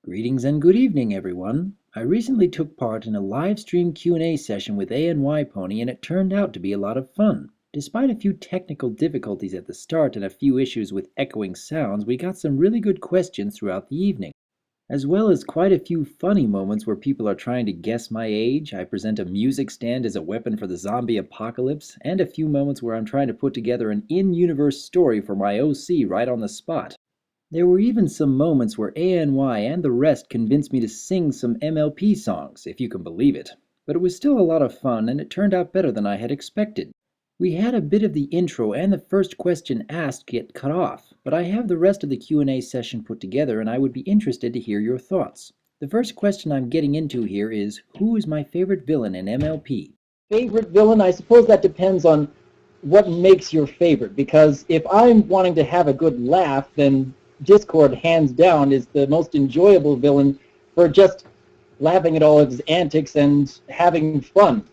Greetings and good evening, everyone. I recently took part in a live stream Q&A session with AnYPony, and it turned out to be a lot of fun. Despite a few technical difficulties at the start and a few issues with echoing sounds, we got some really good questions throughout the evening, as well as quite a few funny moments where people are trying to guess my age. I present a music stand as a weapon for the zombie apocalypse, and a few moments where I'm trying to put together an in-universe story for my OC right on the spot. There were even some moments where ANY and the rest convinced me to sing some MLP songs, if you can believe it. But it was still a lot of fun, and it turned out better than I had expected. We had a bit of the intro and the first question asked get cut off, but I have the rest of the Q&A session put together, and I would be interested to hear your thoughts. The first question I'm getting into here is, who is my favorite villain in MLP? Favorite villain? I suppose that depends on what makes your favorite, because if I'm wanting to have a good laugh, then Discord, hands down, is the most enjoyable villain for just laughing at all of his antics and having fun.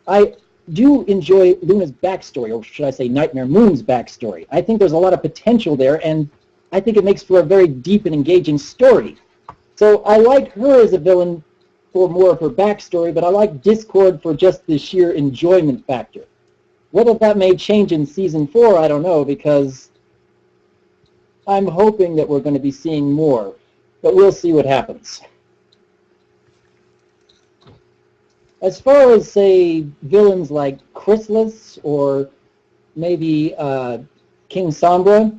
I do enjoy Luna's backstory, or should I say Nightmare Moon's backstory. I think there's a lot of potential there, and I think it makes for a very deep and engaging story. So I like her as a villain for more of her backstory, but I like Discord for just the sheer enjoyment factor. Whether that may change in Season 4, I don't know, because I'm hoping that we're going to be seeing more, but we'll see what happens. As far as, say, villains like Chrysalis or maybe King Sombra,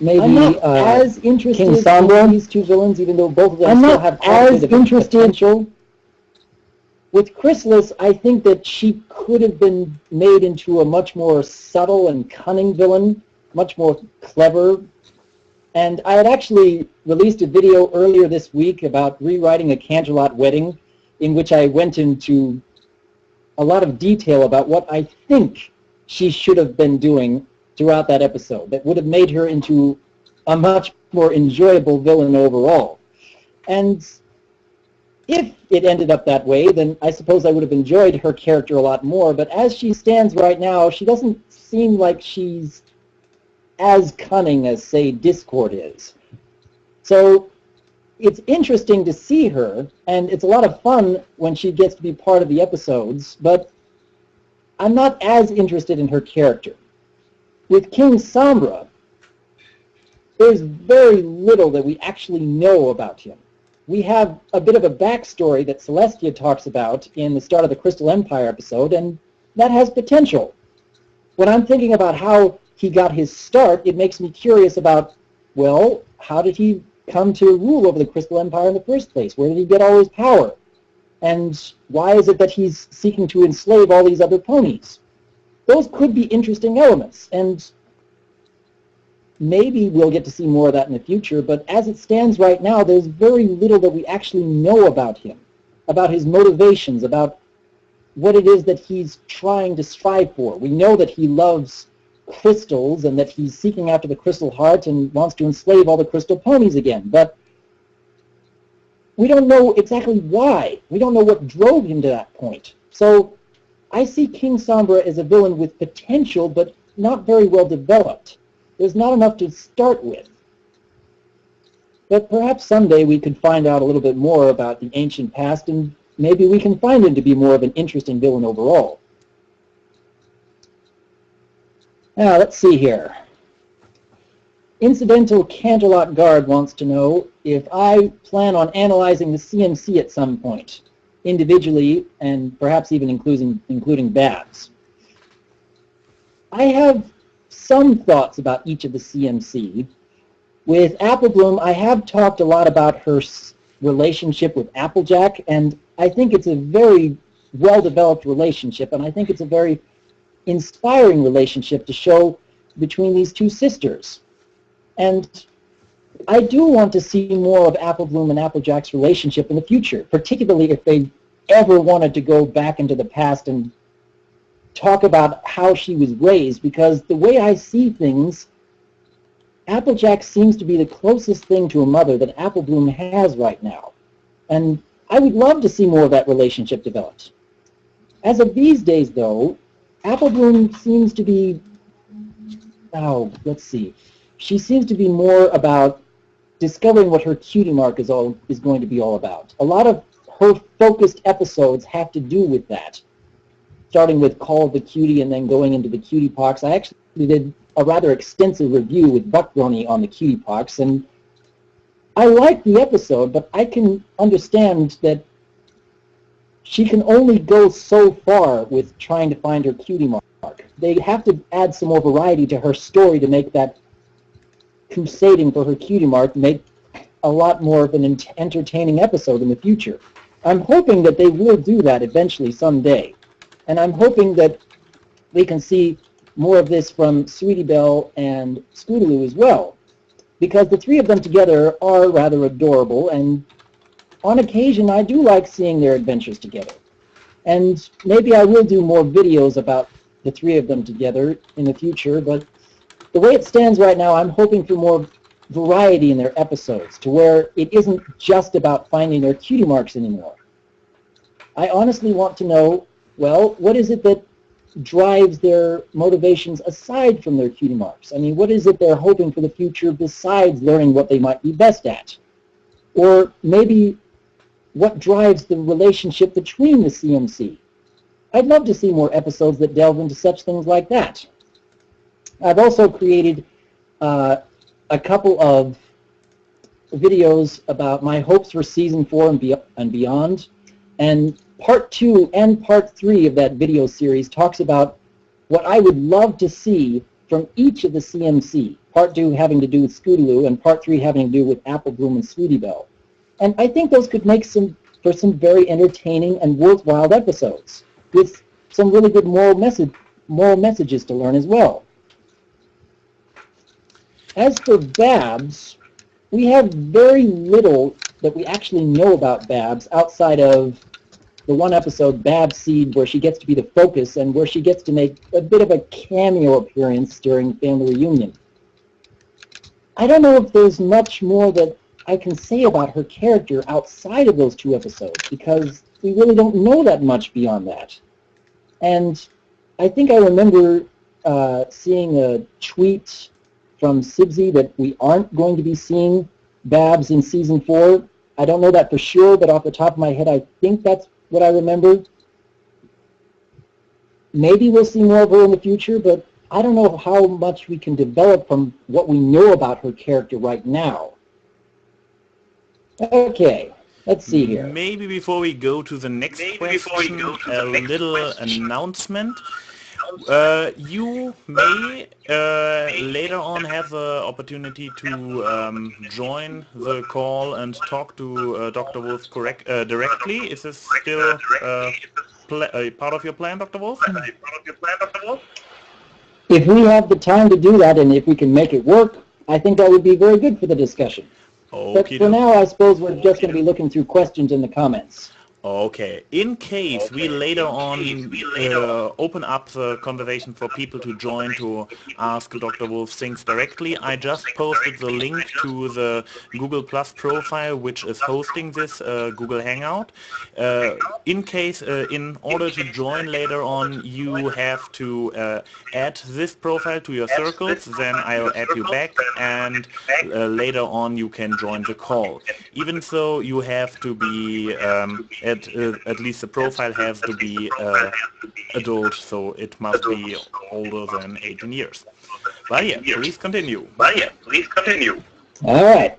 I'm not as interested in these two villains, even though both of them still have quite a bit of potential. With Chrysalis, I think that she could have been made into a much more subtle and cunning villain, much more clever. And I had actually released a video earlier this week about rewriting a Canterlot wedding, in which I went into a lot of detail about what I think she should have been doing throughout that episode that would have made her into a much more enjoyable villain overall. And if it ended up that way, then I suppose I would have enjoyed her character a lot more, but as she stands right now, she doesn't seem like she's as cunning as, say, Discord is. So it's interesting to see her, and it's a lot of fun when she gets to be part of the episodes, but I'm not as interested in her character. With King Sombra, there's very little that we actually know about him. We have a bit of a backstory that Celestia talks about in the start of the Crystal Empire episode, and that has potential. When I'm thinking about how he got his start, it makes me curious about, well, how did he come to rule over the Crystal Empire in the first place? Where did he get all his power? And why is it that he's seeking to enslave all these other ponies? Those could be interesting elements, and maybe we'll get to see more of that in the future, but as it stands right now, there's very little that we actually know about him, about his motivations, about what it is that he's trying to strive for. We know that he loves crystals and that he's seeking after the crystal heart and wants to enslave all the crystal ponies again, but we don't know exactly why. We don't know what drove him to that point. So I see King Sombra as a villain with potential, but not very well developed. There's not enough to start with. But perhaps someday we could find out a little bit more about the ancient past, and maybe we can find him to be more of an interesting villain overall. Now, let's see here. Incidental Canterlot Guard wants to know if I plan on analyzing the CMC at some point, individually, and perhaps even including Babs. I have some thoughts about each of the CMC. With Applebloom, I have talked a lot about her relationship with Applejack, and I think it's a very well-developed relationship, and I think it's a very inspiring relationship to show between these two sisters. And I do want to see more of Applebloom and Applejack's relationship in the future, particularly if they ever wanted to go back into the past and talk about how she was raised, because the way I see things, Applejack seems to be the closest thing to a mother that Applebloom has right now. And I would love to see more of that relationship developed. As of these days, though, Applebloom seems to be, let's see. she seems to be more about discovering what her cutie mark is going to be all about. A lot of her focused episodes have to do with that, starting with Call of the Cutie and then going into the cutie pox. I actually did a rather extensive review with Buck Brony on the cutie pox, and I liked the episode, but I can understand that she can only go so far with trying to find her cutie mark. They have to add some more variety to her story to make that crusading for her cutie mark make a lot more of an entertaining episode in the future. I'm hoping that they will do that eventually someday. And I'm hoping that we can see more of this from Sweetie Belle and Scootaloo as well, because the three of them together are rather adorable, and on occasion I do like seeing their adventures together. And maybe I will do more videos about the three of them together in the future, but the way it stands right now, I'm hoping for more variety in their episodes, to where it isn't just about finding their cutie marks anymore. I honestly want to know, well, what is it that drives their motivations aside from their cutie marks? I mean, what is it they're hoping for the future besides learning what they might be best at? Or maybe what drives the relationship between the CMC? I'd love to see more episodes that delve into such things like that. I've also created a couple of videos about my hopes for Season 4 and beyond, and Part 2 and Part 3 of that video series talks about what I would love to see from each of the CMC. Part 2 having to do with Scootaloo, and Part 3 having to do with Apple Bloom and Sweetie Belle. And I think those could make for some very entertaining and worthwhile episodes, with some really good moral messages to learn as well. As for Babs, we have very little that we actually know about Babs outside of the one episode, Babs Seed, where she gets to be the focus and where she gets to make a bit of a cameo appearance during Family Reunion. I don't know if there's much more that I can say about her character outside of those two episodes, because we really don't know that much beyond that. And I think I remember seeing a tweet from Sibsy that we aren't going to be seeing Babs in Season 4. I don't know that for sure, but off the top of my head, I think that's what I remember. Maybe we'll see more of her in the future, but I don't know how much we can develop from what we know about her character right now. Okay, let's see here. Maybe before we go to the next question, a little announcement. You may later on have the opportunity to join the call and talk to Dr. Wolf directly. Is this still a part of your plan, Dr. Wolf? If we have the time to do that, and if we can make it work, I think that would be very good for the discussion. But for now, I suppose we're just going to be looking through questions in the comments. Okay. In case we later on open up the conversation for people to join to ask Dr. Wolf things directly, I just posted the link to the Google Plus profile, which is hosting this Google Hangout. In case, in order to join later on, you have to add this profile to your circles, then I'll add you back, and later on you can join the call. Even so, you have to be at least the profile has to be adult, so it must be older than 18 years. But yeah, please continue. All right.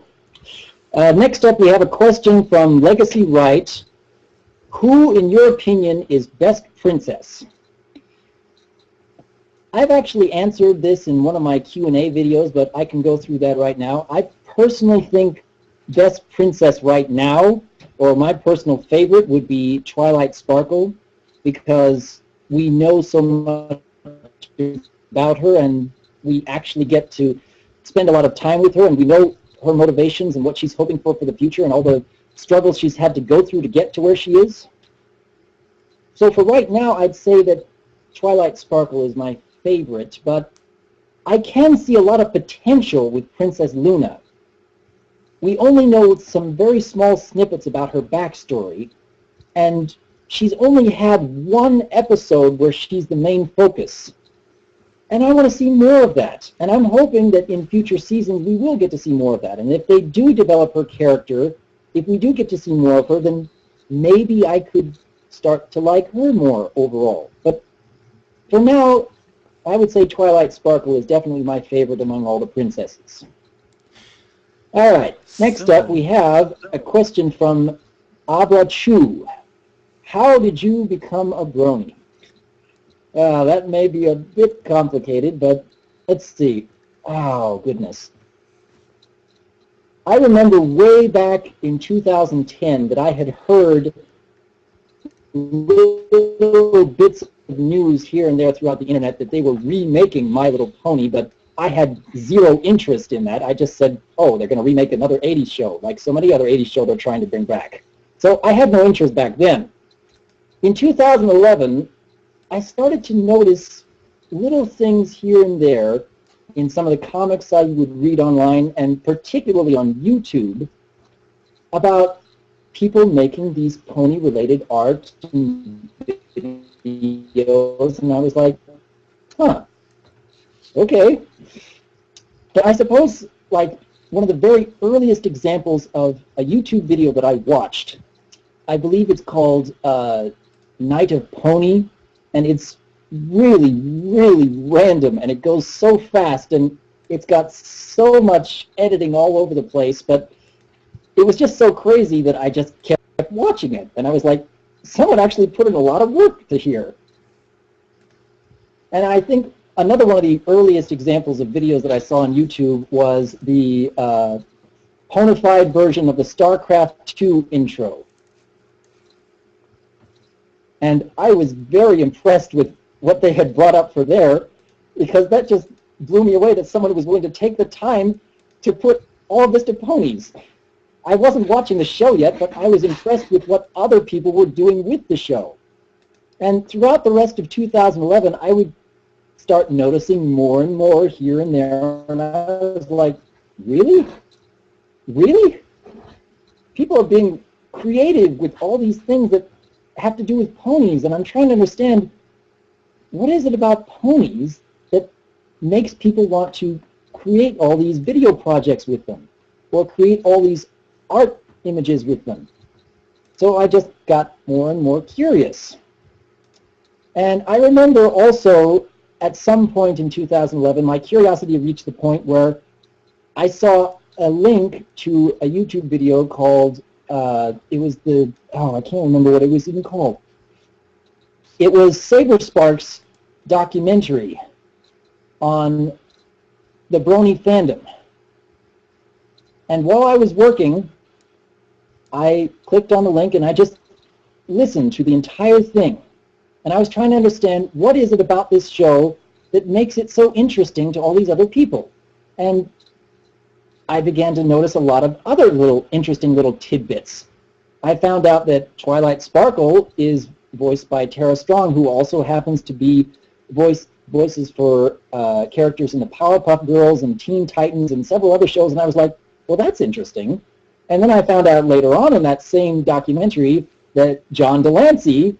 Next up, we have a question from Legacy Wright. Who, in your opinion, is best princess? I've actually answered this in one of my Q&A videos, but I can go through that right now. I personally think best princess right now, or my personal favorite, would be Twilight Sparkle, because we know so much about her and we actually get to spend a lot of time with her, and we know her motivations and what she's hoping for the future and all the struggles she's had to go through to get to where she is. So for right now, I'd say that Twilight Sparkle is my favorite, but I can see a lot of potential with Princess Luna. We only know some very small snippets about her backstory, and she's only had one episode where she's the main focus. And I want to see more of that. And I'm hoping that in future seasons we will get to see more of that. And if they do develop her character, if we do get to see more of her, then maybe I could start to like her more overall. But for now, I would say Twilight Sparkle is definitely my favorite among all the princesses. All right, next up we have a question from Abra Chu. How did you become a brony? That may be a bit complicated, but let's see. Oh, goodness. I remember way back in 2010 that I had heard little bits of news here and there throughout the internet that they were remaking My Little Pony, but I had zero interest in that. I just said, oh, they're going to remake another 80s show, like so many other 80s shows they're trying to bring back. So I had no interest back then. In 2011, I started to notice little things here and there in some of the comics I would read online, and particularly on YouTube, about people making these pony-related art and videos, and I was like, huh, okay. But I suppose, like, one of the very earliest examples of a YouTube video that I watched, I believe it's called Night of Pony, and it's really, really random, and it goes so fast, and it's got so much editing all over the place, but it was just so crazy that I just kept watching it, and I was like, someone actually put in a lot of work to here. And I think another one of the earliest examples of videos that I saw on YouTube was the ponified version of the StarCraft 2 intro. And I was very impressed with what they had brought up for there, because that just blew me away that someone was willing to take the time to put all of this to ponies. I wasn't watching the show yet, but I was impressed with what other people were doing with the show. And throughout the rest of 2011, I would start noticing more and more here and there, and I was like, really? Really? People are being creative with all these things that have to do with ponies, and I'm trying to understand, what is it about ponies that makes people want to create all these video projects with them, or create all these art images with them? So I just got more and more curious. And I remember also at some point in 2011, my curiosity reached the point where I saw a link to a YouTube video called, it was the, oh, I can't remember what it was even called. It was Saber Sparks' documentary on the brony fandom. And while I was working, I clicked on the link and I just listened to the entire thing. And I was trying to understand, what is it about this show that makes it so interesting to all these other people? And I began to notice a lot of other little interesting little tidbits. I found out that Twilight Sparkle is voiced by Tara Strong, who also happens to be voices for characters in the Powerpuff Girls and Teen Titans and several other shows, and I was like, well, that's interesting. And then I found out later on in that same documentary that John Delancey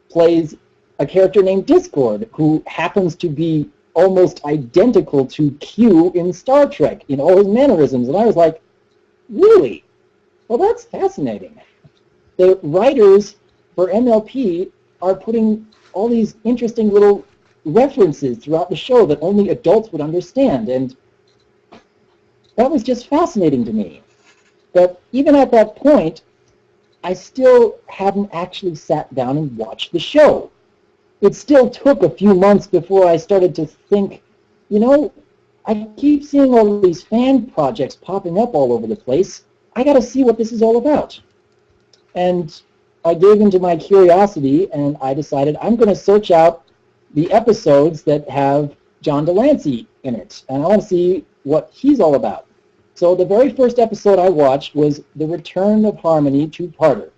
plays a character named Discord, who happens to be almost identical to Q in Star Trek in all his mannerisms. And I was like, really? Well, that's fascinating. The writers for MLP are putting all these interesting little references throughout the show that only adults would understand, and that was just fascinating to me. But even at that point, I still hadn't actually sat down and watched the show. It still took a few months before I started to think, you know, I keep seeing all these fan projects popping up all over the place. I got to see what this is all about. And I gave into my curiosity, and I decided I'm going to search out the episodes that have John Delancey in it, and I want to see what he's all about. So the very first episode I watched was The Return of Harmony two-parter,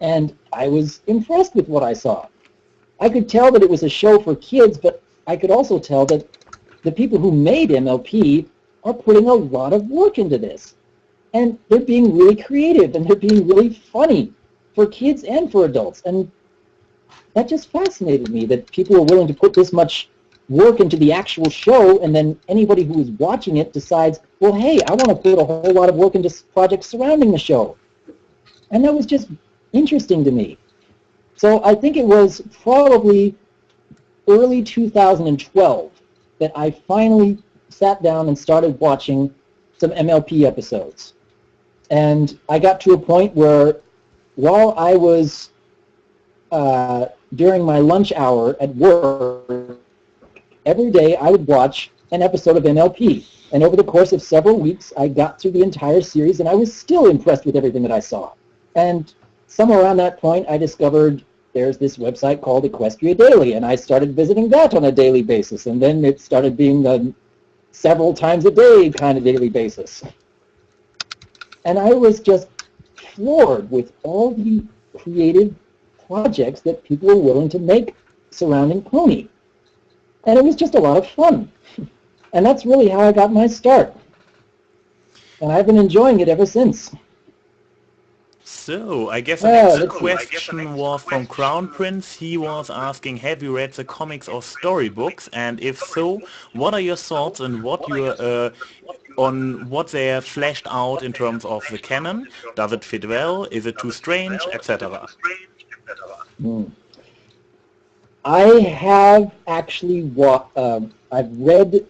and I was impressed with what I saw. I could tell that it was a show for kids, but I could also tell that the people who made MLP are putting a lot of work into this. And they're being really creative, and they're being really funny for kids and for adults. And that just fascinated me, that people are willing to put this much work into the actual show, and then anybody who is watching it decides, well, hey, I want to put a whole lot of work into projects surrounding the show. And that was just interesting to me. So I think it was probably early 2012 that I finally sat down and started watching some MLP episodes. And I got to a point where while I was during my lunch hour at work, every day I would watch an episode of MLP. And over the course of several weeks, I got through the entire series, and I was still impressed with everything that I saw. And somewhere around that point, I discovered there's this website called Equestria Daily, and I started visiting that on a daily basis. And then it started being a several times a day kind of daily basis. And I was just floored with all the creative projects that people were willing to make surrounding Pony. And it was just a lot of fun. And that's really how I got my start. And I've been enjoying it ever since. So, I guess the next question was from Crown Prince. He was asking, have you read the comics or storybooks? And if so, what are your thoughts on what they have fleshed out in terms of the canon? Does it fit well? Is it too strange? Etc. I have actually I've read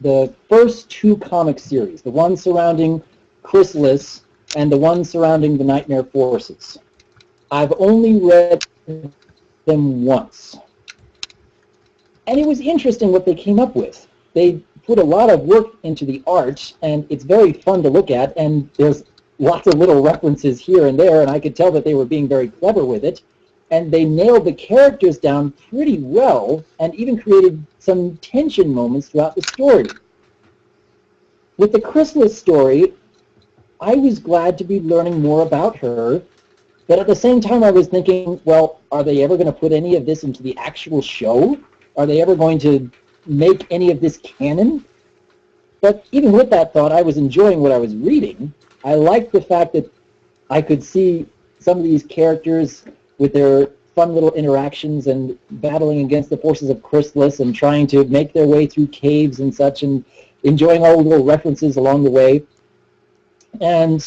the first two comic series, the one surrounding Chrysalis and the one surrounding the Nightmare Forces. I've only read them once. And it was interesting what they came up with. They put a lot of work into the art, and it's very fun to look at, and there's lots of little references here and there, and I could tell that they were being very clever with it. And they nailed the characters down pretty well, and even created some tension moments throughout the story. With the Chrysalis story, I was glad to be learning more about her, but at the same time I was thinking, well, are they ever going to put any of this into the actual show? Are they ever going to make any of this canon? But even with that thought, I was enjoying what I was reading. I liked the fact that I could see some of these characters with their fun little interactions and battling against the forces of Chrysalis and trying to make their way through caves and such, and enjoying all the little references along the way. And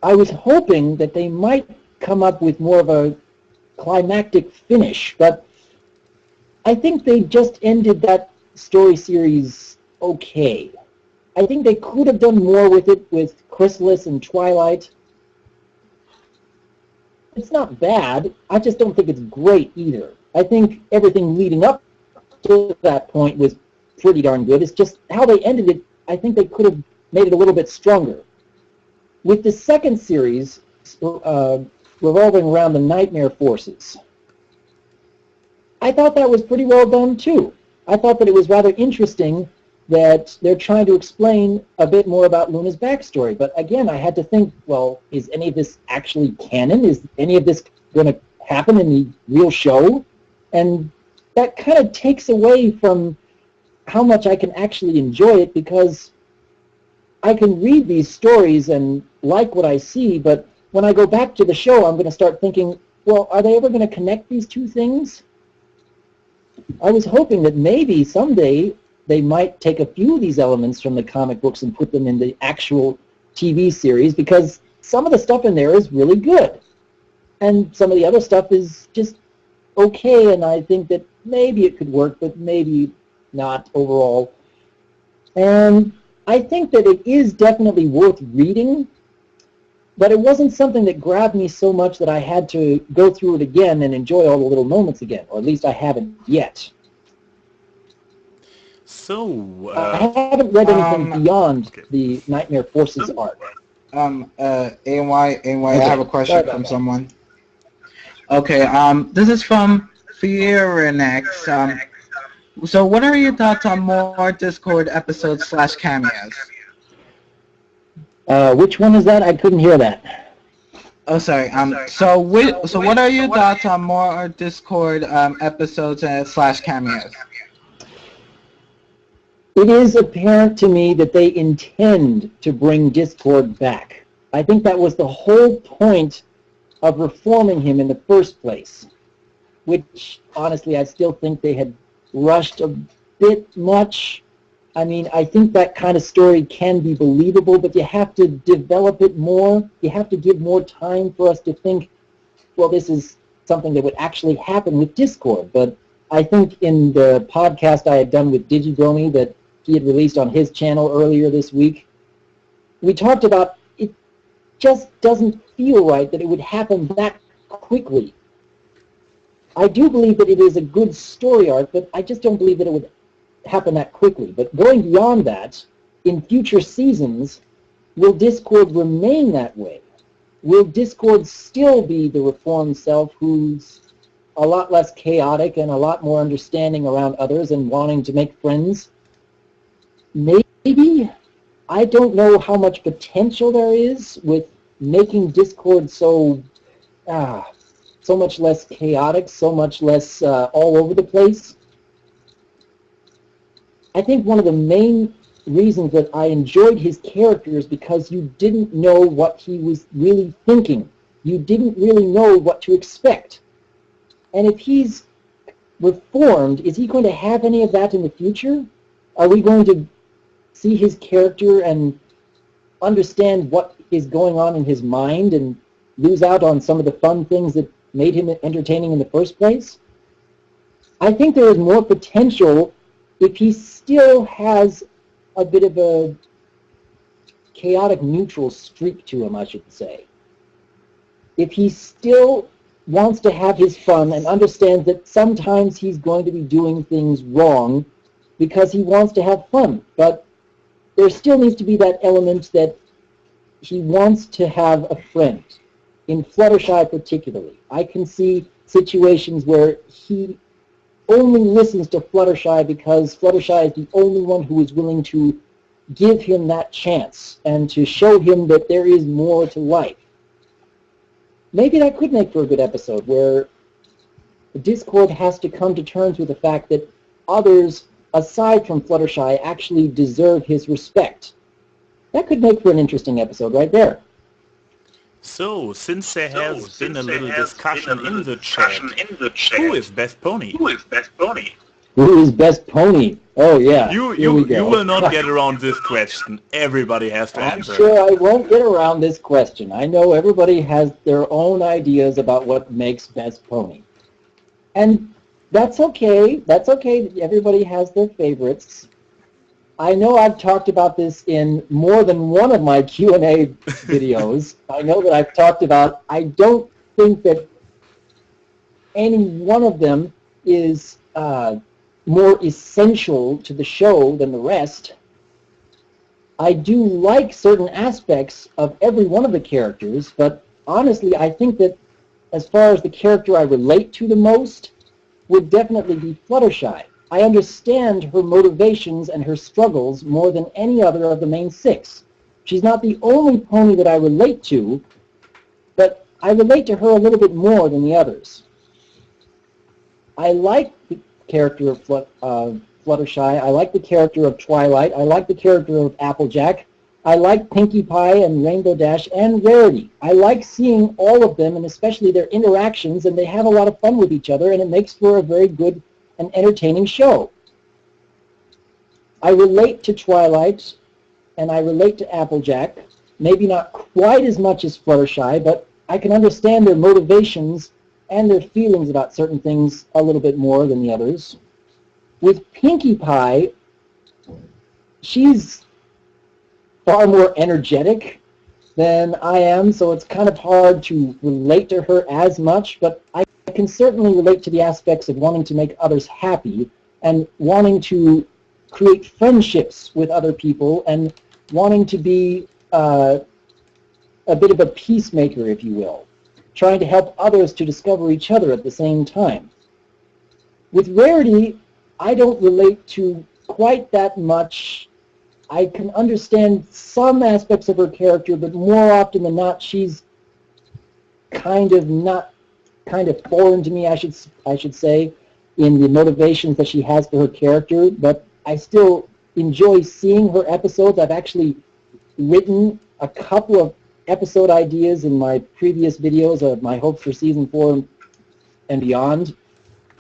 I was hoping that they might come up with more of a climactic finish, but I think they just ended that story series okay. I think they could have done more with it with Chrysalis and Twilight. It's not bad. I just don't think it's great either. I think everything leading up to that point was pretty darn good. It's just how they ended it, I think they could have made it a little bit stronger. With the second series, revolving around the Nightmare Forces, I thought that was pretty well done too. I thought that it was rather interesting that they're trying to explain a bit more about Luna's backstory. But again, I had to think, well, is any of this actually canon? Is any of this going to happen in the real show? And that kind of takes away from how much I can actually enjoy it, because I can read these stories and like what I see, but when I go back to the show, I'm going to start thinking, well, are they ever going to connect these two things? I was hoping that maybe someday they might take a few of these elements from the comic books and put them in the actual TV series, because some of the stuff in there is really good. And some of the other stuff is just okay, and I think that maybe it could work, but maybe not overall. And I think that it is definitely worth reading, but it wasn't something that grabbed me so much that I had to go through it again and enjoy all the little moments again, or at least I haven't yet. So, I haven't read anything beyond the Nightmare Forces arc. ANY, I have a question from someone. Okay, this is from Fieranex. So what are your thoughts on more Discord episodes / cameos? Which one is that? I couldn't hear that. Oh, sorry. So what are your thoughts on more Discord episodes / cameos? It is apparent to me that they intend to bring Discord back. I think that was the whole point of reforming him in the first place, which honestly I still think they had rushed a bit much. I mean, I think that kind of story can be believable, but you have to develop it more. You have to give more time for us to think, well, this is something that would actually happen with Discord. But I think in the podcast I had done with DigiGomi that he had released on his channel earlier this week, we talked about it just doesn't feel right that it would happen that quickly. I do believe that it is a good story arc, but I just don't believe that it would happen that quickly. But going beyond that, in future seasons, will Discord remain that way? Will Discord still be the reformed self who's a lot less chaotic and a lot more understanding around others and wanting to make friends? Maybe. I don't know how much potential there is with making Discord so much less chaotic, so much less all over the place. I think one of the main reasons that I enjoyed his character is because you didn't know what he was really thinking. You didn't really know what to expect. And if he's reformed, is he going to have any of that in the future? Are we going to see his character and understand what is going on in his mind and lose out on some of the fun things that made him entertaining in the first place? I think there is more potential if he still has a bit of a chaotic neutral streak to him, I should say. If he still wants to have his fun and understands that sometimes he's going to be doing things wrong because he wants to have fun, but there still needs to be that element that he wants to have a friend. In Fluttershy particularly, I can see situations where he only listens to Fluttershy because Fluttershy is the only one who is willing to give him that chance and to show him that there is more to life. Maybe that could make for a good episode where Discord has to come to terms with the fact that others, aside from Fluttershy, actually deserve his respect. That could make for an interesting episode right there. So, since there has been a little discussion in the chat, who is best pony? Who is best pony? Oh yeah. You will not get around this question. Everybody has to I'm answer. sure I won't get around this question. I know everybody has their own ideas about what makes best pony. And that's okay. That's okay. Everybody has their favorites. I know I've talked about this in more than one of my Q&A videos. I know that I've talked about, I don't think that any one of them is more essential to the show than the rest. I do like certain aspects of every one of the characters, but honestly, I think that as far as the character I relate to the most would definitely be Fluttershy. I understand her motivations and her struggles more than any other of the main six. She's not the only pony that I relate to, but I relate to her a little bit more than the others. I like the character of Fluttershy. I like the character of Twilight. I like the character of Applejack. I like Pinkie Pie and Rainbow Dash and Rarity. I like seeing all of them, and especially their interactions, and they have a lot of fun with each other, and it makes for a very good and entertaining show. I relate to Twilight, and I relate to Applejack, maybe not quite as much as Fluttershy, but I can understand their motivations and their feelings about certain things a little bit more than the others. With Pinkie Pie, she's far more energetic than I am, so it's kind of hard to relate to her as much, but I can certainly relate to the aspects of wanting to make others happy and wanting to create friendships with other people and wanting to be a bit of a peacemaker, if you will, trying to help others to discover each other at the same time. With Rarity, I don't relate to quite that much. I can understand some aspects of her character, but more often than not, she's kind of foreign to me, I should say, in the motivations that she has for her character, but I still enjoy seeing her episodes. I've actually written a couple of episode ideas in my previous videos of my hopes for Season 4 and beyond.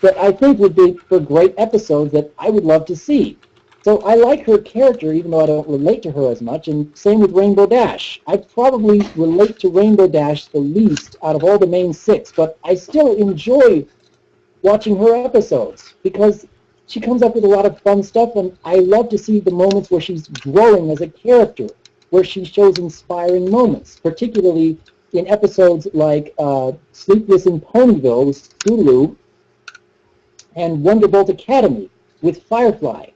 that I think would be for great episodes that I would love to see. So I like her character, even though I don't relate to her as much, and same with Rainbow Dash. I probably relate to Rainbow Dash the least out of all the main 6, but I still enjoy watching her episodes because she comes up with a lot of fun stuff, and I love to see the moments where she's growing as a character, where she shows inspiring moments, particularly in episodes like Sleepless in Ponyville with Scootaloo and Wonderbolt Academy with Firefly.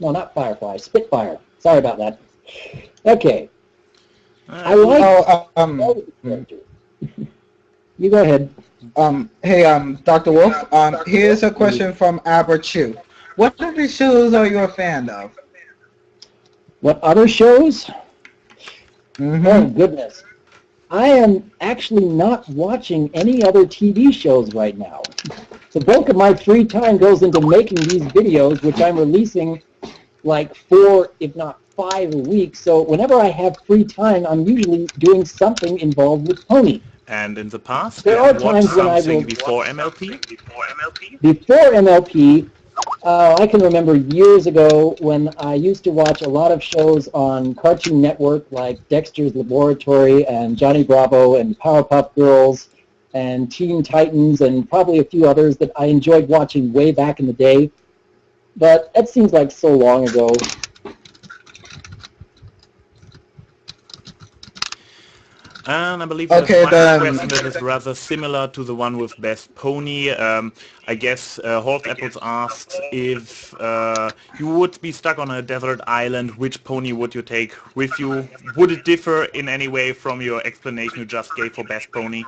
No, not Firefly, Spitfire. Sorry about that. Okay. I like character. You go ahead. Hey, Dr. Wolf, here's a question from Aber Chu. What other shows are you a fan of? What other shows? Oh, goodness. I am actually not watching any other TV shows right now. The bulk of my free time goes into making these videos, which I'm releasing like 4, if not 5 a week. So whenever I have free time, I'm usually doing something involved with Pony. And in the past, there are times when I something will before MLP? Before MLP, I can remember years ago when I used to watch a lot of shows on Cartoon Network like Dexter's Laboratory and Johnny Bravo and Powerpuff Girls and Teen Titans and probably a few others that I enjoyed watching way back in the day. But that seems like so long ago. And I believe there's one question that is rather similar to the one with Best Pony. I guess Holt Apples asks if you would be stuck on a desert island, which pony would you take with you? Would it differ in any way from your explanation you just gave for Best Pony?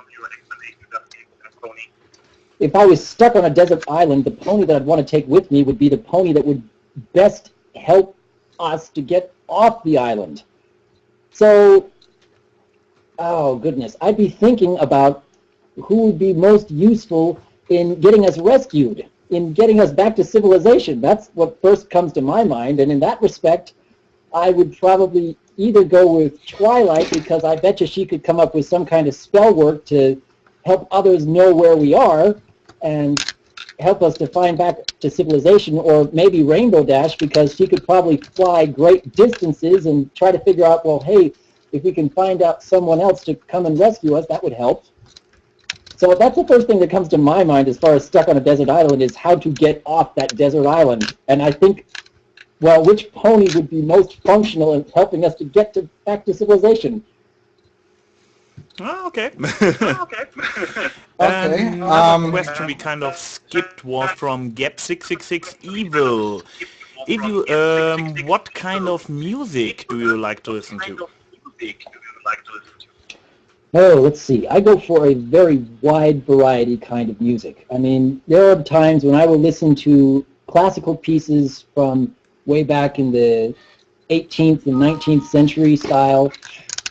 If I was stuck on a desert island, the pony that I'd want to take with me would be the pony that would best help us to get off the island. So, oh goodness, I'd be thinking about who would be most useful in getting us rescued, in getting us back to civilization. That's what first comes to my mind, and in that respect, I would probably either go with Twilight, because I bet you she could come up with some kind of spell work to help others know where we are and help us to find back to civilization, or maybe Rainbow Dash, because she could probably fly great distances and try to figure out, well, hey, if we can find out someone else to come and rescue us, that would help. So that's the first thing that comes to my mind as far as stuck on a desert island, is how to get off that desert island. And I think, well, which pony would be most functional in helping us to get back to civilization? Oh, okay. Okay. Another question we kind of skipped was from Gap666Evil. If you, what kind of music do you like to listen to? Oh, let's see. I go for a very wide variety kind of music. I mean, there are times when I will listen to classical pieces from way back in the 18th and 19th century style,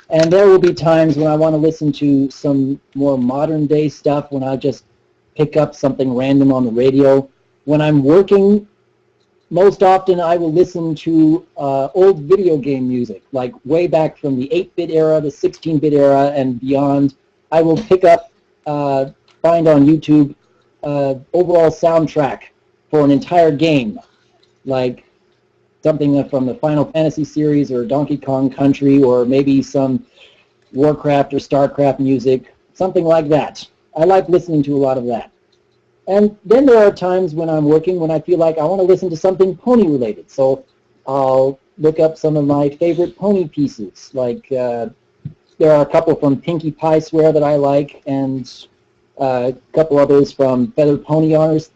and there will be times when I want to listen to some more modern day stuff, when I just pick up something random on the radio. When I'm working, most often I will listen to old video game music, like way back from the 8-bit era, the 16-bit era, and beyond. I will pick up, find on YouTube, overall soundtrack for an entire game, like something from the Final Fantasy series or Donkey Kong Country, or maybe some Warcraft or Starcraft music, something like that. I like listening to a lot of that. And then there are times when I'm working when I feel like I want to listen to something pony-related. So I'll look up some of my favorite pony pieces. Like there are a couple from Pinkie Pie Swear that I like, and a couple others from Feather Pony artists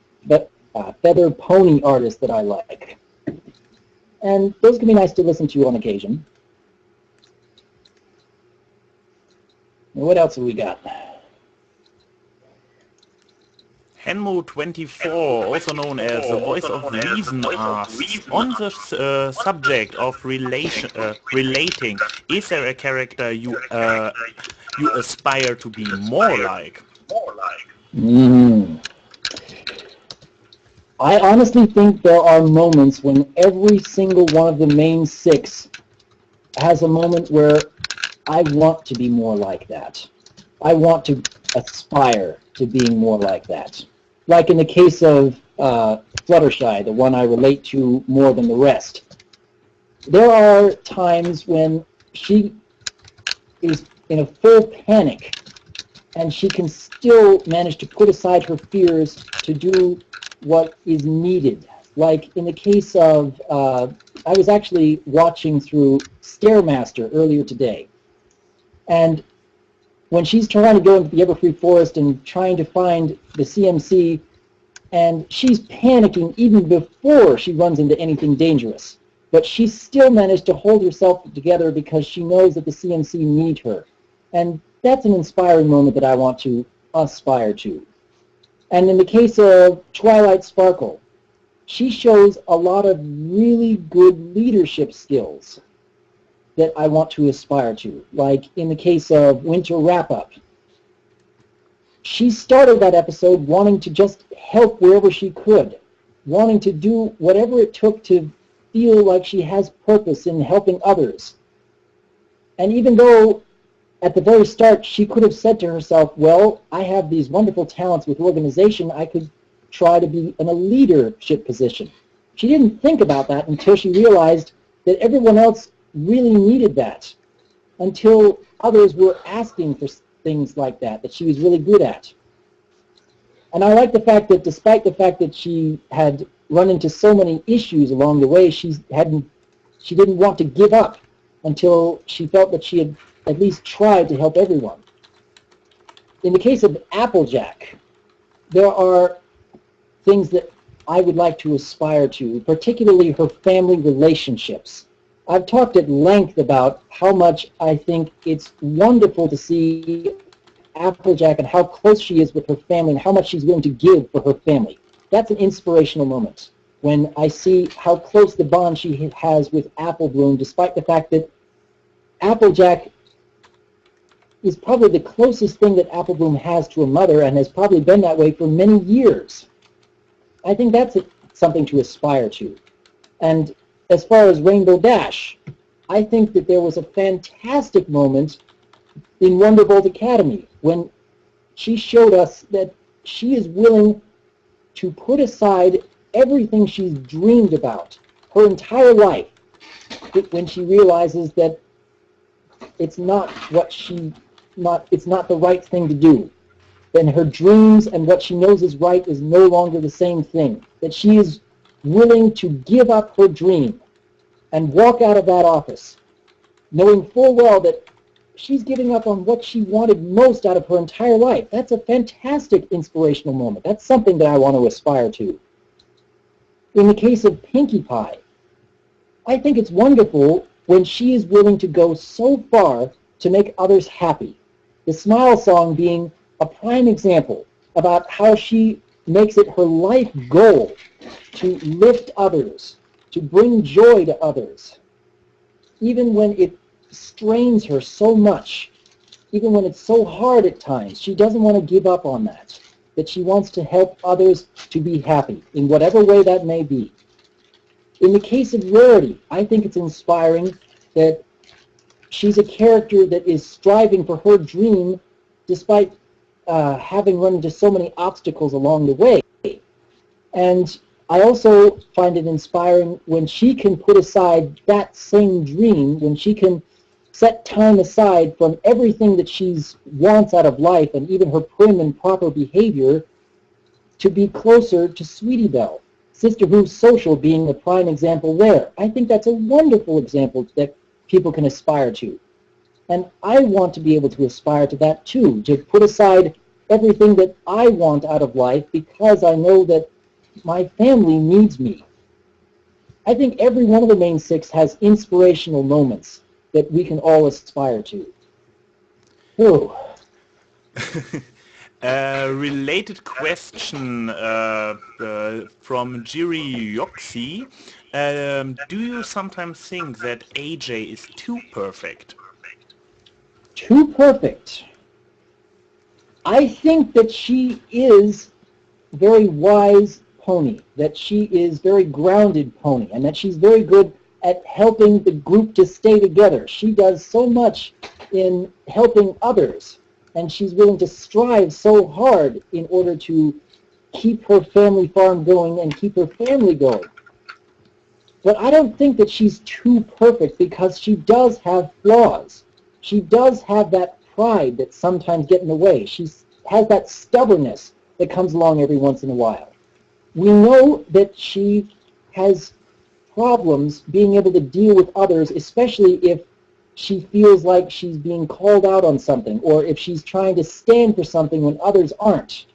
that I like. And those can be nice to listen to on occasion. And what else have we got? Henmo24, also known as the Voice of Reason, asks, on the subject of relating, is there a character you aspire to be more like? I honestly think there are moments when every single one of the main 6 has a moment where I want to be more like that. I want to aspire to being more like that. like in the case of Fluttershy, the one I relate to more than the rest. There are times when she is in a full panic, and she can still manage to put aside her fears to do what is needed. Like in the case of, I was actually watching through Stairmaster earlier today, and when she's trying to go into the Everfree Forest and trying to find the CMC, and she's panicking even before she runs into anything dangerous, but she still managed to hold herself together because she knows that the CMC need her. And that's an inspiring moment that I want to aspire to. And in the case of Twilight Sparkle, she shows a lot of really good leadership skills that I want to aspire to. Like in the case of Winter Wrap-Up, she started that episode wanting to just help wherever she could, wanting to do whatever it took to feel like she has purpose in helping others. And even though at the very start she could have said to herself, well, I have these wonderful talents with organization, I could try to be in a leadership position. She didn't think about that until she realized that everyone else really needed that, until others were asking for things like that she was really good at. And I like the fact that despite the fact that she had run into so many issues along the way, she didn't want to give up until she felt that she had at least tried to help everyone. In the case of Applejack, there are things that I would like to aspire to, particularly her family relationships. I've talked at length about how much I think it's wonderful to see Applejack and how close she is with her family and how much she's willing to give for her family. That's an inspirational moment when I see how close the bond she has with Apple Bloom, despite the fact that Applejack is probably the closest thing that Apple Bloom has to a mother and has probably been that way for many years. I think that's something to aspire to. And as far as Rainbow Dash, I think that there was a fantastic moment in Wonderbolt Academy when she showed us that she is willing to put aside everything she's dreamed about her entire life when she realizes that it's not the right thing to do. Then her dreams and what she knows is right is no longer the same thing. That she is willing to give up her dream and walk out of that office, knowing full well that she's giving up on what she wanted most out of her entire life. That's a fantastic inspirational moment. That's something that I want to aspire to. In the case of Pinkie Pie, I think it's wonderful when she is willing to go so far to make others happy. The Smile Song being a prime example about how she makes it her life goal to lift others, to bring joy to others, even when it strains her so much, even when it's so hard at times. She doesn't want to give up on that she wants to help others to be happy in whatever way that may be. In the case of Rarity, I think it's inspiring that she's a character that is striving for her dream despite having run into so many obstacles along the way. And I also find it inspiring when she can put aside that same dream, when she can set time aside from everything that she wants out of life and even her prim and proper behavior to be closer to Sweetie Belle. Sister Who's Social being the prime example there. I think that's a wonderful example that people can aspire to. And I want to be able to aspire to that too, to put aside everything that I want out of life because I know that my family needs me. I think every one of the main six has inspirational moments that we can all aspire to. Whew. Related question from Jiri Yoxi. Do you sometimes think that AJ is too perfect? Too perfect? I think that she is very wise pony, that she is very grounded pony, and that she's very good at helping the group to stay together. She does so much in helping others, and she's willing to strive so hard in order to keep her family farm going and keep her family going. But I don't think that she's too perfect because she does have flaws. She does have that pride that sometimes gets in the way. She has that stubbornness that comes along every once in a while. We know that she has problems being able to deal with others, especially if she feels like she's being called out on something or if she's trying to stand for something when others aren't.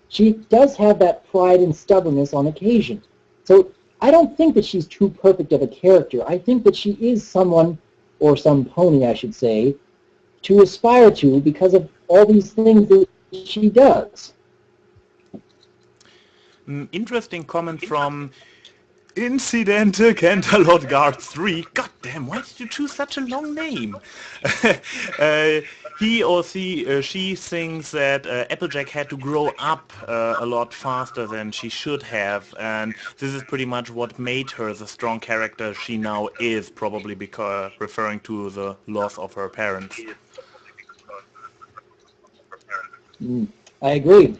She does have that pride and stubbornness on occasion. So I don't think that she's too perfect of a character. I think that she is someone, or some pony I should say, to aspire to because of all these things that she does. Interesting comment from Incidente Cantalot Guard 3. God damn, why did you choose such a long name? He or she thinks that Applejack had to grow up a lot faster than she should have, and this is pretty much what made her the strong character she now is, probably because referring to the loss of her parents. I agree.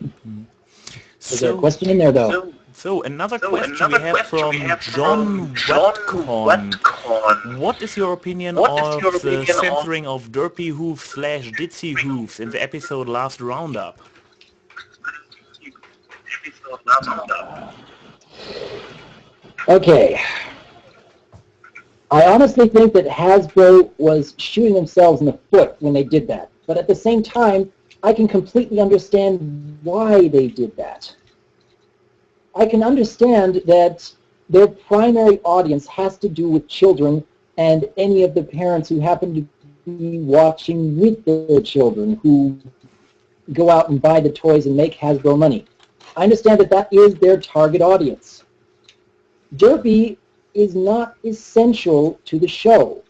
There's a question in there, though. So another question we have from John Watcon. What is your opinion of the censoring of Derpy Hoof / Ditzy Hoofs in the episode Last Roundup? Okay. I honestly think that Hasbro was shooting themselves in the foot when they did that. But at the same time, I can completely understand why they did that. I can understand that their primary audience has to do with children and any of the parents who happen to be watching with their children who go out and buy the toys and make Hasbro money. I understand that that is their target audience. Derpy is not essential to the show.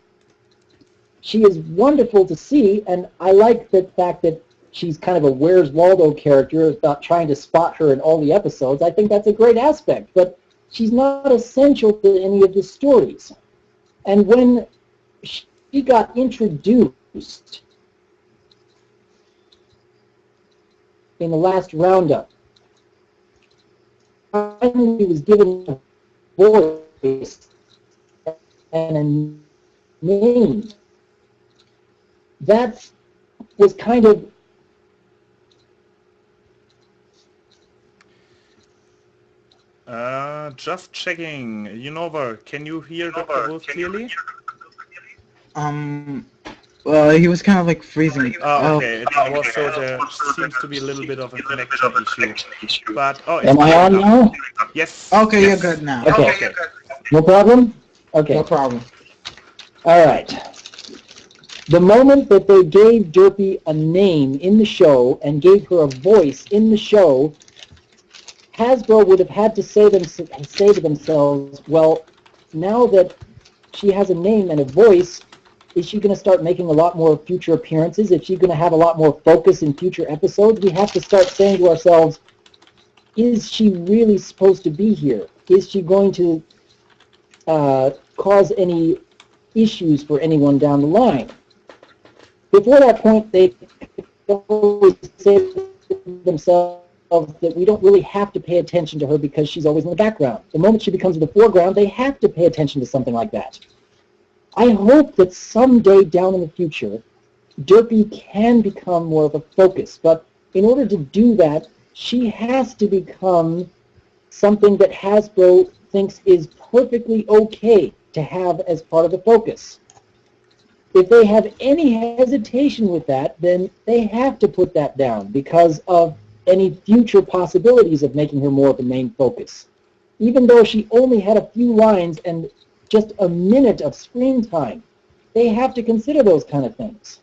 She is wonderful to see, and I like the fact that she's kind of a Where's Waldo character, about trying to spot her in all the episodes. I think that's a great aspect, but she's not essential to any of the stories. And when she got introduced in the last roundup, finally was given a voice and a name. That was kind of just checking. Unova, can you hear Dr. Wolf clearly? Well, he was kind of like freezing. Oh, okay. It was, so there seems to be a little bit of a connection issue. But am I on now? Yes. Okay, yes. You're good now. Okay. No problem? Okay. No problem. All right. The moment that they gave Derpy a name in the show and gave her a voice in the show, Hasbro would have had to say to themselves, well, now that she has a name and a voice, is she going to start making a lot more future appearances? Is she going to have a lot more focus in future episodes? We have to start saying to ourselves, is she really supposed to be here? Is she going to cause any issues for anyone down the line? Before that point, they always say to themselves that we don't really have to pay attention to her because she's always in the background. The moment she becomes in the foreground, they have to pay attention to something like that. I hope that someday down in the future, Derpy can become more of a focus, but in order to do that, she has to become something that Hasbro thinks is perfectly okay to have as part of the focus. If they have any hesitation with that, then they have to put that down because of any future possibilities of making her more of a main focus. Even though she only had a few lines and just a minute of screen time, they have to consider those kind of things.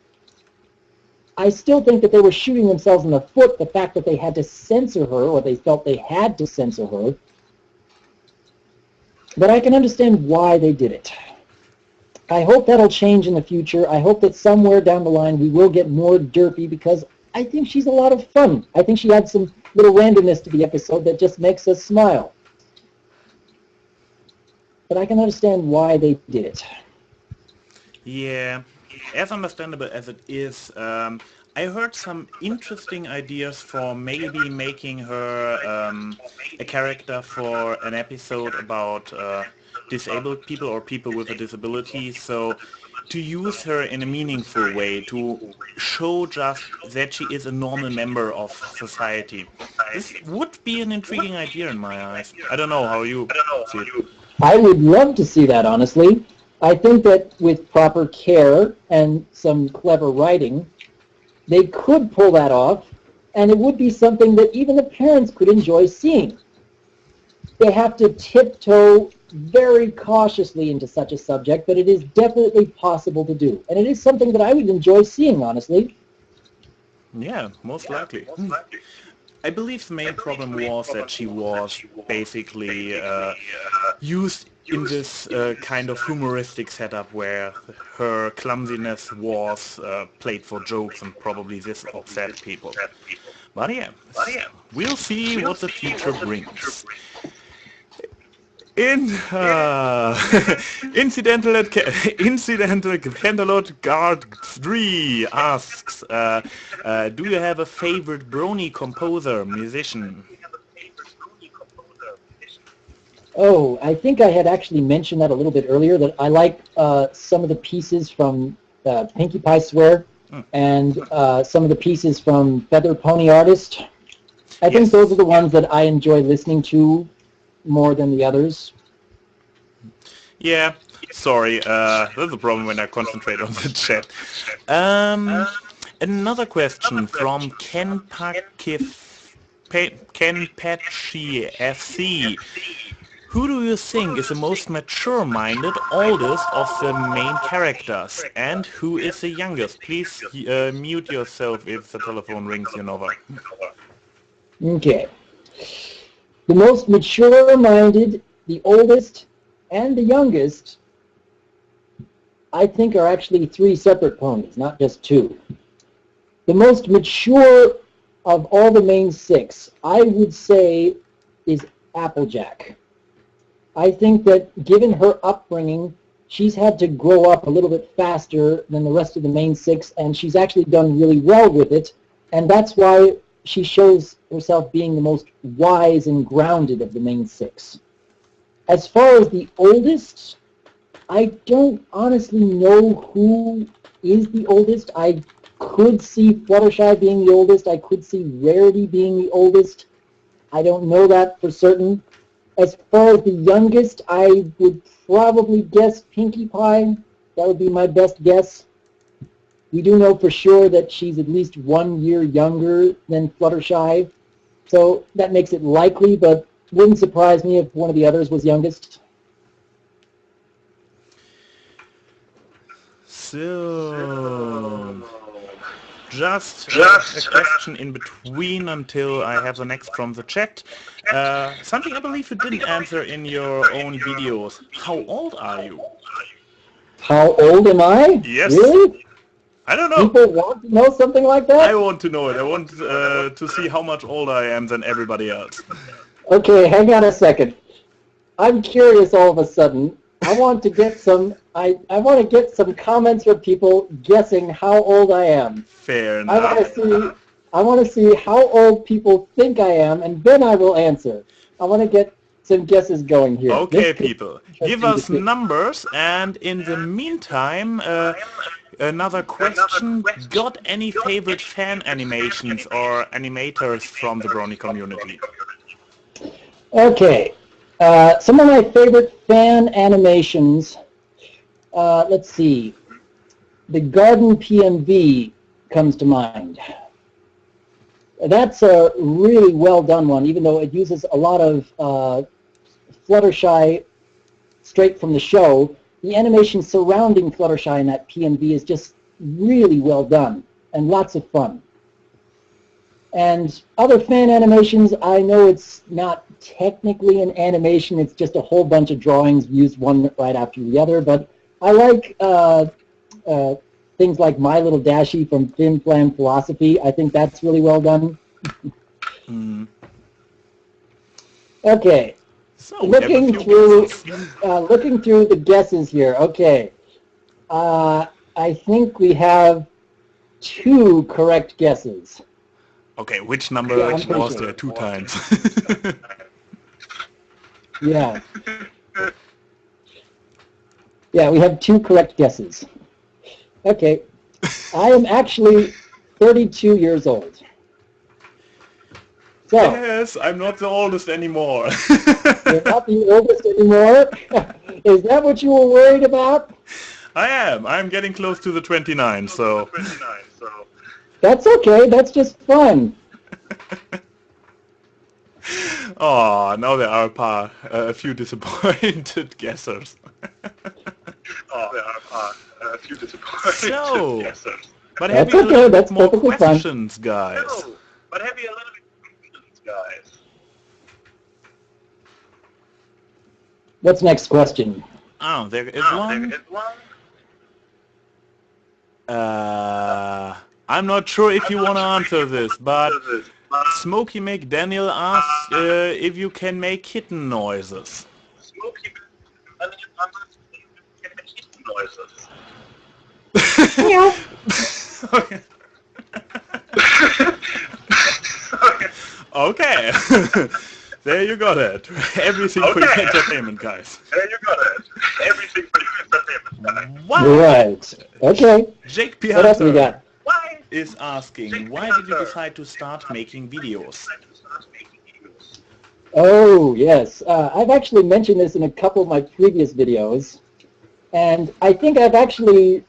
I still think that they were shooting themselves in the foot, the fact that they had to censor her, or they felt they had to censor her. But I can understand why they did it. I hope that'll change in the future. I hope that somewhere down the line we will get more Derpy because I think she's a lot of fun. I think she adds some little randomness to the episode that just makes us smile. But I can understand why they did it. Yeah. as understandable as it is, I heard some interesting ideas for maybe making her a character for an episode about disabled people or people with a disability. So to use her in a meaningful way, to show just that she is a normal member of society. This would be an intriguing idea in my eyes. I don't know how you see it. I would love to see that, honestly. I think that with proper care and some clever writing, they could pull that off, and it would be something that even the parents could enjoy seeing. They have to tiptoe very cautiously into such a subject, but it is definitely possible to do. And it is something that I would enjoy seeing, honestly. Yeah, most likely. I believe the main problem was that she was basically used in this kind of humoristic setup where her clumsiness was played for jokes, and probably this upset people. But yeah, we'll see what the future brings. Incidental Candlelit Guard 3 asks, do you have a favorite brony composer, musician? Oh, I think I had actually mentioned that a little bit earlier, that I like some of the pieces from Pinkie Pie Swear and some of the pieces from Feather Pony Artist. I think those are the ones that I enjoy listening to more than the others. Yeah, sorry, that's the problem when I concentrate on the chat. Another question from Ken Patchy FC. Who do you think is the most mature-minded, oldest of the main characters? And who is the youngest? Please mute yourself if the telephone rings, you know that. Okay. The most mature-minded, the oldest, and the youngest, I think, are actually 3 separate ponies, not just 2. The most mature of all the main 6, I would say, is Applejack. I think that given her upbringing, she's had to grow up a little bit faster than the rest of the main 6, and she's actually done really well with it, and that's why she shows herself being the most wise and grounded of the main 6. As far as the oldest, I don't honestly know who is the oldest. I could see Fluttershy being the oldest. I could see Rarity being the oldest. I don't know that for certain. As far as the youngest, I would probably guess Pinkie Pie. That would be my best guess. We do know for sure that she's at least 1 year younger than Fluttershy, so that makes it likely, but wouldn't surprise me if one of the others was youngest. So, just a question in between until I have the next from the chat. Something I believe you didn't answer in your own videos. How old are you? How old am I? Yes. Really? I don't know. People want to know something like that? I want to know it. I want to see how much older I am than everybody else. Okay, hang on a second. I'm curious all of a sudden. I want to get some comments from people guessing how old I am. Fair enough. I want to see how old people think I am, and then I will answer. I want to get some guesses going here. Okay, people, give us numbers, and in the meantime, another question: got any favorite fan animations or animators from the brony community? Okay, some of my favorite fan animations, let's see, the Garden PMV comes to mind. That's a really well done one, even though it uses a lot of Fluttershy straight from the show. The animation surrounding Fluttershy in that PMV is just really well done and lots of fun. And other fan animations, I know it's not technically an animation, it's just a whole bunch of drawings used one right after the other, but I like things like My Little Dashie from Flim Flam Philosophy. I think that's really well done. Okay, so looking through the guesses here. Okay, I think we have 2 correct guesses. Okay, which number Yeah, I'm pretty was sure. there 2 times? Yeah. Yeah, we have 2 correct guesses. Okay. I am actually 32 years old. So, Yes, I'm not the oldest anymore. you're not the oldest anymore? Is that what you were worried about? I am. I'm getting close to the 29, so... That's okay. That's just fun. Oh, now there are a few disappointed guessers. So, but That's have you a okay, little that's bit more perfectly fine. questions, guys? What's next question? Oh, there is one. I'm not sure if you want to answer this, but Smokey McDaniel asks if you can make kitten noises. Okay. Okay. There you got it. Everything for your entertainment, guys. Wow. Right. Okay. Jake What else we Piazza got? is asking, why did you decide to start making videos? Oh, yes. I've actually mentioned this in a couple of my previous videos. And I think I've actually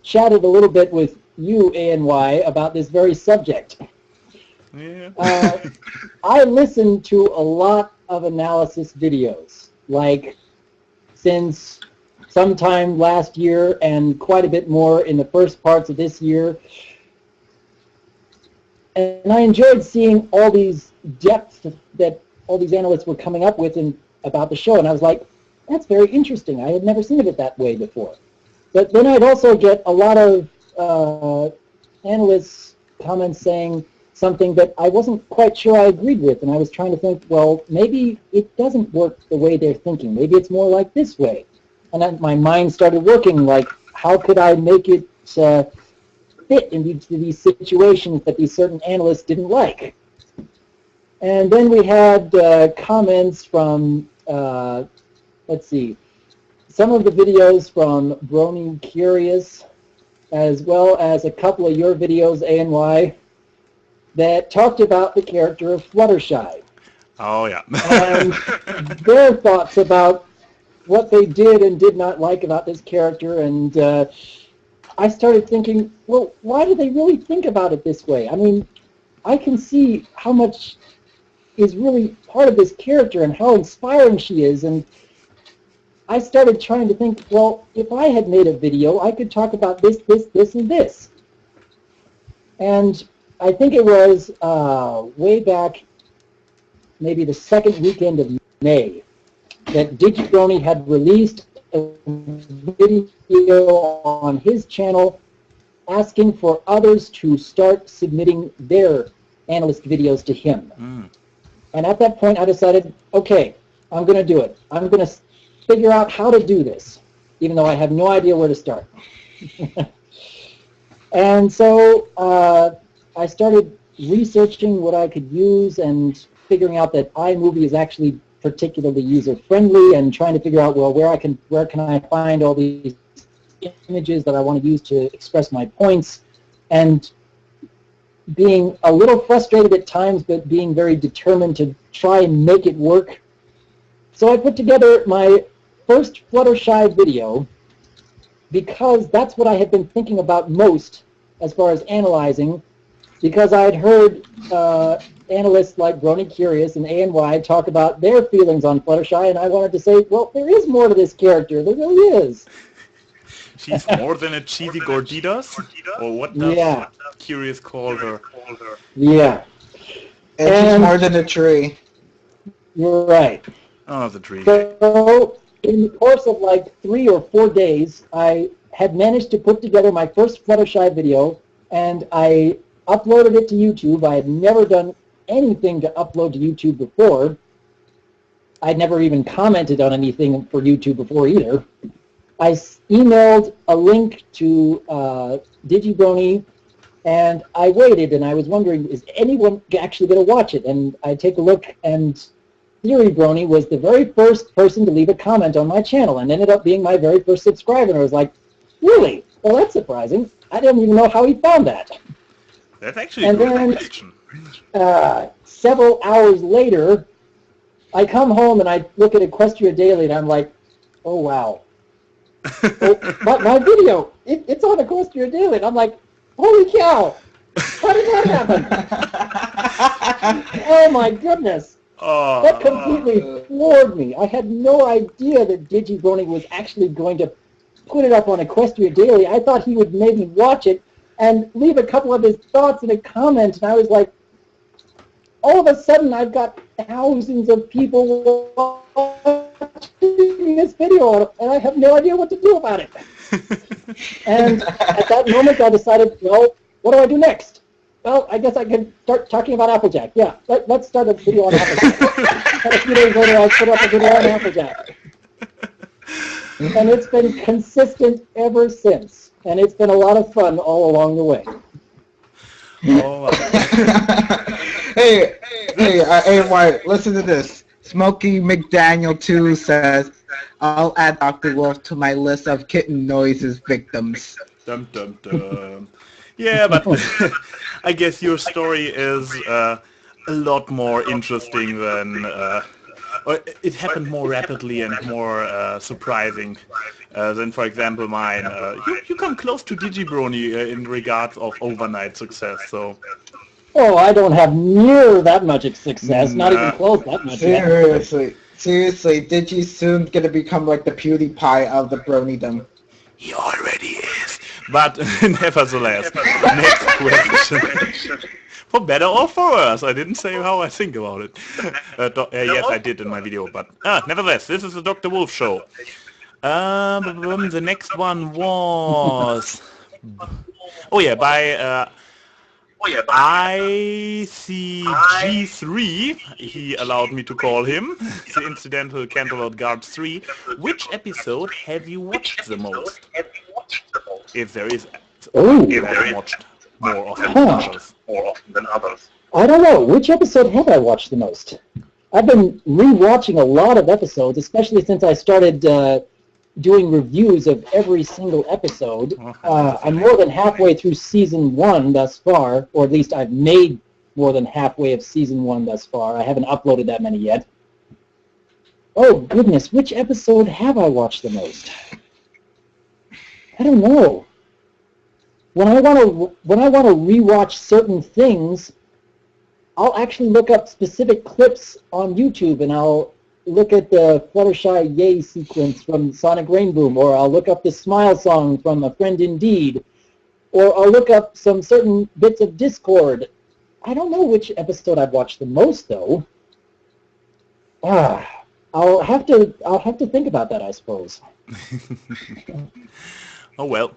chatted a little bit with you, ANY, about this very subject. Yeah. I listen to a lot of analysis videos, like since sometime last year and quite a bit more in the first parts of this year. And I enjoyed seeing all these depths that all these analysts were coming up with about the show. And I was like, that's very interesting. I had never seen it that way before. But then I'd also get a lot of analysts' comments saying something that I wasn't quite sure I agreed with. And I was trying to think, well, maybe it doesn't work the way they're thinking. Maybe it's more like this way. And then my mind started working like, how could I make it fit in these situations that these certain analysts didn't like? And then we had comments from, let's see, some of the videos from Brony Curious, as well as a couple of your videos, ANY, that talked about the character of Fluttershy. Oh, yeah. And their thoughts about what they did and did not like about this character. And I started thinking, well, why do they really think about it this way? I mean, I can see how much is really part of this character and how inspiring she is. And I started trying to think, well, if I had made a video, I could talk about this, this, this, and this. And I think it was way back, maybe the second weekend of May, that DigiBrony had released a video on his channel asking for others to start submitting their analyst videos to him. Mm. And at that point, I decided, okay, I'm going to do it. I'm going to figure out how to do this, even though I have no idea where to start. And so I started researching what I could use and figuring out that iMovie is actually particularly user-friendly, and trying to figure out, well, where can I find all these images that I want to use to express my points, and being a little frustrated at times, but being very determined to try and make it work. So I put together my first Fluttershy video, because that's what I had been thinking about most as far as analyzing, because I had heard analysts like Brony Curious and ANY talk about their feelings on Fluttershy, and I wanted to say, well, there is more to this character. There really is. She's more than a cheesy gorditas? Or what does Curious call her? Yeah. And she's more than a tree. You're right. Oh, the tree. So in the course of like 3 or 4 days, I had managed to put together my first Fluttershy video, and I uploaded it to YouTube. I had never done anything to upload to YouTube before. I'd never even commented on anything for YouTube before either. I emailed a link to DigiBrony, and I waited, and I was wondering, is anyone actually going to watch it? And I take a look, and DRWolf was the very first person to leave a comment on my channel, and ended up being my very first subscriber. And I was like, really? Well, that's surprising. I didn't even know how he found that. That's actually a good question. Several hours later, I come home and I look at Equestria Daily, and I'm like, oh, wow. But my video, it's on Equestria Daily, and I'm like, holy cow! How did that happen? Oh my goodness! That completely floored me. I had no idea that DigiBrony was actually going to put it up on Equestria Daily. I thought he would maybe watch it and leave a couple of his thoughts in a comment, and I was like, all of a sudden I've got thousands of people watching this video, and I have no idea what to do about it. And at that moment I decided, well, what do I do next? Well, I guess I can start talking about Applejack. Yeah, let's start a video on Applejack. And a few days later I put up a video on Applejack. And it's been consistent ever since. And it's been a lot of fun all along the way. Oh, Hey, White, listen to this. Smokey McDaniel 2 says, I'll add Dr. Wolf to my list of kitten noises victims. Dum, dum, dum. Yeah, but I guess your story is a lot more interesting than... it happened more rapidly and more surprising than, for example, mine. You come close to DigiBrony in regards of overnight success, so... Oh, I don't have near that much success, not even close that much. Seriously, Digi soon gonna become like the PewDiePie of the Bronydom. He already is. But nevertheless, next question. For better or for worse, I didn't say how I think about it. Yes, I did in my video, but nevertheless, this is the DRWolf show. The next one was... Oh yeah, by... ICG3, he allowed me to call him, the Incidental Canterlot Guards 3. Which episode have you watched the most? If there is, if I watched more often than others. I don't know. Which episode have I watched the most? I've been re-watching a lot of episodes, especially since I started doing reviews of every single episode. I'm more than halfway through Season 1 thus far, or at least I've made more than halfway of Season 1 thus far. I haven't uploaded that many yet. Oh, goodness, which episode have I watched the most? I don't know. When I want to rewatch certain things, I'll actually look up specific clips on YouTube, and I'll look at the Fluttershy Yay sequence from Sonic Rainboom, or I'll look up the Smile song from A Friend Indeed, or I'll look up some certain bits of Discord. I don't know which episode I've watched the most, though. I'll have to think about that, I suppose. Oh well.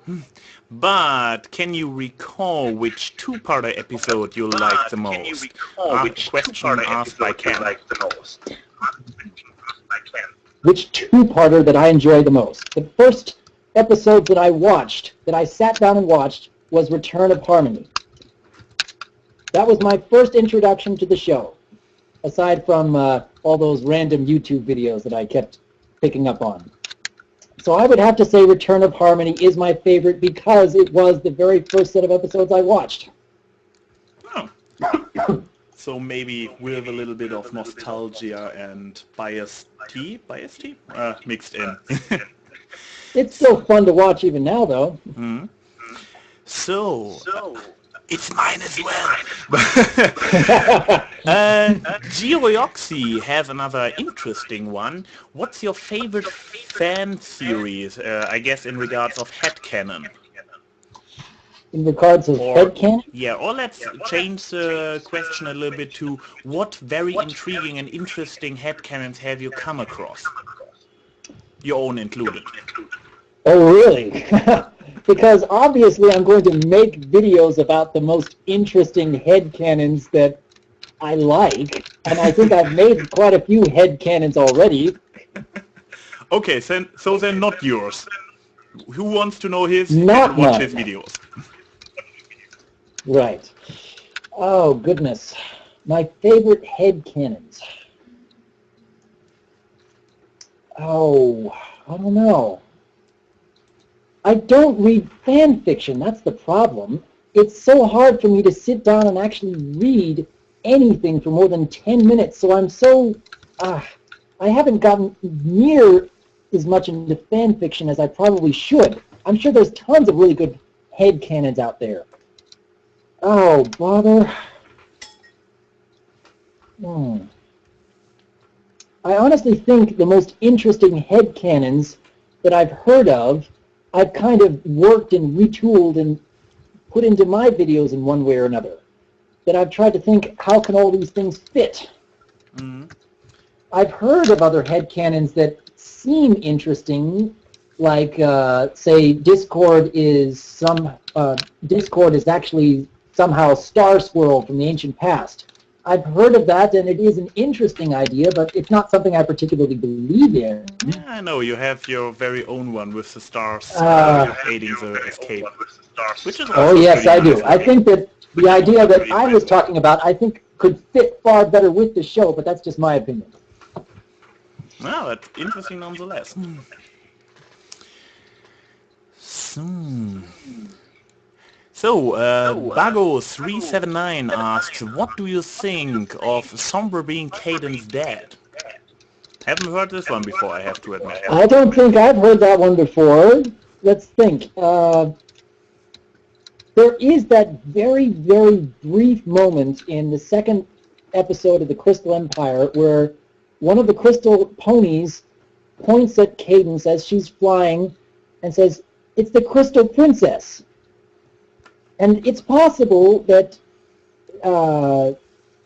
But can you recall which two-parter episode you liked the most? Question asked by Ken. Which two-parter that I enjoyed the most? The first episode that I watched, that I sat down and watched, was Return of Harmony. That was my first introduction to the show, aside from all those random YouTube videos that I kept picking up on. So I would have to say Return of Harmony is my favorite because it was the very first set of episodes I watched. Oh. So maybe with a little bit of nostalgia and bias tea mixed in. It's still fun to watch even now, though. Mm-hmm. So it's mine as well. DRWolf has another interesting one. What's your favorite fan series? I guess in regards of headcanon. In regards of headcanon? Yeah, or let's change the question a little bit to what very intriguing and interesting headcanons have you come across? Your own included. Oh, really? Because obviously I'm going to make videos about the most interesting headcanons that I like, and I think I've made quite a few headcanons already. Okay, so they're not yours. Who wants to know his? Not Watch none. his videos. Right. Oh, goodness. My favorite headcanons. Oh, I don't know. I don't read fan fiction. That's the problem. It's so hard for me to sit down and actually read anything for more than 10 minutes. So I'm so... I haven't gotten near as much into fan fiction as I probably should. I'm sure there's tons of really good headcanons out there. Oh, bother. I honestly think the most interesting headcanons that I've heard of, I've kind of worked and retooled and put into my videos in one way or another. That I've tried to think, how can all these things fit? Mm-hmm. I've heard of other headcanons that seem interesting, like, say, Discord is actually somehow Star Swirl from the ancient past. I've heard of that, and it is an interesting idea, but it's not something I particularly believe in. Yeah, I know. You have your very own one with the stars aiding the escape. Which is Oh, yes, I do. I think that the idea that I was talking about, I think, could fit far better with the show, but that's just my opinion. Well, that's interesting nonetheless. So, Bago379 asks, what do you think of Somber being Caden's dad? Haven't heard this one before, I have to admit. I don't think I've heard that one before. Let's think. There is that very, very brief moment in the second episode of the Crystal Empire where one of the crystal ponies points at Cadence as she's flying and says, "It's the Crystal Princess." And it's possible that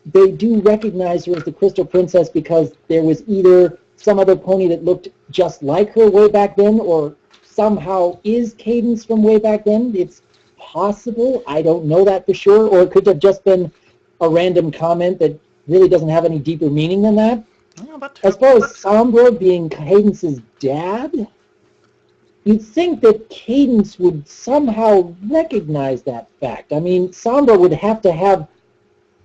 they do recognize her as the Crystal Princess because there was either some other pony that looked just like her way back then, or somehow is Cadence from way back then. It's possible. I don't know that for sure. Or it could have just been a random comment that really doesn't have any deeper meaning than that. As far as Sombra being Cadence's dad, you'd think that Cadence would somehow recognize that fact. I mean, Sombra would have to have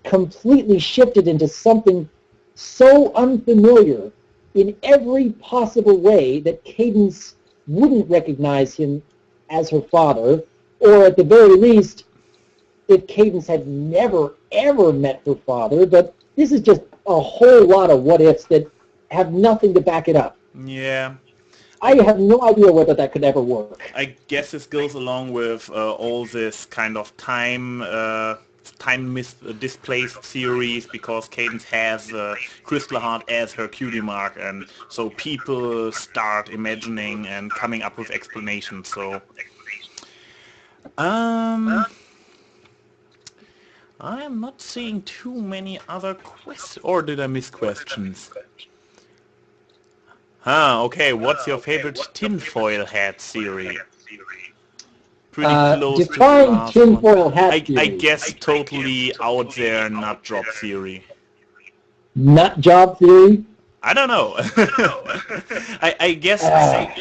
completely shifted into something so unfamiliar in every possible way that Cadence wouldn't recognize him as her father, or at the very least, if Cadence had never, ever met her father. But this is just a whole lot of what-ifs that have nothing to back it up. Yeah. I have no idea whether that could ever work. I guess this goes along with all this kind of time displaced theories, because Cadence has Crystal Heart as her cutie mark, and so people start imagining and coming up with explanations. So, I am not seeing too many other questions, or did I miss questions? Okay, what's your favorite tinfoil hat theory? Pretty close to the last tinfoil hat theory. I guess totally out there nut job theory. Nut job theory? I don't know. I guess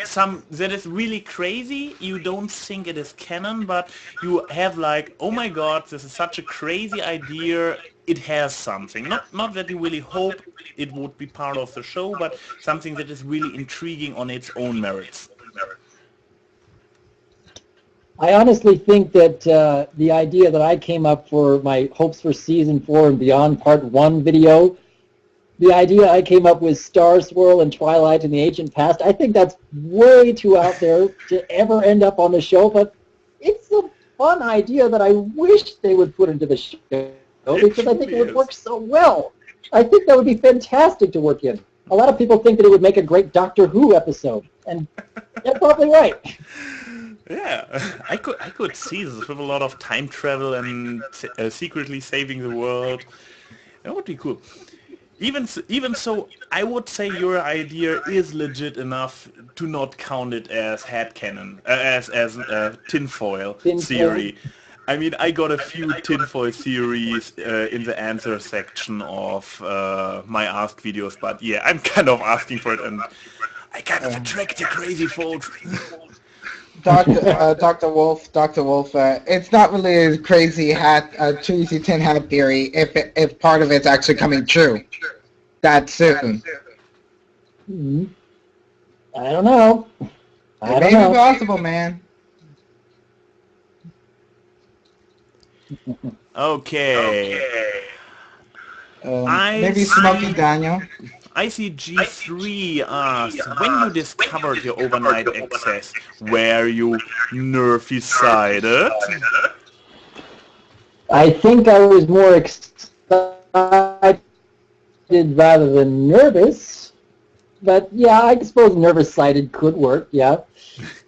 some that is really crazy. You don't think it is canon, but you have like, oh my god, this is such a crazy idea. It has something. Not that you really hope it would be part of the show, but something that is really intriguing on its own merits. I honestly think that the idea that I came up for my Hopes for Season 4 and Beyond Part 1 video, the idea I came up with Star Swirl and Twilight in the Ancient Past, I think that's way too out there to ever end up on the show, but it's a fun idea that I wish they would put into the show, because I think it would work so well. I think that would be fantastic to work in. A lot of people think that it would make a great Doctor Who episode, and they're probably right. Yeah, I could see this with a lot of time travel and secretly saving the world. That would be cool. Even so, I would say your idea is legit enough to not count it as headcanon, as tinfoil theory. I mean, I got a few tinfoil theories in the answer section of my Ask videos, but yeah, I'm kind of asking for it, and I kind of attract the crazy folks. Dr. Wolf, it's not really a crazy cheesy tin hat theory if part of it's actually coming true that soon. Hmm. I don't know. It may be possible, man. Okay. Maybe Smokey Daniel. ICG3 asks, when you discovered your overnight access, were you nervy-sided? I think I was more excited rather than nervous. But yeah, I suppose nervous-sided could work, yeah.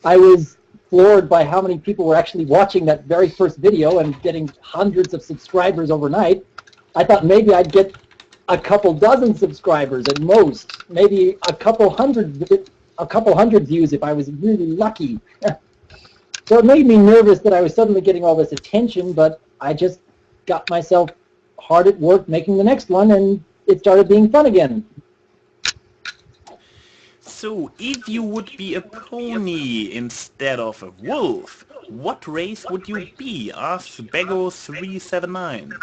I was floored by how many people were actually watching that very first video and getting hundreds of subscribers overnight. I thought maybe I'd get a couple dozen subscribers at most, maybe a couple hundred views if I was really lucky. So it made me nervous that I was suddenly getting all this attention, but I just got myself hard at work making the next one, and it started being fun again. So, if you would be a pony instead of a wolf, what race would you be? Asks Bego379.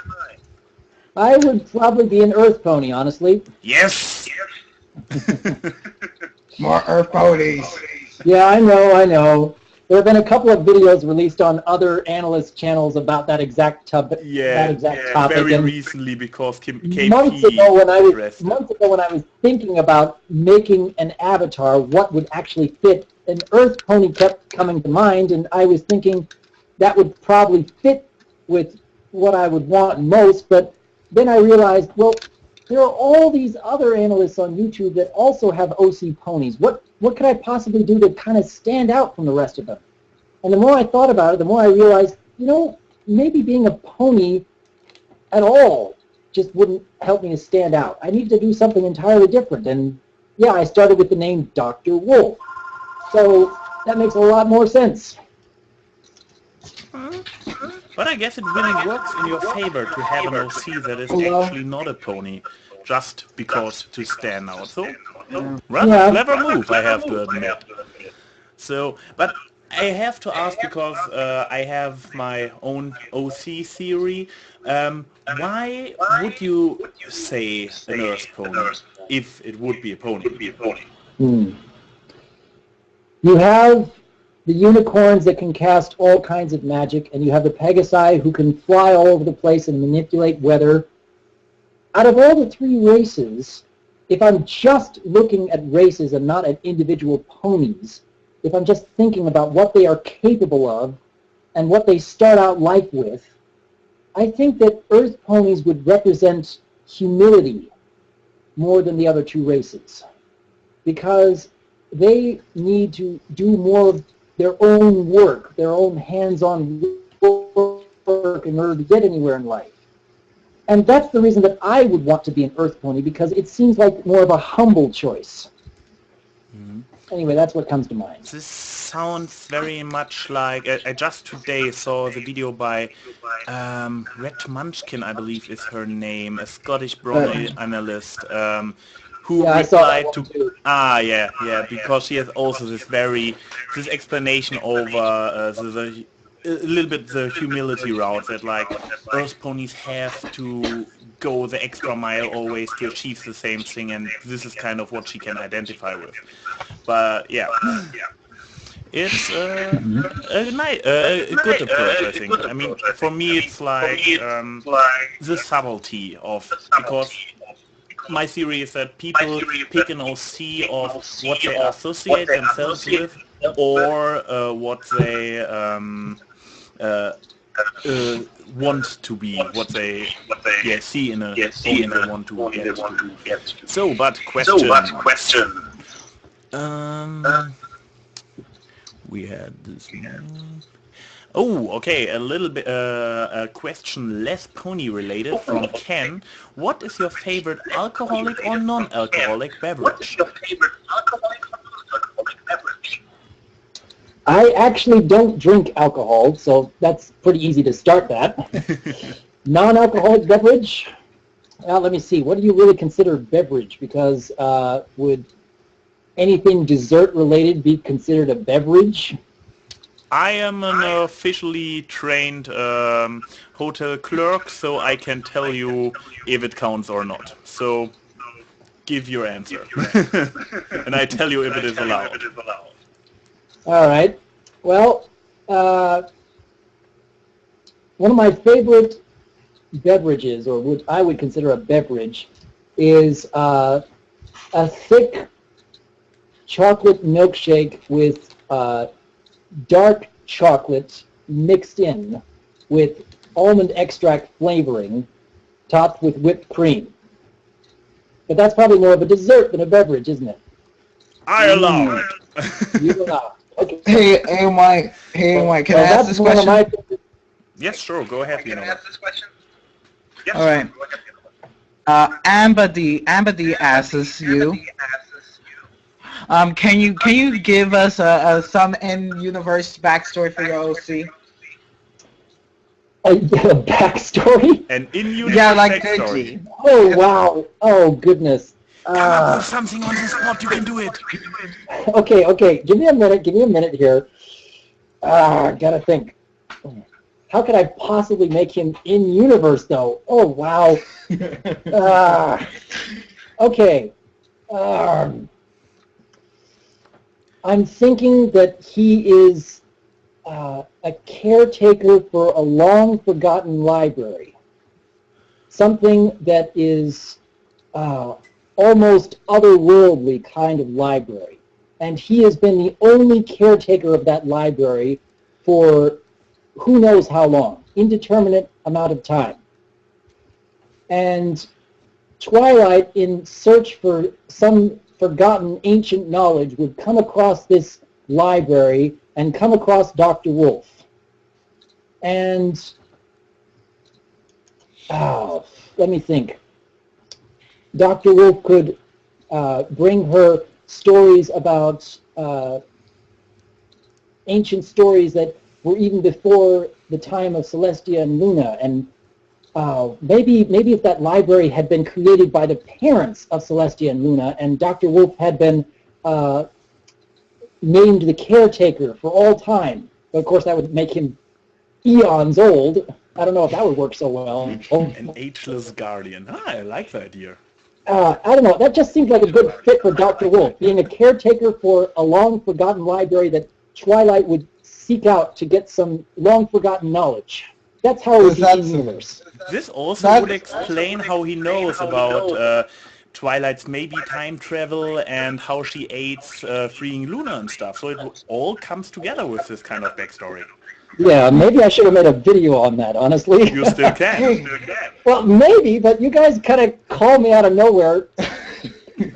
I would probably be an earth pony, honestly. Yes! More earth ponies. Yeah, I know. There have been a couple of videos released on other analyst channels about that exact topic. Very recently, because KP months ago when I was thinking about making an avatar, what would actually fit, an earth pony kept coming to mind, and I was thinking that would probably fit with what I would want most, but then I realized, well, there are all these other analysts on YouTube that also have OC ponies. What could I possibly do to kind of stand out from the rest of them? And the more I thought about it, the more I realized, maybe being a pony at all just wouldn't help me to stand out. I needed to do something entirely different. And yeah, I started with the name Dr. Wolf. So that makes a lot more sense. But I guess it really works in your favor to have an OC that is actually not a pony, just because to stand out. So, rather clever move, I have to admit. So, but I have to ask, because I have my own OC theory, why would you say an earth pony if it would be a pony? You have the unicorns that can cast all kinds of magic, and you have the Pegasi who can fly all over the place and manipulate weather. Out of all the three races, if I'm just looking at races and not at individual ponies, if I'm just thinking about what they are capable of and what they start out life with, I think that earth ponies would represent humility more than the other two races, because they need to do more of their own work, their own hands-on work in order to get anywhere in life. And that's the reason that I would want to be an earth pony, because it seems like more of a humble choice. Anyway, that's what comes to mind. This sounds very much like, I just today saw the video by Red Munchkin, I believe is her name, a Scottish brawn analyst, who replied to, because she has also this explanation over a little bit the humility route, that like earth ponies have to go the extra mile always to achieve the same thing, and this is kind of what she can identify with. But yeah, it's a good approach, I think. I mean, for me it's like the subtlety of, because my theory is that people pick an OC of what they associate themselves with, or what they want to be, what they see in a pony they want to get to. So, but question. We had this one. Oh, okay, a little bit, a question less pony related from Ken. What is your favorite alcoholic or non-alcoholic beverage? I actually don't drink alcohol, so that's pretty easy to start that. Non-alcoholic beverage? Well, let me see. What do you really consider beverage? Because would anything dessert related be considered a beverage? I am an officially trained hotel clerk, so I can tell you if it counts or not. So give your answer, and I tell you if it is allowed. All right. Well, one of my favorite beverages, or what I would consider a beverage, is a thick chocolate milkshake with dark chocolate mixed in with almond extract flavoring, topped with whipped cream. But that's probably more of a dessert than a beverage, isn't it? I allow it. You allow it. Okay. Hey, Mike, can I ask this question? Yes, sure. Go ahead. Can I ask this question? Yes, all right. Amber D asks you. Can you give us some in-universe backstory for your OC? A backstory? An in-universe backstory. Oh wow! Oh goodness! Come up with something on the spot. You can do it. Okay. Give me a minute here. Gotta think. How could I possibly make him in-universe though? Oh wow. Okay. I'm thinking that he is a caretaker for a long-forgotten library. Something that is almost otherworldly kind of library. And he has been the only caretaker of that library for who knows how long, indeterminate amount of time. And Twilight, in search for some forgotten ancient knowledge, would come across this library and come across DRWolf. And, let me think. DRWolf could bring her stories about ancient stories that were even before the time of Celestia and Luna, and maybe if that library had been created by the parents of Celestia and Luna, and DRWolf had been named the caretaker for all time. But of course, that would make him eons old. I don't know if that would work so well. An ageless guardian. I like the idea. I don't know. That just seems like a good fit for DRWolf, being a caretaker for a long-forgotten library that Twilight would seek out to get some long-forgotten knowledge. That's how it would be in the universe. This also would explain how he knows about Twilight's maybe time travel and how she aids freeing Luna and stuff. So it all comes together with this kind of backstory. Yeah, maybe I should have made a video on that, honestly. You still can. Well, maybe, but you guys kind of call me out of nowhere,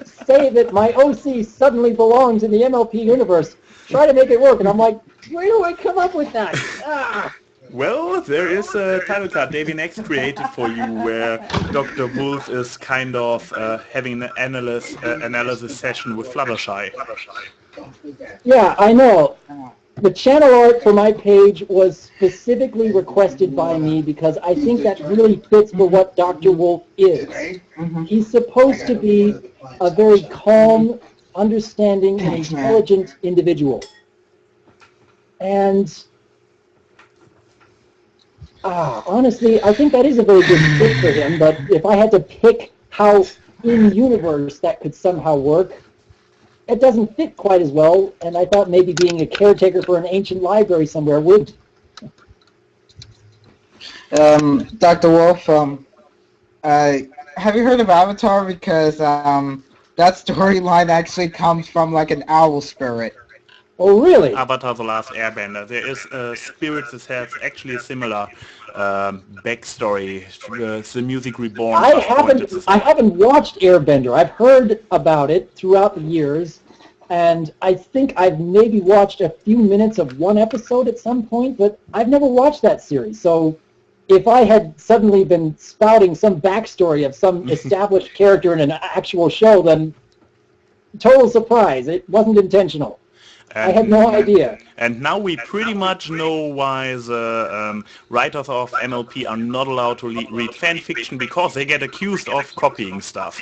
say that my OC suddenly belongs in the MLP universe, try to make it work, and I'm like, where do I come up with that? Well, there is a title card DavionXY created for you where DRWolf is kind of having an analysis session with Fluttershy. Yeah, I know. The channel art for my page was specifically requested by me because I think that really fits for what DRWolf is. He's supposed to be a very calm, understanding, and intelligent individual. And honestly, I think that is a very good fit for him, but if I had to pick how in-universe that could somehow work, it doesn't fit quite as well, and I thought maybe being a caretaker for an ancient library somewhere would. DRWolf, have you heard of Avatar? Because that storyline actually comes from like an owl spirit. Oh, really? Avatar: The Last Airbender. There is a spirit that has actually a similar backstory. The Music Reborn. I haven't watched Airbender. I've heard about it throughout the years, and I think I've maybe watched a few minutes of one episode at some point, but I've never watched that series. So if I had suddenly been spouting some backstory of some established character in an actual show, then total surprise. It wasn't intentional. I had no idea. And now we pretty much know why the writers of MLP are not allowed to read fanfiction, because they get accused of copying stuff.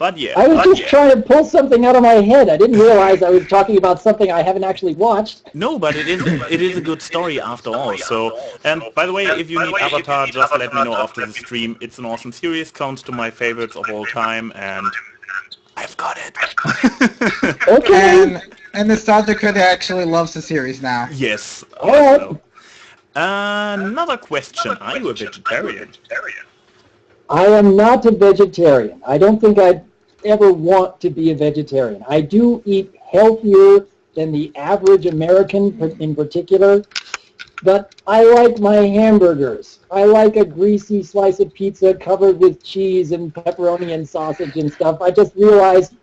But yeah. I was just trying to pull something out of my head. I didn't realize I was talking about something I haven't actually watched. No, but it is a good story after all. So, and by the way, if you need Avatar, just let me know after the stream. It's an awesome series, counts to my favorites of all time, and I've got it. Okay. And Nostalgia Critic actually loves the series now. Yes. All right. Also. Another question. Are you a vegetarian? I am not a vegetarian. I don't think I'd ever want to be a vegetarian. I do eat healthier than the average American in particular, but I like my hamburgers. I like a greasy slice of pizza covered with cheese and pepperoni and sausage and stuff. I just realized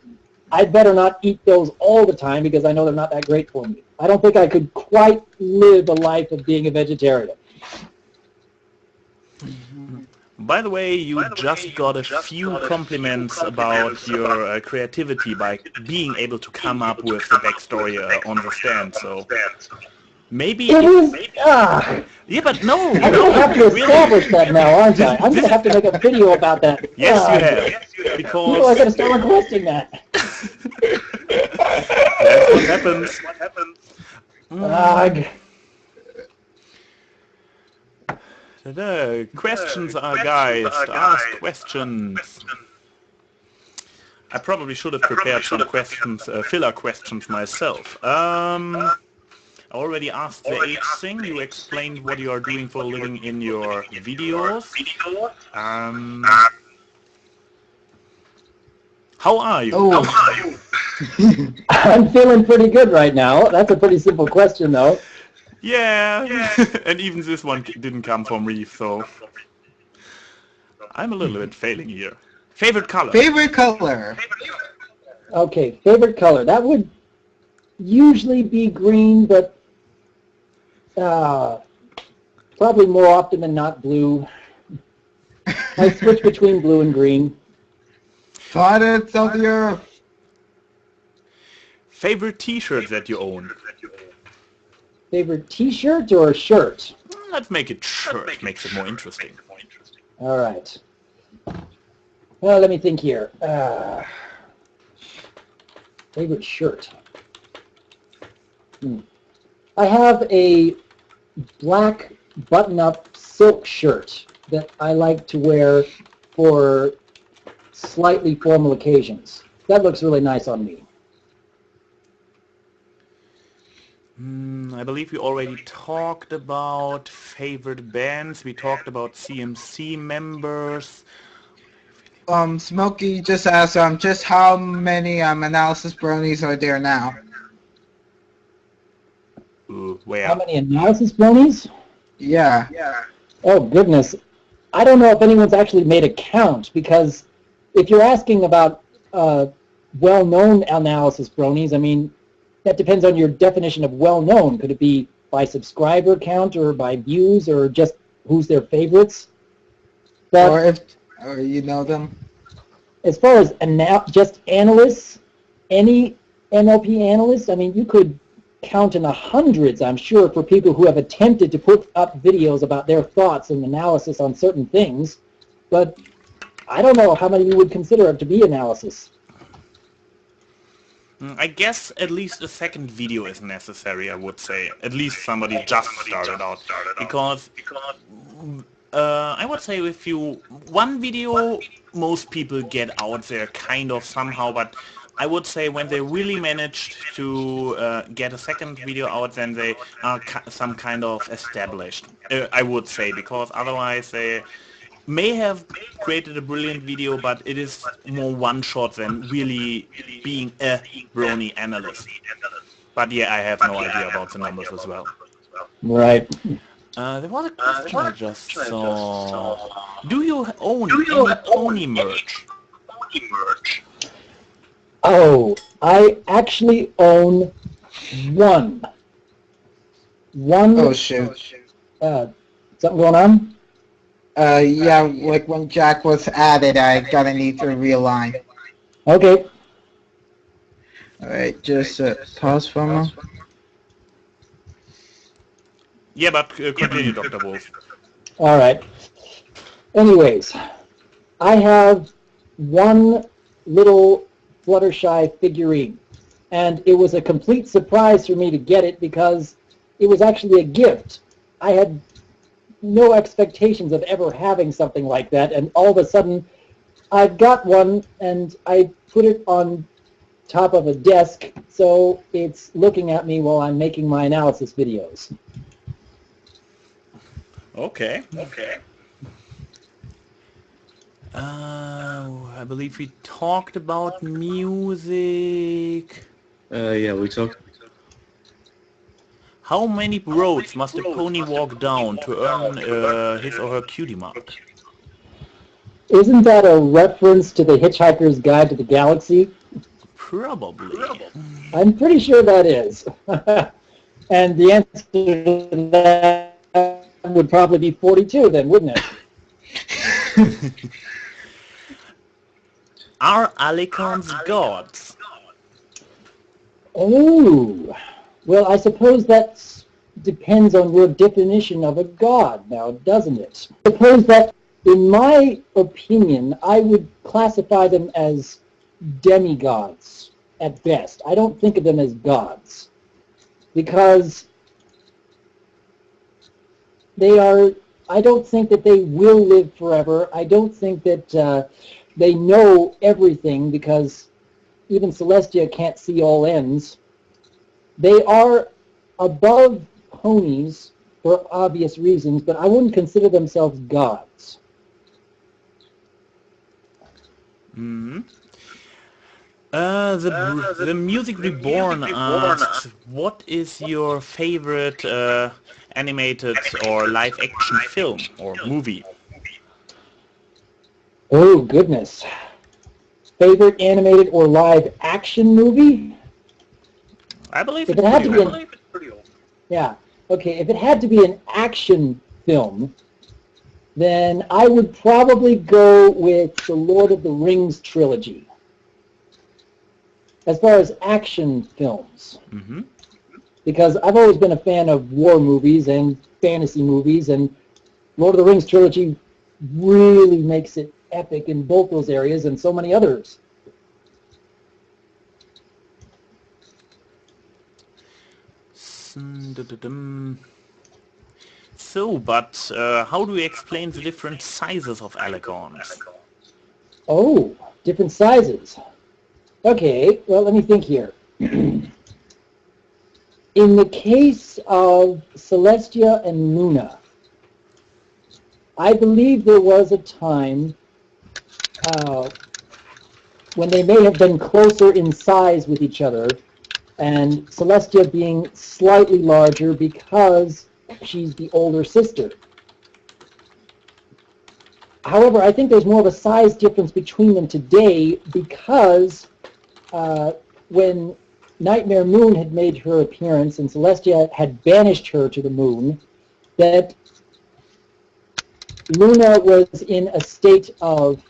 I'd better not eat those all the time because I know they're not that great for me. I don't think I could quite live a life of being a vegetarian. By the way, you just got a few compliments about your creativity by being able to come up with the backstory on the stand. So maybe It is. yeah, but no, I'm going to have to establish that now, aren't I? I'm going to have to make a video about that. Yes, you have. Because People are going to start requesting that. that's what happens. The questions are, guys, ask questions. I probably should have prepared some questions, filler questions myself. I already asked the age thing. You explained what you are doing for a living in your videos. How are you? Oh. How are you? I'm feeling pretty good right now. That's a pretty simple question, though. Yeah. And even this one didn't come from Reef, so I'm a little bit failing here. Favorite color? Favorite color? Okay, favorite color. That would usually be green, but probably more often than not blue. I switch between blue and green. Planets of the Earth. Favorite t-shirt that you own? Favorite t-shirt or shirt? Let's make it shirt. Makes it more interesting. All right. Well, let me think here. Favorite shirt. I have a black button-up silk shirt that I like to wear for slightly formal occasions. That looks really nice on me. I believe we already talked about favorite bands. We talked about CMC members. Smokey just asked just how many analysis bronies are there now? Where? How many analysis bronies? Yeah. Oh, goodness. I don't know if anyone's actually made a count, because if you're asking about well-known analysis bronies, I mean, that depends on your definition of well-known. Could it be by subscriber count or by views or just who's their favorites? But or you know them? As far as just analysts, any NLP analyst, I mean, you could count in the hundreds, I'm sure, for people who have attempted to put up videos about their thoughts and analysis on certain things. But I don't know how many you would consider to be analysis. I guess at least a second video is necessary, I would say. At least somebody just started out. Because I would say one video, most people get out there kind of somehow, but I would say when they really managed to get a second video out, then they are some kind of established, I would say, because otherwise they may have created a brilliant video, but it is more one-shot than really being a brony analyst. But yeah, I have no idea about the numbers as well. Right. There was a question I just saw. Do you own any pony merch? Oh, I actually own one. Oh, shoot. Something going on? Yeah, like when Jack was added, I gotta need to realign. Okay. Alright, just pause for a moment. Yeah, but continue, Dr. Wolf. All right. Anyways, I have one little Fluttershy figurine. And it was a complete surprise for me to get it because it was actually a gift. I had no expectations of ever having something like that, and all of a sudden I've got one, and I put it on top of a desk so it's looking at me while I'm making my analysis videos. Okay. I believe we talked about music. Yeah, we talked. How many roads must a pony walk down to earn his or her cutie mark? Isn't that a reference to the Hitchhiker's Guide to the Galaxy? Probably. I'm pretty sure that is. And the answer to that would probably be 42 then, wouldn't it? Are Alicons gods? Oh, well, I suppose that depends on your definition of a god now, doesn't it? I suppose that, in my opinion, I would classify them as demigods at best. I don't think of them as gods because they are, I don't think that they will live forever. I don't think that they know everything because even Celestia can't see all ends. They are above ponies for obvious reasons, but I wouldn't consider themselves gods. Mm-hmm. The Music Reborn asks, what is your favorite animated or live-action film or movie? Oh, goodness. Favorite animated or live-action movie? I believe If it's it had to pretty be old. Yeah. Okay, if it had to be an action film, then I would probably go with the Lord of the Rings trilogy. As far as action films. Mm-hmm. Because I've always been a fan of war movies and fantasy movies, and Lord of the Rings trilogy really makes it epic in both those areas and so many others. So, but how do we explain the different sizes of Alicons? Oh, different sizes. Okay, well, let me think here. In the case of Celestia and Luna, I believe there was a time when they may have been closer in size with each other, and Celestia being slightly larger because she's the older sister. However, I think there's more of a size difference between them today because when Nightmare Moon had made her appearance and Celestia had banished her to the moon, that Luna was in a state of,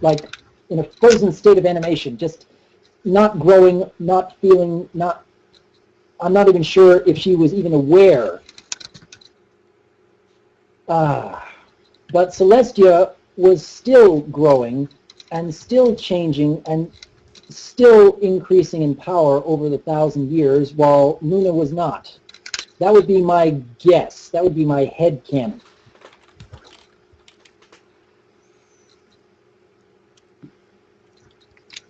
like, in a frozen state of animation, just not growing, not feeling, I'm not even sure if she was even aware. But Celestia was still growing and still changing and still increasing in power over the 1,000 years, while Luna was not. That would be my guess. That would be my head canon.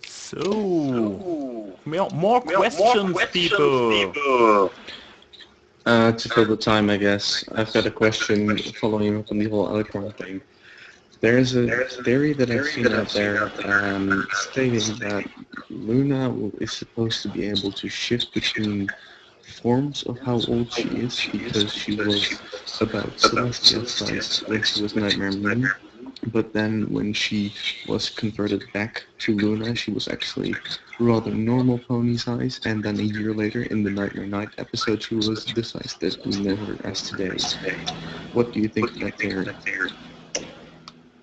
So, more questions, people. To fill the time, I guess, I've got a question following up on the whole Alicron thing. There's a theory that I've seen out there stating that Luna is supposed to be able to shift between forms of how old she is because she was about Celestial size when she was Nightmare Moon. But then when she was converted back to Luna, she was actually rather normal pony size, and then a year later in the Nightmare Night episode, she was the size that we know her as today. What do you think of that theory?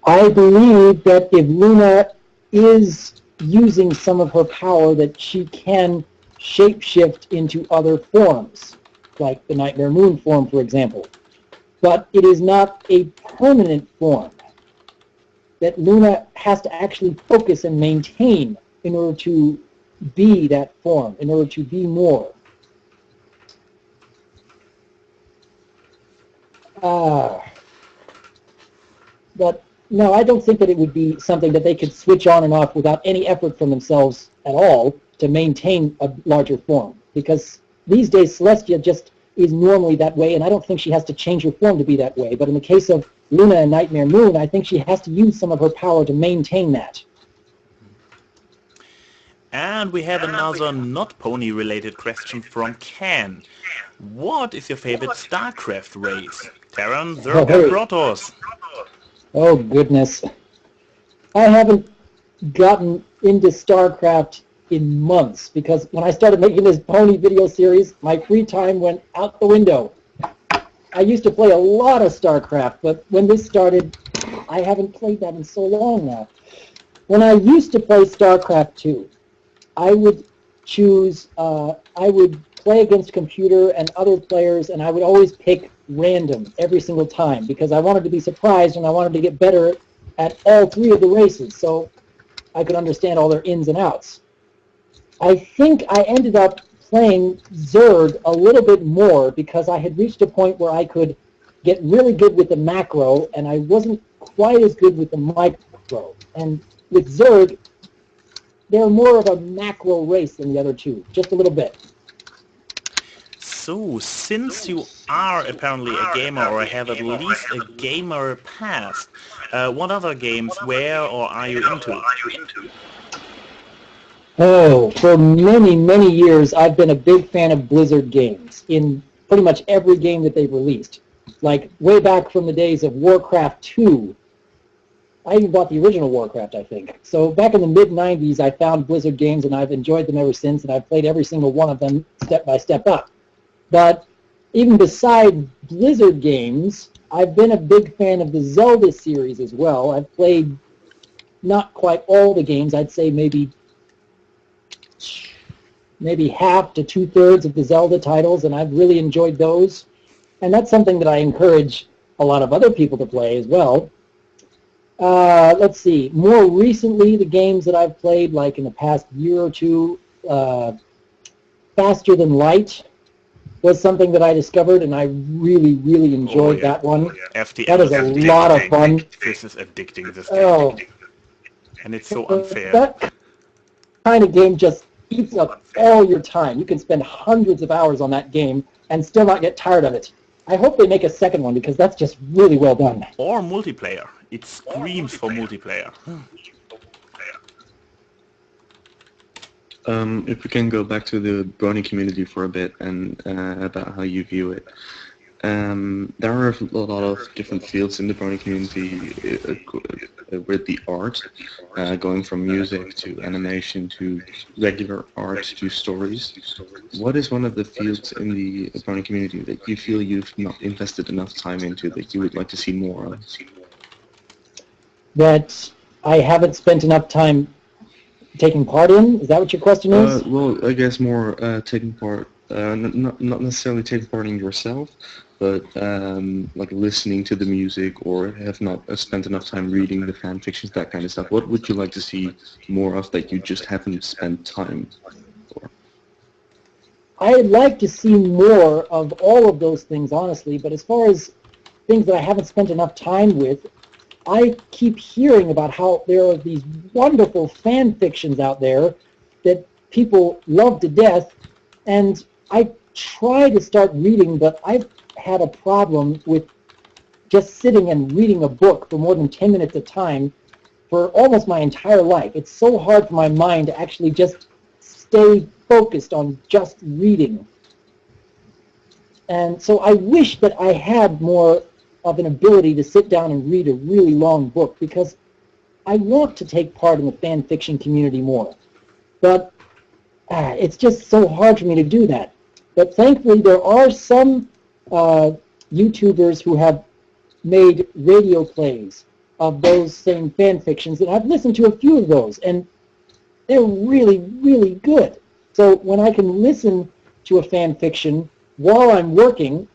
I believe that if Luna is using some of her power, that she can shapeshift into other forms, like the Nightmare Moon form, for example. But it is not a permanent form. that Luna has to actually focus and maintain in order to be that form, in order to be more. But no, I don't think that it would be something that they could switch on and off without any effort from themselves at all to maintain a larger form. Because these days Celestia just is normally that way, and I don't think she has to change her form to be that way. But in the case of Luna and Nightmare Moon, I think she has to use some of her power to maintain that. And we have another not pony related question from Ken. What is your favorite StarCraft race? Terran, Zerg, or Protoss? Oh goodness. I haven't gotten into StarCraft in months because when I started making this pony video series, my free time went out the window. I used to play a lot of StarCraft, but when this started, I haven't played that in so long now. When I used to play StarCraft 2, I would choose, I would play against computer and other players, and I would always pick random every single time because I wanted to be surprised and I wanted to get better at all three of the races so I could understand all their ins and outs. I think I ended up playing Zerg a little bit more because I had reached a point where I could get really good with the macro and I wasn't quite as good with the micro. And with Zerg, they're more of a macro race than the other two, just a little bit. So, since you are apparently a gamer or have at least a gamer past, what other games, where or are you into? Oh, for many, many years, I've been a big fan of Blizzard games in pretty much every game that they've released. Like way back from the days of Warcraft 2. I even bought the original Warcraft, I think. So back in the mid-90s, I found Blizzard games, and I've enjoyed them ever since, and I've played every single one of them step by step up. But even beside Blizzard games, I've been a big fan of the Zelda series as well. I've played not quite all the games. I'd say maybe half to two-thirds of the Zelda titles, and I've really enjoyed those. And that's something that I encourage a lot of other people to play as well. Let's see. More recently, the games that I've played, like in the past year or two, Faster Than Light was something that I discovered, and I really, really enjoyed that one. FTL that is a lot of fun. This is addicting, this game. And it's so unfair. That kind of game just eats up all your time. You can spend hundreds of hours on that game and still not get tired of it. I hope they make a second one because that's just really well done. Or multiplayer. It screams for multiplayer. If we can go back to the brony community for a bit and about how you view it. There are a lot of different fields in the brony community with the art, going from music to animation to regular art to stories. What is one of the fields in the brony community that you feel you've not invested enough time into that you would like to see more of? That I haven't spent enough time taking part in? Is that what your question is? Well, I guess more taking part, not necessarily taking part in yourself, but like listening to the music or have not spent enough time reading the fan fictions, that kind of stuff. What would you like to see more of that you just haven't spent time for? I'd like to see more of all of those things, honestly, but as far as things that I haven't spent enough time with, I keep hearing about how there are these wonderful fan fictions out there that people love to death, and I try to start reading, but I've had a problem with just sitting and reading a book for more than 10 minutes at a time for almost my entire life. It's so hard for my mind to actually just stay focused on just reading. And so I wish that I had more of an ability to sit down and read a really long book because I want to take part in the fan fiction community more. But it's just so hard for me to do that. But thankfully there are some YouTubers who have made radio plays of those same fan fictions, and I've listened to a few of those, and they're really, really good. So when I can listen to a fan fiction while I'm working,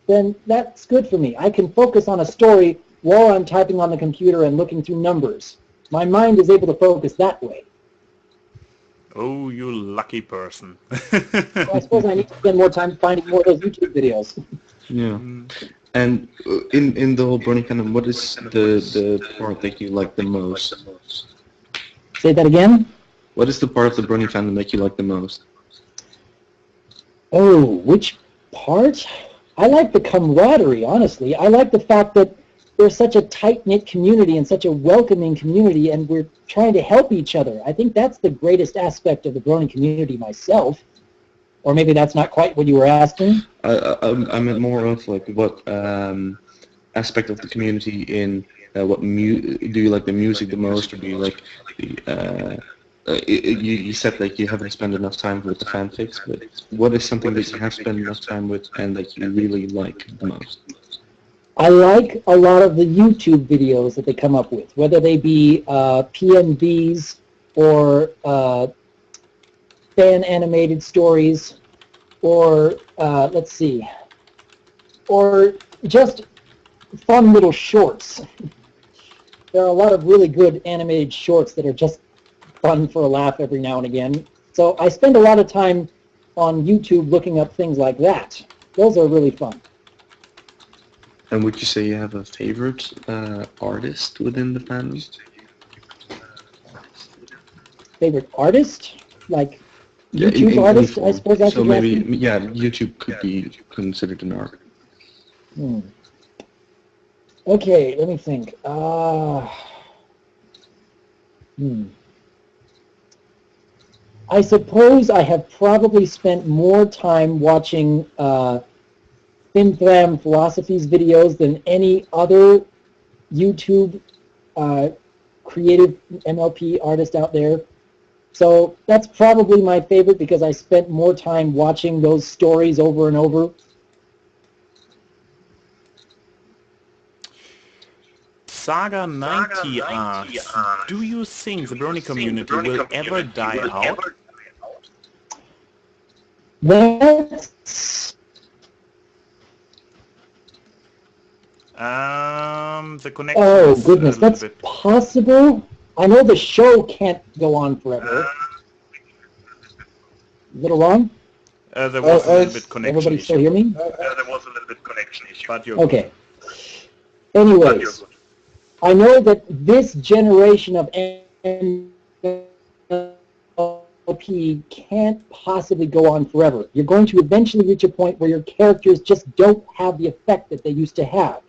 then that's good for me. I can focus on a story while I'm typing on the computer and looking through numbers. My mind is able to focus that way. Oh, you lucky person. So I suppose I need to spend more time finding more of those YouTube videos. Yeah. And in the whole Brony fandom, what is the part that you like the most? Say that again? What is the part of the Brony fandom that you like the most? Oh, which part? I like the camaraderie, honestly. I like the fact that there's such a tight-knit community and such a welcoming community, and we're trying to help each other. I think that's the greatest aspect of the Brony community myself. Or maybe that's not quite what you were asking. I meant more of like what aspect of the community in what do you like the music the most, or do you like the you said that you haven't spent enough time with the fanfics, but what is something that you have spent enough time with and that you really like the most? I like a lot of the YouTube videos that they come up with, whether they be PNVs or fan-animated stories, or let's see, or just fun little shorts. There are a lot of really good animated shorts that are just fun for a laugh every now and again. So I spend a lot of time on YouTube looking up things like that. Those are really fun. And would you say you have a favorite artist within the fandom? Favorite artist? Like YouTube artist, I suppose that's so maybe, yeah, YouTube could be considered an art. Okay, let me think. I suppose I have probably spent more time watching Finthram Philosophy's videos than any other YouTube creative MLP artist out there. So that's probably my favorite because I spent more time watching those stories over and over. Saga 90 asks, do you think the Brony community will ever die out? That's... The connection is goodness, that's possible. I know the show can't go on forever. A little wrong? There was a little bit connection Everybody issue. still hear me? There was a little bit connection issue. But you're okay. Anyways, I know that this generation of MLP can't possibly go on forever. You're going to eventually reach a point where your characters just don't have the effect that they used to have.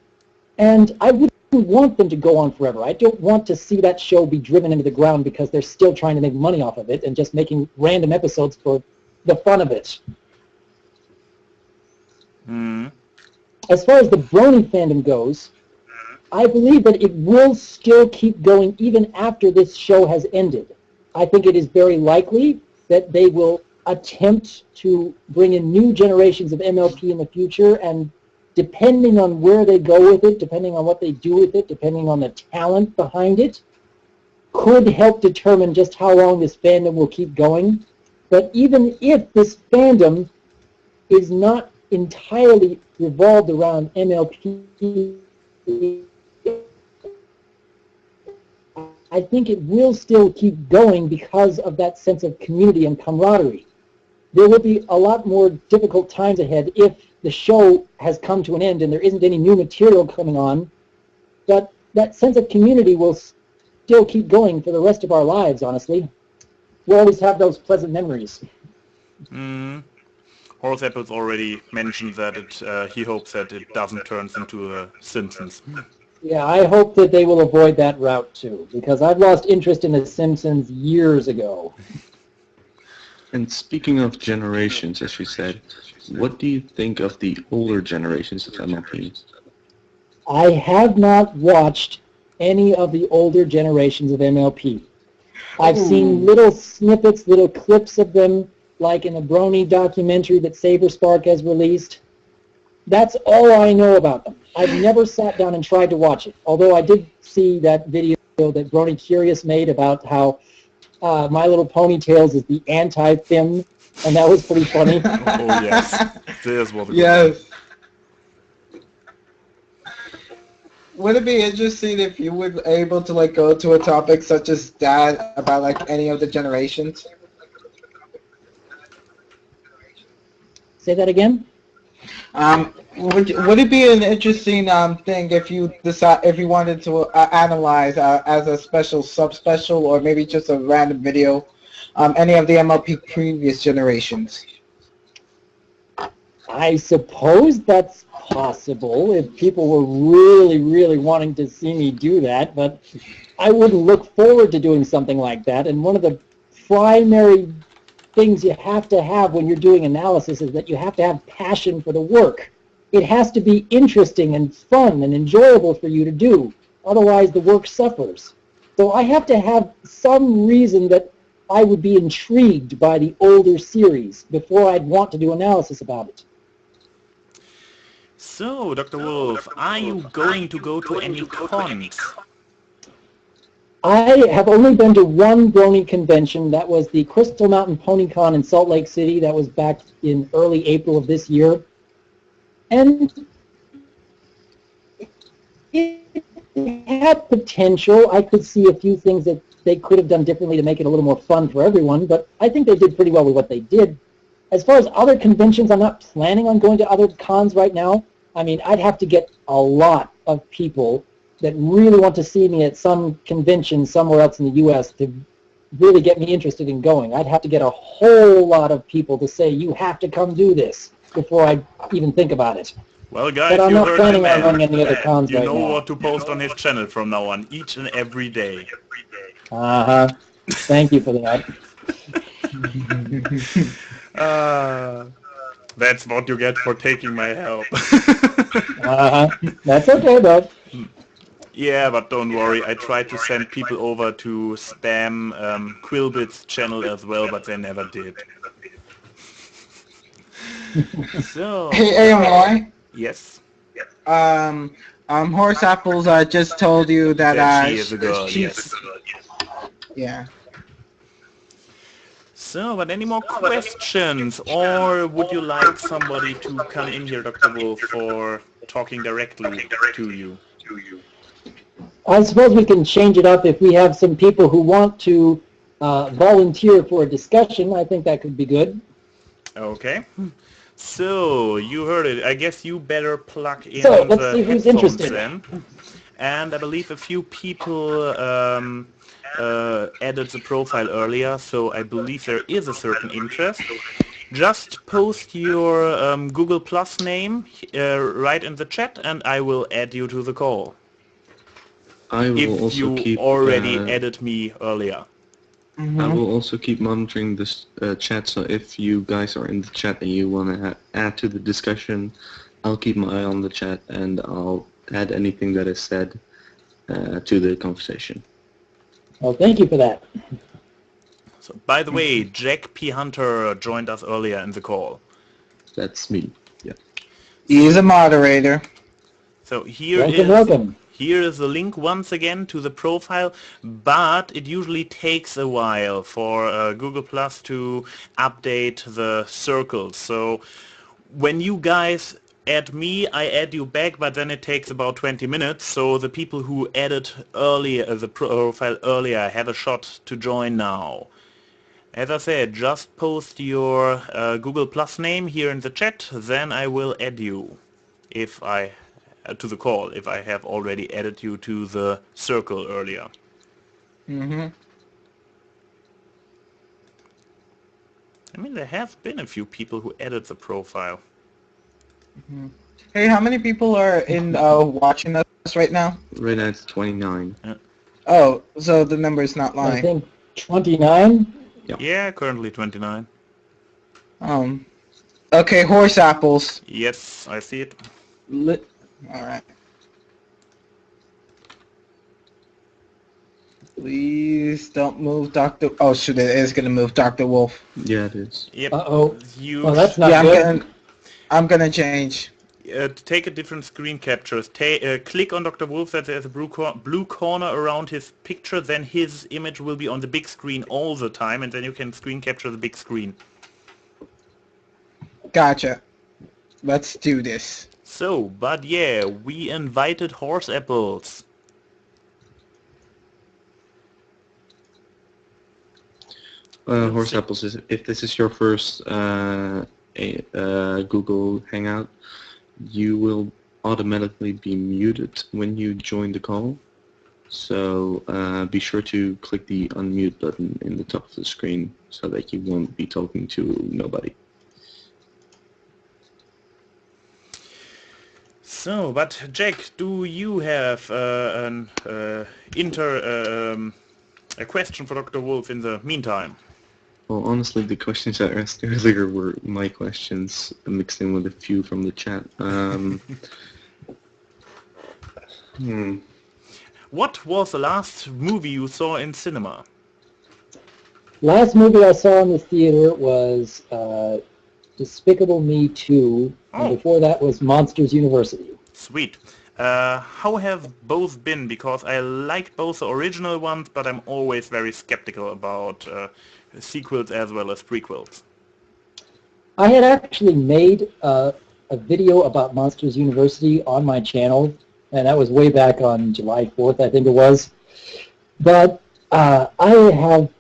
And I wouldn't want them to go on forever. I don't want to see that show be driven into the ground because they're still trying to make money off of it and just making random episodes for the fun of it. As far as the Brony fandom goes, I believe that it will still keep going even after this show has ended. I think it is very likely that they will attempt to bring in new generations of MLP in the future, and depending on where they go with it, depending on what they do with it, depending on the talent behind it, could help determine just how long this fandom will keep going. But even if this fandom is not entirely revolved around MLP, I think it will still keep going because of that sense of community and camaraderie. There will be a lot more difficult times ahead if the show has come to an end and there isn't any new material coming on, but that sense of community will still keep going for the rest of our lives, honestly. We'll always have those pleasant memories. Horse Apples already mentioned that he hopes that it doesn't turn into Simpsons. Yeah, I hope that they will avoid that route too, because I've lost interest in The Simpsons years ago. And speaking of generations, as you said, what do you think of the older generations of MLP? I have not watched any of the older generations of MLP. I've seen little snippets, little clips of them, like in the Brony documentary that Saberspark has released. That's all I know about them. I've never sat down and tried to watch it, although I did see that video that Brony Curious made about how My Little Ponytails is the anti-Fim, and that was pretty funny. Oh, yes. There's what yes. would it be interesting if you were able to like go to a topic such as that about like any of the generations? Say that again? Would it be an interesting thing if you wanted to analyze as a special subspecial or maybe just a random video any of the MLP previous generations? I suppose that's possible if people were really, really wanting to see me do that, but I wouldn't look forward to doing something like that. And one of the primary things you have to have when you're doing analysis is that you have to have passion for the work. It has to be interesting and fun and enjoyable for you to do. Otherwise, the work suffers. So I have to have some reason that I would be intrigued by the older series before I'd want to do analysis about it. So, Dr. Wolf, are you going to go to any cons? I have only been to one brony convention. That was the Crystal Mountain PonyCon in Salt Lake City. That was back in early April of this year. And it had potential. I could see a few things that they could have done differently to make it a little more fun for everyone, but I think they did pretty well with what they did. As far as other conventions, I'm not planning on going to other cons right now. I mean, I'd have to get a lot of people that really want to see me at some convention somewhere else in the U.S. to really get me interested in going. I'd have to get a whole lot of people to say, you have to come do this before I even think about it. Well, guys, but I'm you not heard planning the on man. running any other cons You right know now. what to post on his channel from now on, each and every day. Uh-huh. Thank you for that. That's what you get for taking my help. That's okay, though. Yeah, but don't worry. I tried to send people over to spam Quillbit's channel as well, but they never did. So. Hey, AMY. Yes. Horse Apples just told you that she is a girl. Yes. Yeah. So, but any more questions, or would you like somebody to come in here, Dr. Wolf, for talking directly to you? I suppose we can change it up if we have some people who want to volunteer for a discussion. I think that could be good. Okay. So, you heard it. I guess you better plug in so, let's the see who's headphones interested. then. And I believe a few people added the profile earlier, so I believe there is a certain interest. Just post your Google Plus name right in the chat, and I will add you to the call. I will if also you keep, already added me earlier. I will also keep monitoring this chat, so if you guys are in the chat and you want to add to the discussion, I'll keep my eye on the chat and I'll add anything that is said to the conversation. Well, thank you for that. So, by the way, Jack P. Hunter joined us earlier in the call. That's me, yeah. He is a moderator. So here welcome. Here is the link once again to the profile, but it usually takes a while for Google Plus to update the circles. So when you guys add me, I add you back, but then it takes about 20 minutes. So the people who added earlier the profile earlier have a shot to join now. As I said, just post your Google Plus name here in the chat, then I will add you if I to the call if I have already added you to the circle earlier. I mean, there have been a few people who added the profile. Hey, how many people are in watching us right now? Right now it's 29. Yeah. Oh, so the number is not I lying. think 29. Yeah, currently 29. Okay, Horse Apples. Yes, I see it. All right. Please don't move Dr. Oh, shoot, it is going to move Dr. Wolf. Yeah, it is. Yep. Uh-oh. You Well, that's not Yeah, good. I'm gonna change. take a different screen capture. Click on Dr. Wolf, that there's a blue corner around his picture, then his image will be on the big screen all the time, and then you can screen capture the big screen. Gotcha. Let's do this. So, but yeah, we invited horse apples. Horse apples, if this is your first Google Hangout, you will automatically be muted when you join the call. So be sure to click the unmute button in the top of the screen so that you won't be talking to nobody. So, but Jack, do you have a question for Dr. Wolf in the meantime? Well, honestly, the questions I asked earlier were my questions mixed in with a few from the chat. What was the last movie you saw in cinema? Last movie I saw in the theater was Despicable Me 2, and before that was Monsters University. Sweet. How have both been? Because I like both the original ones, but I'm always very skeptical about sequels as well as prequels. I had actually made a video about Monsters University on my channel, and that was way back on July 4th, I think it was. But I have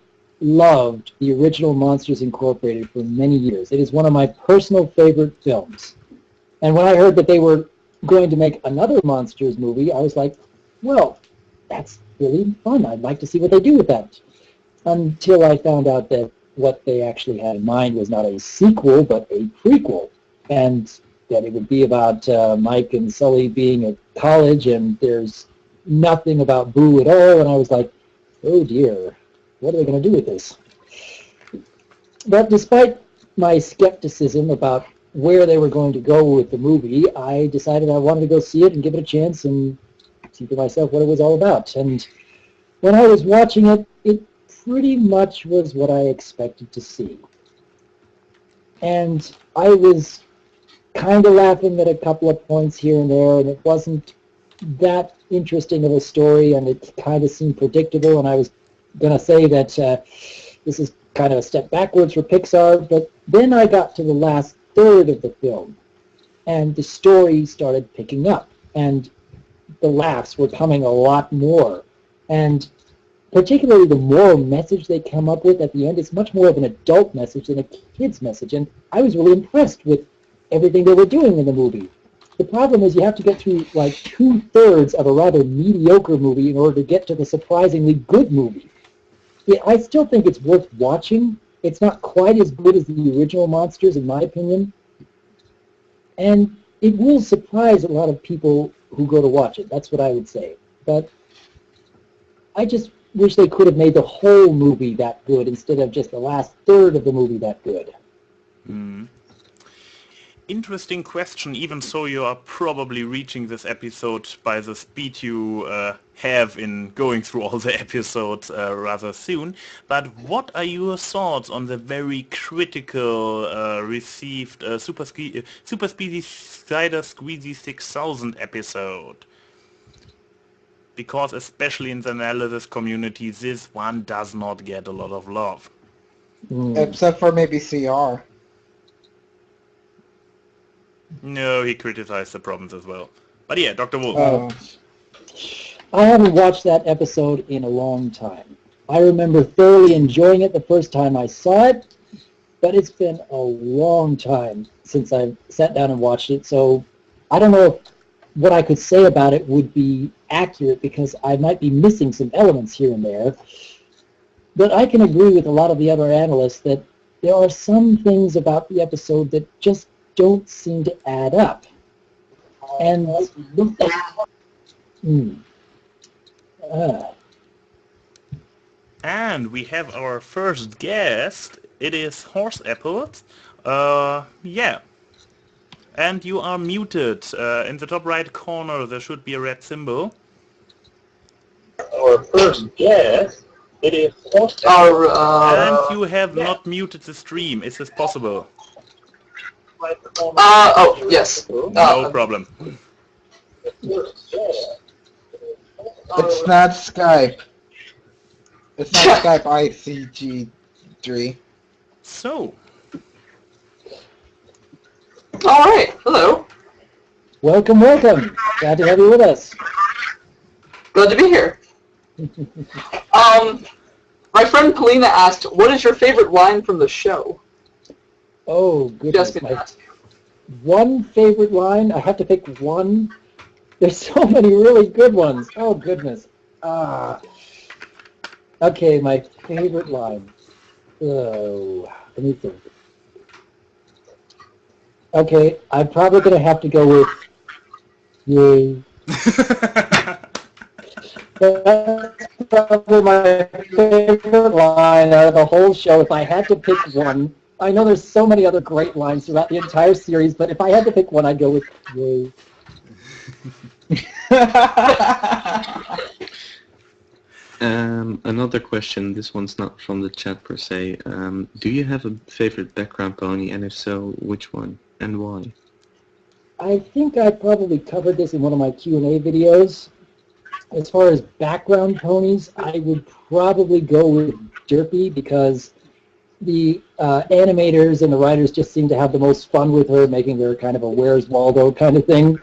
loved the original Monsters Incorporated for many years. It is one of my personal favorite films. And when I heard that they were going to make another Monsters movie, I was like, well, that's really fun. I'd like to see what they do with that. Until I found out that what they actually had in mind was not a sequel, but a prequel. And that it would be about Mike and Sully being at college, and there's nothing about Boo at all. And I was like, oh dear, what are they going to do with this? But despite my skepticism about where they were going to go with the movie, I decided I wanted to go see it and give it a chance and see for myself what it was all about. And when I was watching it, it pretty much was what I expected to see. And I was kind of laughing at a couple of points here and there, and it wasn't that interesting of a story, and it kind of seemed predictable, and I was going to say that this is kind of a step backwards for Pixar, but then I got to the last third of the film, and the story started picking up, and the laughs were coming a lot more, and particularly the moral message they come up with at the end is much more of an adult message than a kid's message, and I was really impressed with everything they were doing in the movie. The problem is you have to get through like 2/3 of a rather mediocre movie in order to get to the surprisingly good movie. I still think it's worth watching. It's not quite as good as the original Monsters, in my opinion. And it will surprise a lot of people who go to watch it. That's what I would say. But I just wish they could have made the whole movie that good instead of just the last third of the movie that good. Interesting question, even so you are probably reaching this episode by the speed you have in going through all the episodes rather soon. But what are your thoughts on the very critical received Super Speedy Cider Squeezy 6000 episode? Because especially in the analysis community, this one does not get a lot of love. Except for maybe CR. No, he criticized the problems as well. But yeah, Dr. Wolf. I haven't watched that episode in a long time. I remember thoroughly enjoying it the first time I saw it, but it's been a long time since I sat down and watched it, so I don't know if what I could say about it would be accurate because I might be missing some elements here and there. But I can agree with a lot of the other analysts that there are some things about the episode that just don't seem to add up. And and we have our first guest. It is Horse Apples. Yeah. And you are muted. In the top right corner there should be a red symbol. Our first guest, it is Horse Apples. And you have not muted the stream. Is this possible? Oh, yes. No problem. It's not Skype. It's not Skype ICG3. So. Alright, hello. Welcome, welcome. Glad to have you with us. Glad to be here. My friend Polina asked, what is your favorite line from the show? Oh, goodness. One favorite line? I have to pick one? There's so many really good ones. Oh, goodness. Okay, my favorite line. Oh, let me think. Okay, I'm probably going to have to go with yay. That's probably my favorite line out of the whole show. If I had to pick one, I know there's so many other great lines throughout the entire series, but if I had to pick one, I'd go with yay. Another question, this one's not from the chat per se. Do you have a favorite background pony, and if so, which one, and why? I think I probably covered this in one of my Q&A videos. As far as background ponies, I would probably go with Derpy because the animators and the writers just seem to have the most fun with her, making her kind of a Where's Waldo kind of thing.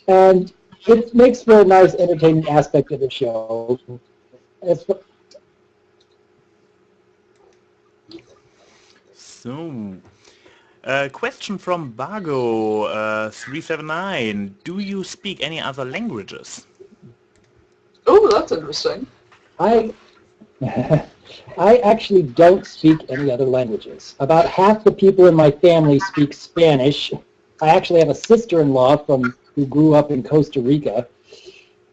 And it makes for a nice entertaining aspect of the show. So, question from Bago379. Do you speak any other languages? Oh, that's interesting. I actually don't speak any other languages. About half the people in my family speak Spanish. I actually have a sister-in-law who grew up in Costa Rica.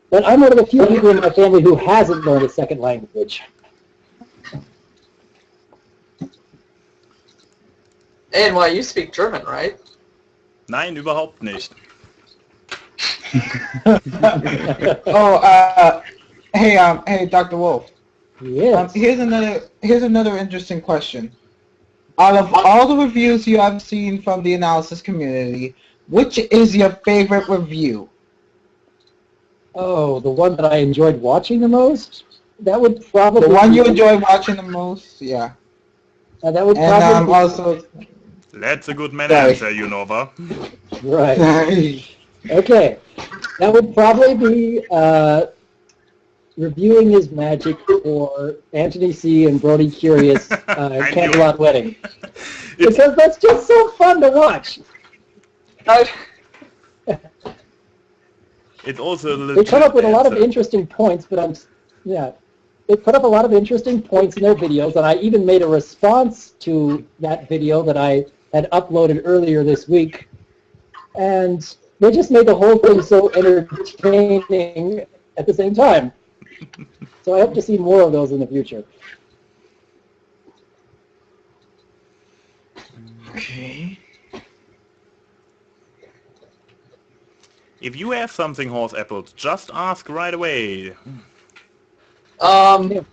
But I'm one of the few people in my family who hasn't learned a second language. AnY, you speak German, right? Nein, überhaupt nicht. Hey, Dr. Wolf. Yes. Here's another interesting question. Out of all the reviews you have seen from the analysis community, which is your favorite review? Oh, the one that I enjoyed watching the most? That would probably the one you enjoy watching the most? Yeah. That would and probably also. That's a good man answer, you know, va? Right. Okay. That would probably be Reviewing His Magic for Anthony C. and Brody Curious Candlelight Wedding. Because that's just so fun to watch. It's also They come up with a lot of interesting points, but they put up a lot of interesting points in their videos, and I even made a response to that video that I had uploaded earlier this week, and they just made the whole thing so entertaining at the same time. So I hope to see more of those in the future. Okay. If you have something, Horse Apples, just ask right away. I'm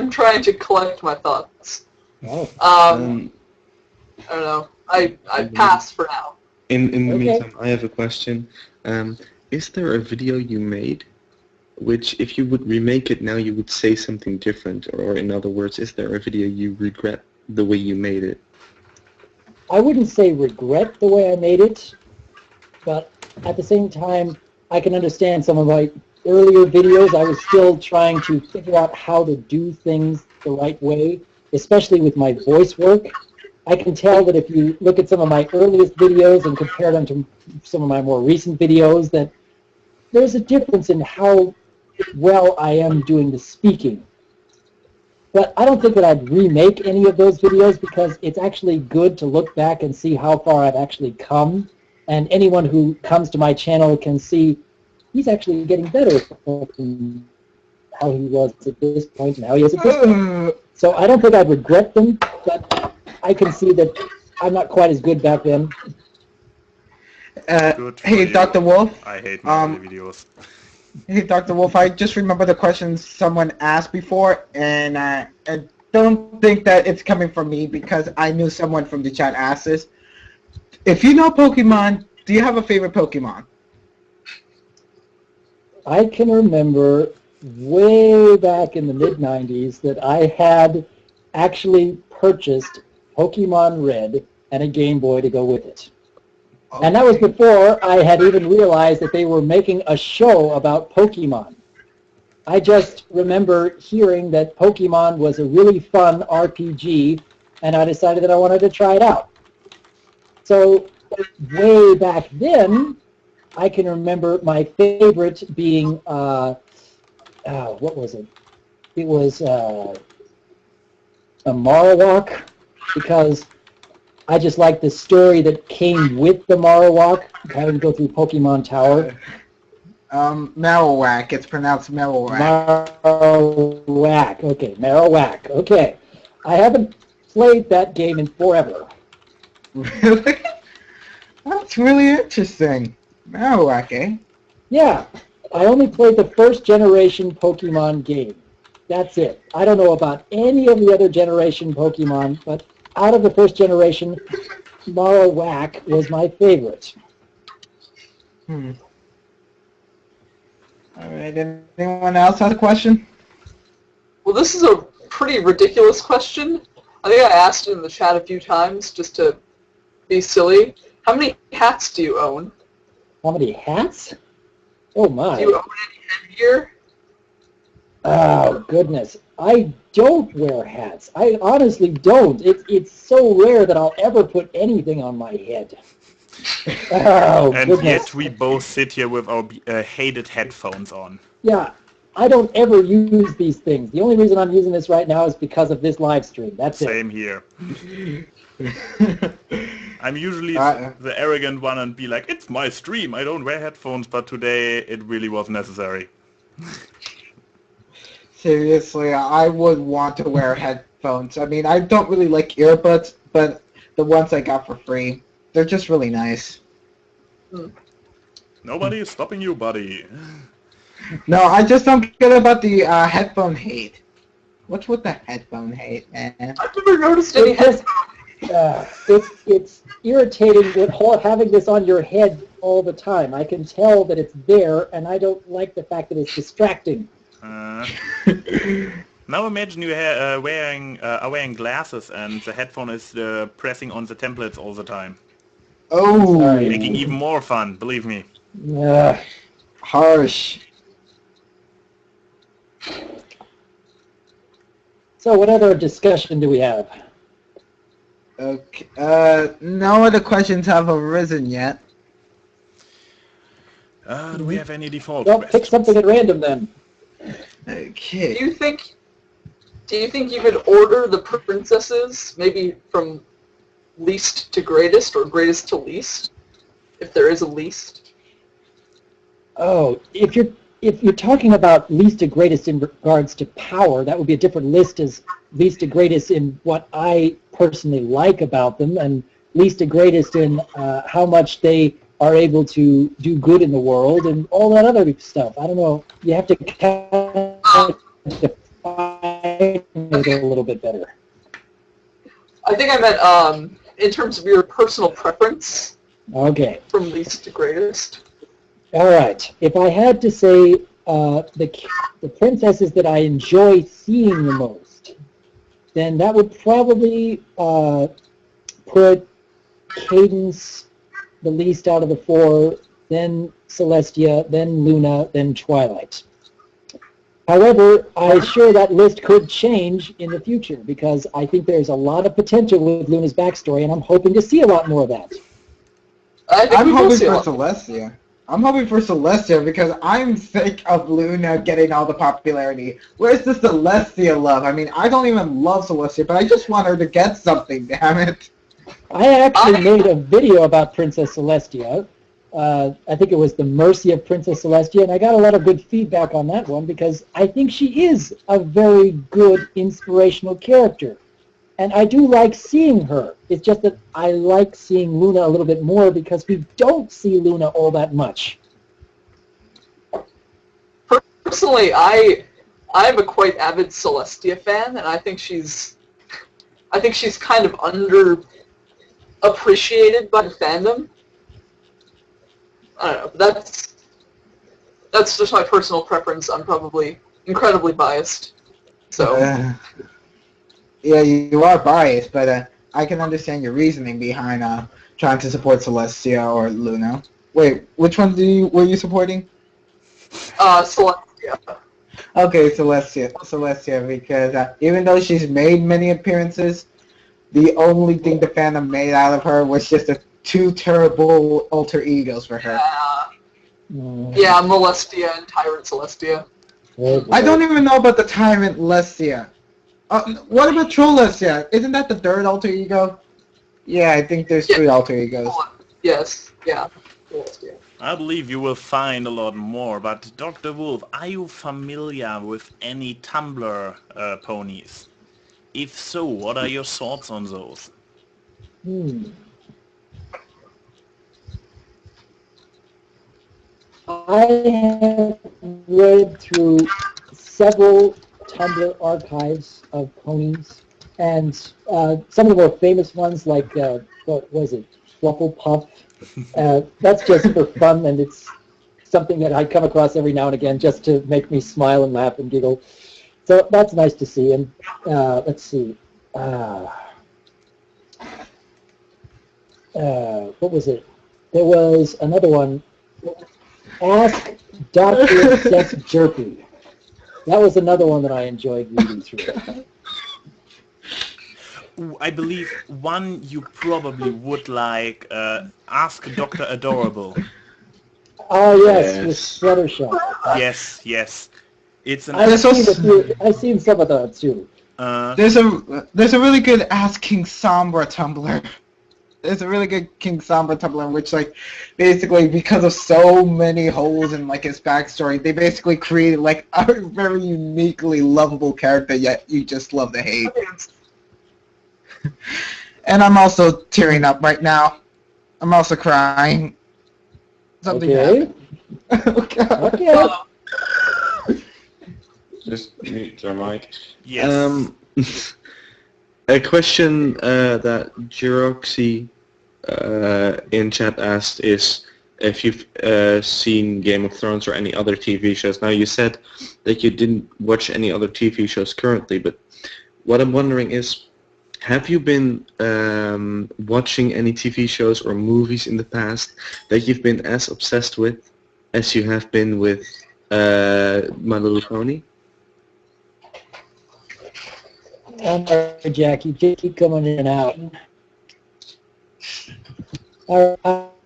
trying to collect my thoughts. Oh. I don't know. I pass for now. In the meantime, I have a question. Is there a video you made which, if you would remake it now, you would say something different? Or in other words, is there a video you regret the way you made it? I wouldn't say regret the way I made it, but at the same time, I can understand some of my earlier videos. I was still trying to figure out how to do things the right way, especially with my voice work. I can tell that if you look at some of my earliest videos and compare them to some of my more recent videos, that there's a difference in how well I am doing the speaking. But I don't think that I'd remake any of those videos because it's actually good to look back and see how far I've actually come. And anyone who comes to my channel can see he's actually getting better from how he was at this point and how he is at this point. So I don't think I'd regret them, but I can see that I'm not quite as good back then. Hey, Dr. Wolf. I hate my videos. Hey, Dr. Wolf, I just remember the question someone asked before, and I don't think that it's coming from me because I knew someone from the chat asked this. If you know Pokemon, do you have a favorite Pokemon? I can remember way back in the mid-90s that I had actually purchased Pokemon Red and a Game Boy to go with it. And that was before I had even realized that they were making a show about Pokemon. I just remember hearing that Pokemon was a really fun RPG, and I decided that I wanted to try it out. So way back then, I can remember my favorite being, what was it? It was a Marowak, because I just liked the story that came with the Marowak, having to go through Pokemon Tower. Marowak. It's pronounced Marowak. Marowak. Okay, Marowak. Okay. I haven't played that game in forever. Really? That's really interesting. Marowak, eh? Yeah. I only played the first generation Pokemon game. That's it. I don't know about any of the other generation Pokemon, but out of the first generation, Marowak was my favorite. All right, anyone else have a question? Well, this is a pretty ridiculous question. I think I asked it in the chat a few times just to be silly. How many hats do you own? How many hats? Oh my. Do you own any headgear? Oh, goodness. I don't wear hats. I honestly don't. It's so rare that I'll ever put anything on my head. Oh, And goodness. yet we both sit here with our hated headphones on. Yeah, I don't ever use these things. The only reason I'm using this right now is because of this live stream. That's it. Same here. I'm usually the arrogant one and be like, it's my stream, I don't wear headphones, but today it really was necessary. Seriously, I would want to wear headphones. I mean, I don't really like earbuds, but the ones I got for free, they're just really nice. Nobody is stopping you, buddy. No, I just don't get about the headphone hate. What's with the headphone hate, man? I've never noticed any headphones. It's irritating with having this on your head all the time. I can tell that it's there, and I don't like the fact that it's distracting. Now imagine you are wearing glasses and the headphone is pressing on the templates all the time. Oh, Sorry. Making even more fun, believe me. Harsh. So what other discussion do we have? Okay. No other questions have arisen yet. Do we have any default Well, questions? pick something at random then. Okay. Do you think you could order the princesses maybe from least to greatest or greatest to least, if there is a least? Oh, if you're talking about least to greatest in regards to power, that would be a different list as least to greatest in what I personally like about them, and least to greatest in how much they are able to do good in the world and all that other stuff. I don't know. You have to kind of define it a little bit better. I think I meant in terms of your personal preference. Okay. From least to greatest. All right. If I had to say the princesses that I enjoy seeing the most, then that would probably put Cadence the least out of the four, then Celestia, then Luna, then Twilight. However, I'm sure that list could change in the future because I think there's a lot of potential with Luna's backstory, and I'm hoping to see a lot more of that. I'm hoping for Celestia. I'm hoping for Celestia because I'm sick of Luna getting all the popularity. Where's the Celestia love? I mean, I don't even love Celestia, but I just want her to get something, damn it. I actually made a video about Princess Celestia. I think it was The Mercy of Princess Celestia, and I got a lot of good feedback on that one because I think she is a very good, inspirational character. And I do like seeing her. It's just that I like seeing Luna a little bit more because we don't see Luna all that much. Personally, I'm a quite avid Celestia fan, and I think she's kind of underappreciated by the fandom. I don't know. That's just my personal preference. I'm probably incredibly biased. So. Yeah, you are biased, but I can understand your reasoning behind trying to support Celestia or Luna. Wait, which one were you supporting? Celestia. Okay, Celestia, because even though she's made many appearances, the only thing the fandom made out of her was just two terrible alter egos for her. Yeah, Molestia and Tyrant Celestia. I don't even know about the Tyrant Lestia. What about Trollestia? Isn't that the third alter ego? Yeah, I think there's 3 alter egos. Yes, yeah. Celestia. I believe you will find a lot more, but Dr. Wolf, are you familiar with any Tumblr ponies? If so, what are your thoughts on those? I have read through several Tumblr archives of ponies, and some of the more famous ones, like, what was it, Flufflepuff. That's just for fun, and it's something that I come across every now and again just to make me smile and laugh and giggle. So that's nice to see. And let's see. What was it? There was another one. Ask Dr. Seth Jerpy. That was another one that I enjoyed reading through. I believe one you probably would like, Ask Dr. Adorable. Oh, yes, with fluttershy. Yes. It's an... I've seen some of that, too. There's a really good Ask King Sombra Tumblr. There's a really good King Sombra Tumblr in which, like, basically, because of so many holes in, like, his backstory, they basically created, like, a very uniquely lovable character, yet you just love to hate. And I'm also tearing up right now. I'm also crying. Something happened. Okay. Just mute your mic. Yes. A question that DRWolf in chat asked is if you've seen Game of Thrones or any other TV shows. Now, you said that you didn't watch any other TV shows currently, but what I'm wondering is, have you been watching any TV shows or movies in the past that you've been as obsessed with as you have been with My Little Pony? I'm sorry, Jack. You keep coming in and out.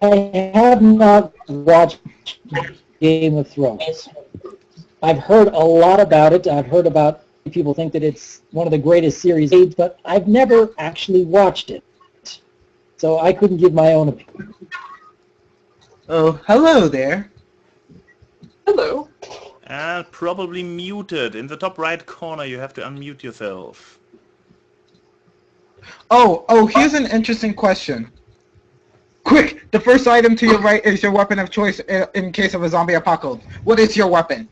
I have not watched Game of Thrones. I've heard a lot about it. I've heard about people think that it's one of the greatest series, but I've never actually watched it. So I couldn't give my own opinion. Oh, hello there. Hello. Probably muted. In the top right corner, you have to unmute yourself. Oh, here's an interesting question. Quick, the first item to your right is your weapon of choice in case of a zombie apocalypse. What is your weapon?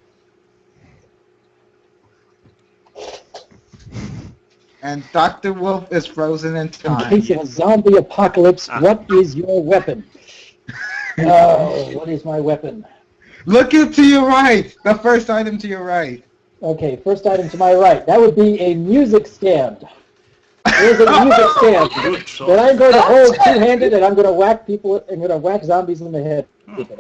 And Dr. Wolf is frozen in time. In case of a zombie apocalypse, what is your weapon? What is my weapon? Look to your right. The first item to your right. Okay, first item to my right. That would be a music stand. There's a music stand that I'm going to hold two-handed, and I'm going to whack people. I'm going to whack zombies in the head.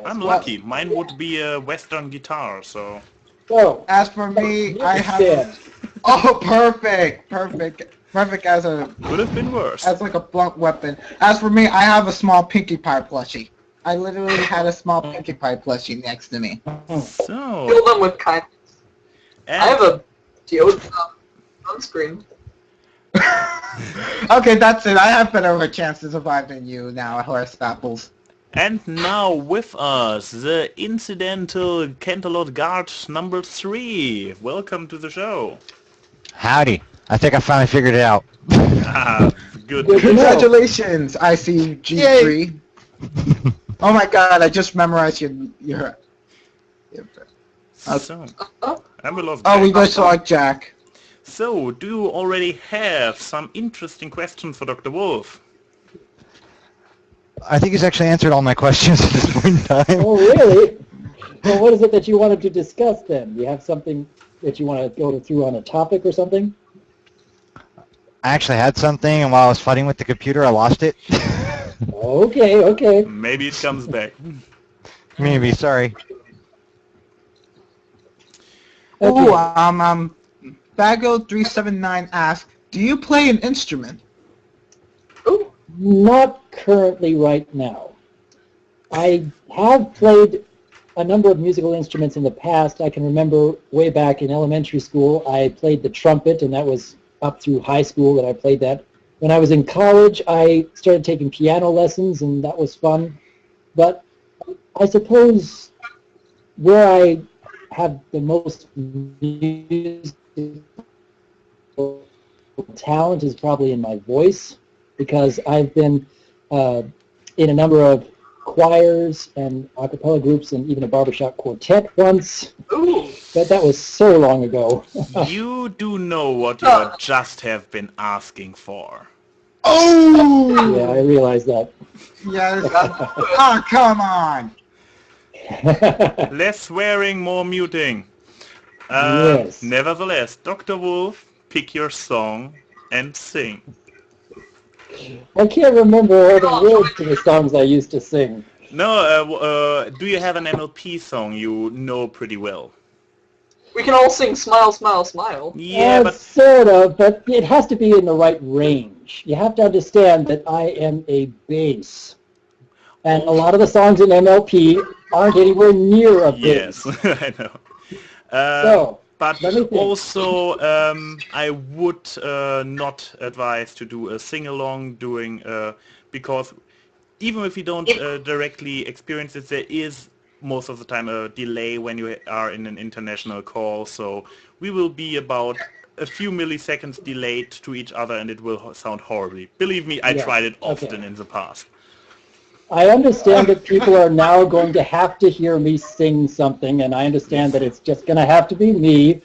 I'm lucky. Mine would be a Western guitar, so... So, as for me, I have... Oh, perfect as a... Could have been worse. As like a blunt weapon. As for me, I have a small Pinkie Pie plushie. I literally had a small Pinkie Pie plushie next to me. So... Kill them with kindness. I have a deodorant sunscreen. Okay, that's it. I have better of a chance to survive than you now, Horace Apples. And now with us, the incidental Canterlot Guard number 3. Welcome to the show. Howdy. I think I finally figured it out. Good. Congratulations, I see G3. Oh my god, I just memorized your So, we just like Jack. So, do you already have some interesting questions for Dr. Wolf? I think he's actually answered all my questions at this point in time. Oh, really? Well, what is it that you wanted to discuss then? Do you have something that you want to go through on a topic or something? I actually had something, and while I was fighting with the computer, I lost it. Okay, okay. Maybe it comes back. Maybe, sorry. Okay. Oh, Bago379 asks, do you play an instrument? Ooh. Not currently right now. I have played a number of musical instruments in the past. I can remember way back in elementary school, I played the trumpet, and that was up through high school that I played that. When I was in college, I started taking piano lessons, and that was fun. But I suppose where I have the most musical talent is probably in my voice, because I've been in a number of choirs and a cappella groups and even a barbershop quartet once. Ooh. But that was so long ago. You do know what you just have been asking for. Oh! Yeah, I realize that. Yes. Oh, come on. Less swearing, more muting. Yes. Nevertheless, Dr. Wolf, pick your song and sing. I can't remember all the words to the songs I used to sing. No, do you have an MLP song you know pretty well? We can all sing Smile, Smile, Smile. Yeah, but Sort of, but it has to be in the right range. You have to understand that I am a bass. And a lot of the songs in MLP aren't anywhere near a bass. yes, I know. So, But let me think. also, I would not advise to do a sing-along because even if you don't directly experience it, there is most of the time a delay when you are in an international call. So we will be about a few milliseconds delayed to each other, and it will sound horribly. Believe me, I tried it often in the past. I understand that people are now going to have to hear me sing something, and I understand that it's just going to have to be me.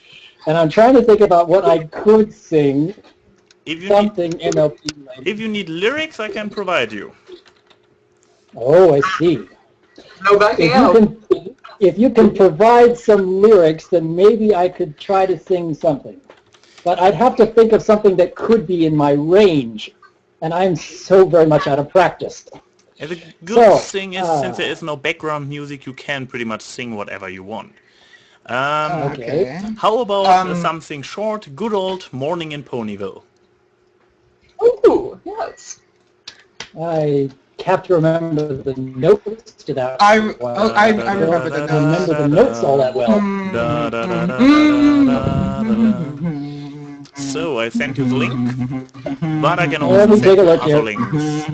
And I'm trying to think about what I could sing. If you need lyrics, I can provide you. Oh, I see. No backing out. If you can provide some lyrics, then maybe I could try to sing something. But I'd have to think of something that could be in my range, and I'm so very much out of practice. And the good thing is, since there is no background music, you can pretty much sing whatever you want. Okay. How about something short, good old Morning in Ponyville? Ooh, yes. I have to remember the notes to that. I remember the I don't remember the notes all that well. So I sent you the link, but I can Let also me take send a you look other here. links.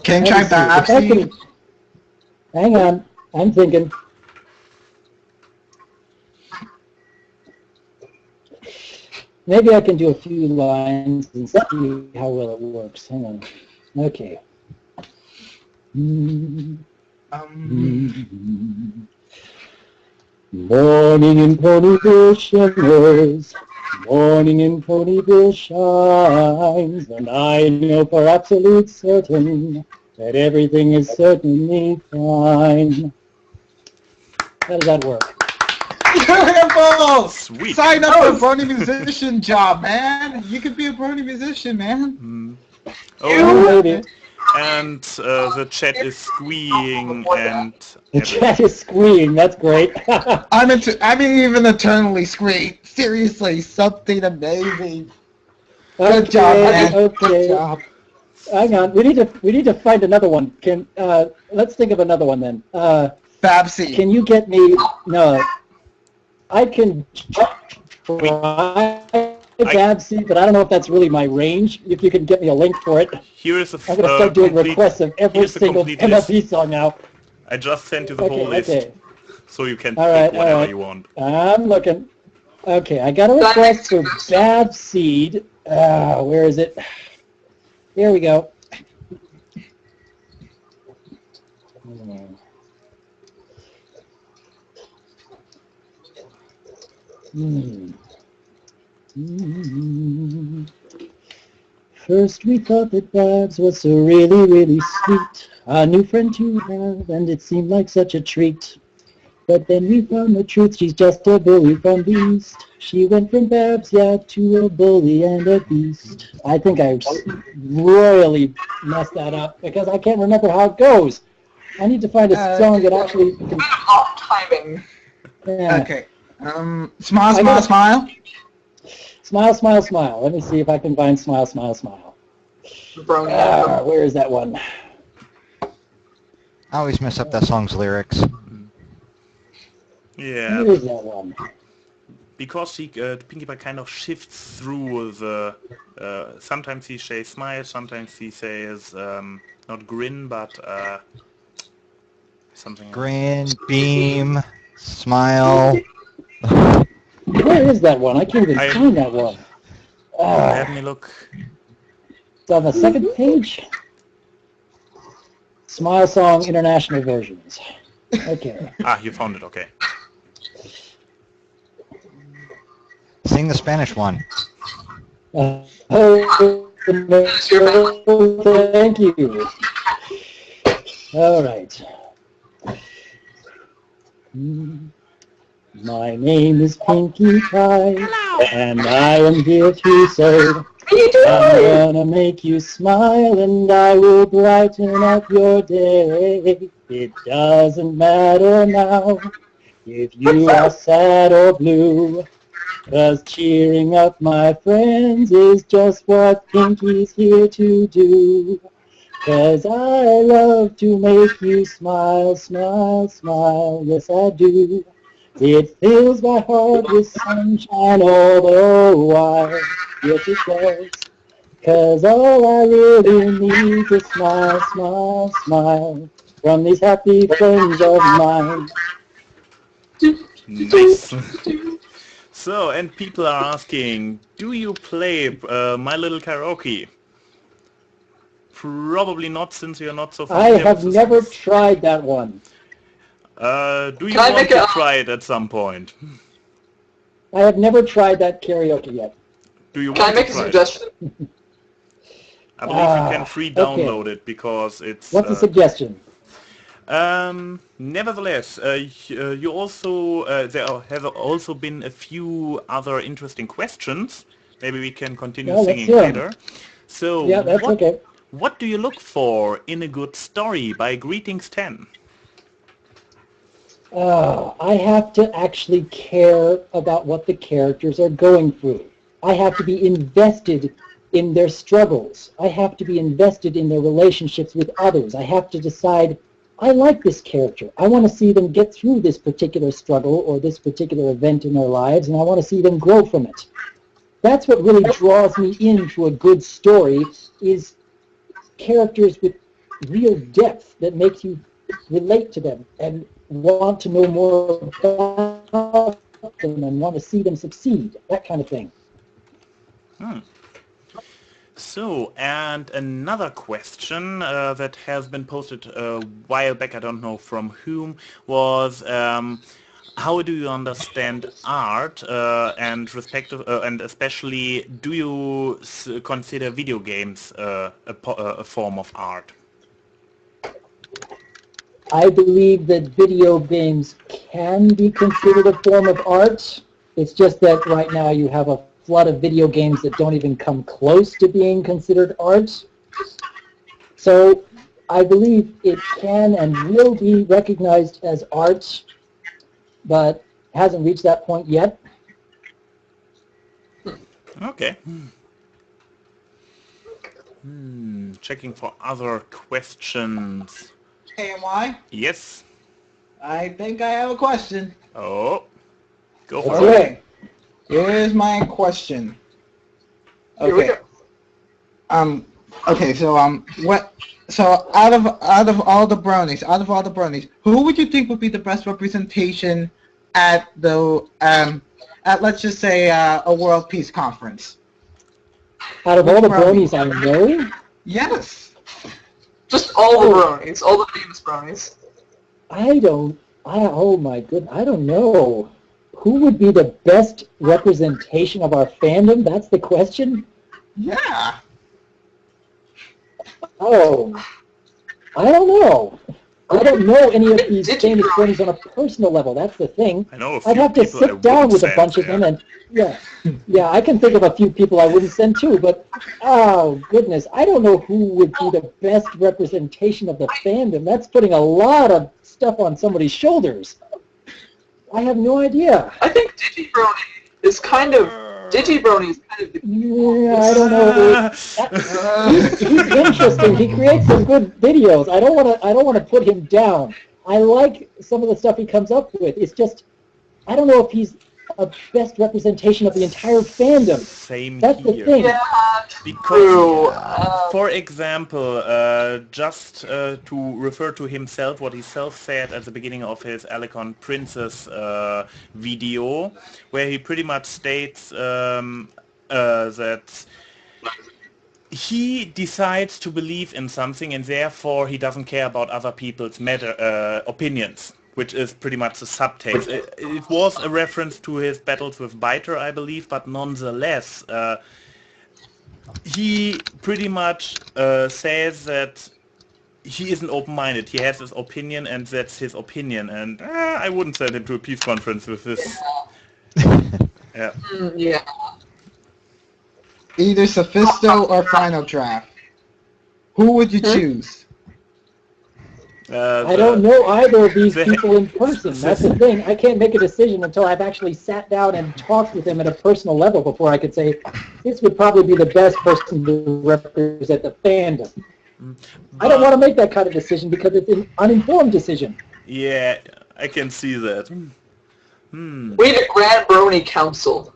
Can you try Babsy? Hang on, I'm thinking. Maybe I can do a few lines and see how well it works. Hang on. Okay. Morning in Ponyville shimmers, morning in Ponyville shines, and I know for absolute certain that everything is certainly fine. How does that work? Beautiful! Sweet. Sign up for a pony musician job, man. You could be a pony musician, man. Oh, Maybe. and the chat is squeeing and The chat is squeeing. That's great. I'm even eternally screaming. Seriously, something amazing. Good job, man. Okay. Good job. Hang on. We need to find another one. Let's think of another one then. Babsy. Can you get me? No. I can try Babsy, but I don't know if that's really my range. If you can get me a link for it. Here is I'm going to start doing requests of every single MLP song now. I just sent you the whole list, so you can All pick whatever you want. I'm looking. Okay, I got a request for Babseed. Where is it? Here we go. First we thought that Babs was so really, really sweet, a new friend to have, and it seemed like such a treat. But then we found the truth, she's just a bully from the east. She went from Babs, yeah, to a bully and a beast. I think I royally messed that up because I can't remember how it goes. I need to find a song that actually... Off timing. Yeah. Okay. Smile, smile, smile. Smile, smile, smile. Let me see if I can find smile, smile, smile. Where is that one? I always mess up that song's lyrics. Yeah. Where is that one? Because Pinkie Pie kind of shifts through the... sometimes he says smile, sometimes he says not grin, but something else. Grin, beam, smile. Where is that one? I can't even find that one. Let me look. It's on the second page. Smile Song International Versions. Okay. You found it, okay. Sing the Spanish one. Thank you. All right. My name is Pinkie Pie, and I am here to say I'm gonna make you smile, and I will brighten up your day. It doesn't matter now if you are sad or blue, 'cause cheering up my friends is just what Pinkie's here to do. 'Cause I love to make you smile, smile, smile, yes I do. It fills my heart with sunshine all the while, yes it does. 'Cause all I really need is smile, smile, smile, from these happy friends of mine. Nice. So, and people are asking, do you play My Little Karaoke? Probably not, since you're not so familiar. I have never tried that one. Do you want to try it at some point? I have never tried that karaoke yet. Do you Can want I make to a try suggestion? it? I believe you can free download it because it's... What's the suggestion? Nevertheless, you also there have also been a few other interesting questions. Maybe we can continue singing later. So, yeah, that's okay. What do you look for in a good story by Greetings 10? I have to actually care about what the characters are going through. I have to be invested in their struggles. I have to be invested in their relationships with others. I have to decide, I like this character. I want to see them get through this particular struggle or this particular event in their lives, and I want to see them grow from it. That's what really draws me into a good story, is characters with real depth that makes you relate to them and want to know more about them and want to see them succeed, that kind of thing. So, and another question that has been posted a while back, I don't know from whom, was how do you understand art and especially do you consider video games a form of art? I believe that video games can be considered a form of art. It's just that right now you have a flood of video games that don't even come close to being considered art. So I believe it can and will be recognized as art, but hasn't reached that point yet. Okay. Checking for other questions. ANY? Yes. I think I have a question. Oh, go for it. Okay. Here's my question. Okay. Okay. So So out of all the bronies, who would you think would be the best representation at the at let's just say a World Peace Conference? Out of all the bronies I know? Yes. Just all the bronies, all the famous bronies. Oh my goodness, I don't know. Who would be the best representation of our fandom? That's the question? Yeah. Oh, I don't know. I don't know any of these famous bronies on a personal level. That's the thing. I know a I'd few have to people I sit down wouldn't with a send bunch of there. them and, yeah, I can think of a few people I wouldn't send too, but, oh, goodness, I don't know who would be the best representation of the fandom. That's putting a lot of stuff on somebody's shoulders. I have no idea. I think Digibrony is kind of the Yeah, I don't know. He's interesting. He creates some good videos. I don't want to put him down. I like some of the stuff he comes up with. It's just, I don't know if he's a best representation of the entire fandom. Same That's here. the thing. Yeah, Because, for example, just to refer to himself, what he said at the beginning of his Alicon Princess video, where he pretty much states that he decides to believe in something and therefore he doesn't care about other people's opinions, which is pretty much the subtext. It was a reference to his battles with Biter, I believe, but nonetheless, he pretty much says that he isn't open-minded. He has his opinion, and that's his opinion. And I wouldn't send him to a peace conference with this. Yeah. Yeah. Either Sophisto or Final Draft. Who would you choose? I don't know either of these people in person. That's the thing. I can't make a decision until I've actually sat down and talked with them at a personal level before I could say, this would probably be the best person to represent the fandom. I don't want to make that kind of decision because it's an uninformed decision. Yeah, I can see that. We need a Grand Brony Council.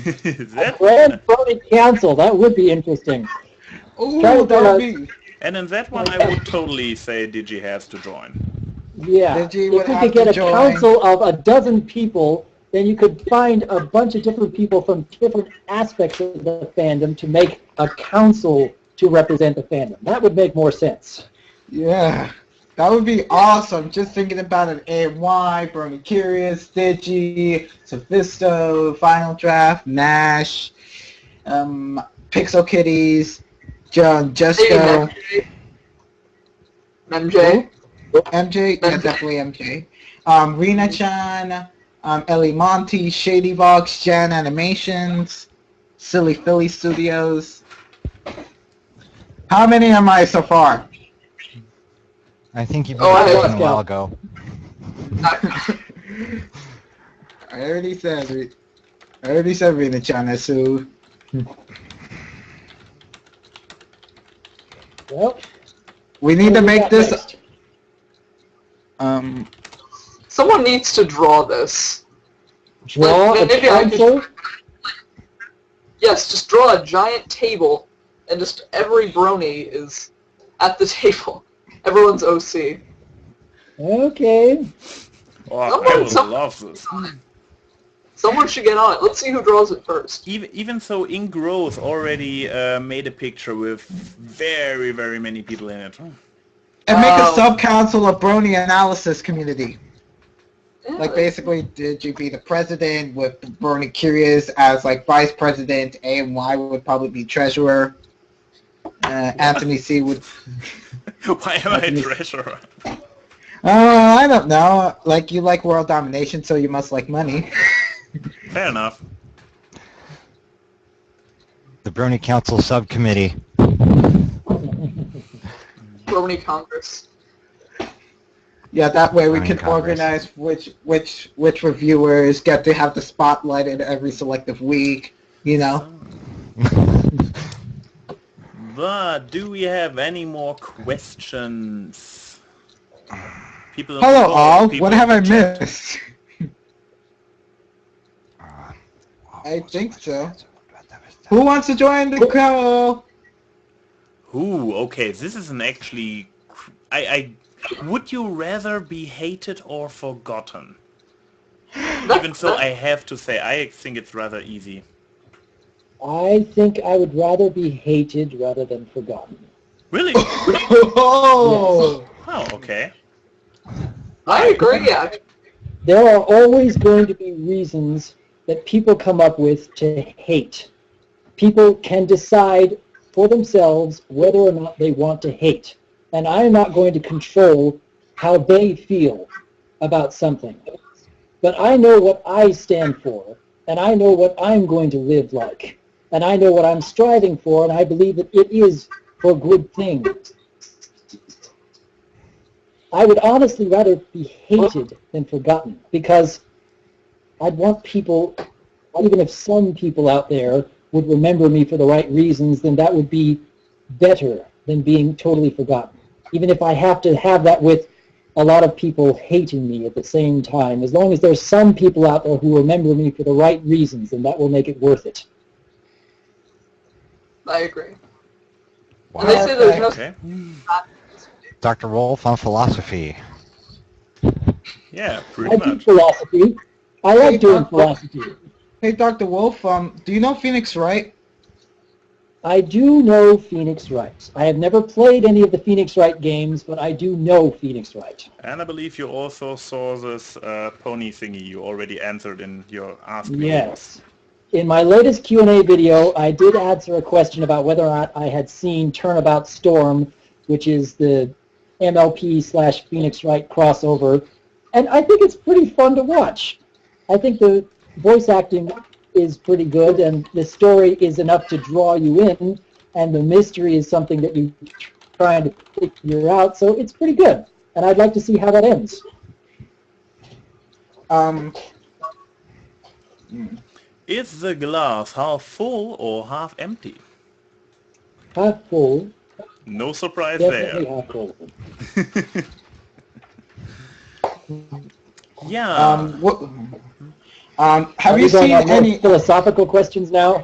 Is that? Grand Brony Council, that would be interesting. Ooh, Try to that would be. And in that one, I would totally say Digi has to join. Yeah, Digi if would we have could get to a join. council of a dozen people, then you could find a bunch of different people from different aspects of the fandom to make a council to represent the fandom. That would make more sense. Yeah, that would be awesome. Just thinking about it, ANY, Brony Curious, Digi, Sophisto, Final Draft, Nash, Pixel Kitties, John Jesco, MJ. MJ, yeah, definitely MJ. Rina-chan, Ellie Monty, Shady Box, Jan Animations, Silly Philly Studios. How many am I so far? I think you've Oh, I been lost a while ago. I already said Rina-chan, Asu. Well, We need to make this. next? Someone needs to draw this. Draw a Maybe I could- council? Yes, just draw a giant table, and just every brony is at the table. Everyone's OC. Okay. Oh, I Someone- would some- love this. Someone should get on it. Let's see who draws it first. Even so, In Growth already made a picture with very, very many people in it. And make a sub-council of Brony analysis community. Yeah. Like basically, did you be the president with Brony Curious as like vice president? ANY would probably be treasurer. Anthony C would. Why am I treasurer? I don't know. Like you like world domination, so you must like money. Fair enough. The Brony Council Subcommittee. Brony Congress. Yeah, that way we Brony can Congress. organize which reviewers get to have the spotlight in every selective week. You know. But do we have any more questions? People on Hello the call, all. people What in have the I chat. missed? I think so. Who wants to join the call? Ooh, okay, this is an actually... would you rather be hated or forgotten? Even so, I have to say, I think it's rather easy. I think I would rather be hated rather than forgotten. Really? Oh! Oh, okay. I agree, actually. There are always going to be reasons that people come up with to hate. People can decide for themselves whether or not they want to hate. and I'm not going to control how they feel about something. But I know what I stand for, and I know what I'm going to live like, and I know what I'm striving for, and I believe that it is for good things. I would honestly rather be hated than forgotten, because I'd want people, even if some people out there would remember me for the right reasons, then that would be better than being totally forgotten. Even if I have to have that with a lot of people hating me at the same time, as long as there's some people out there who remember me for the right reasons, then that will make it worth it. I agree. Wow. And they say there's no... Okay. Dr. Wolf on philosophy. Yeah, I pretty do much. philosophy. I like doing philosophy. Hey, Dr. Wolf, do you know Phoenix Wright? I do know Phoenix Wright. I have never played any of the Phoenix Wright games, but I do know Phoenix Wright. And I believe you also saw this pony thingy you already answered in your Ask Me. Yes. In my latest Q&A video, I did answer a question about whether or not I had seen Turnabout Storm, which is the MLP/Phoenix Wright crossover, and I think it's pretty fun to watch. I think the voice acting is pretty good, and the story is enough to draw you in, and the mystery is something that you're trying to figure out, so it's pretty good, and I'd like to see how that ends. Is the glass half full or half empty? Half full. No surprise Definitely there. half full. Yeah. Have you seen any philosophical questions now?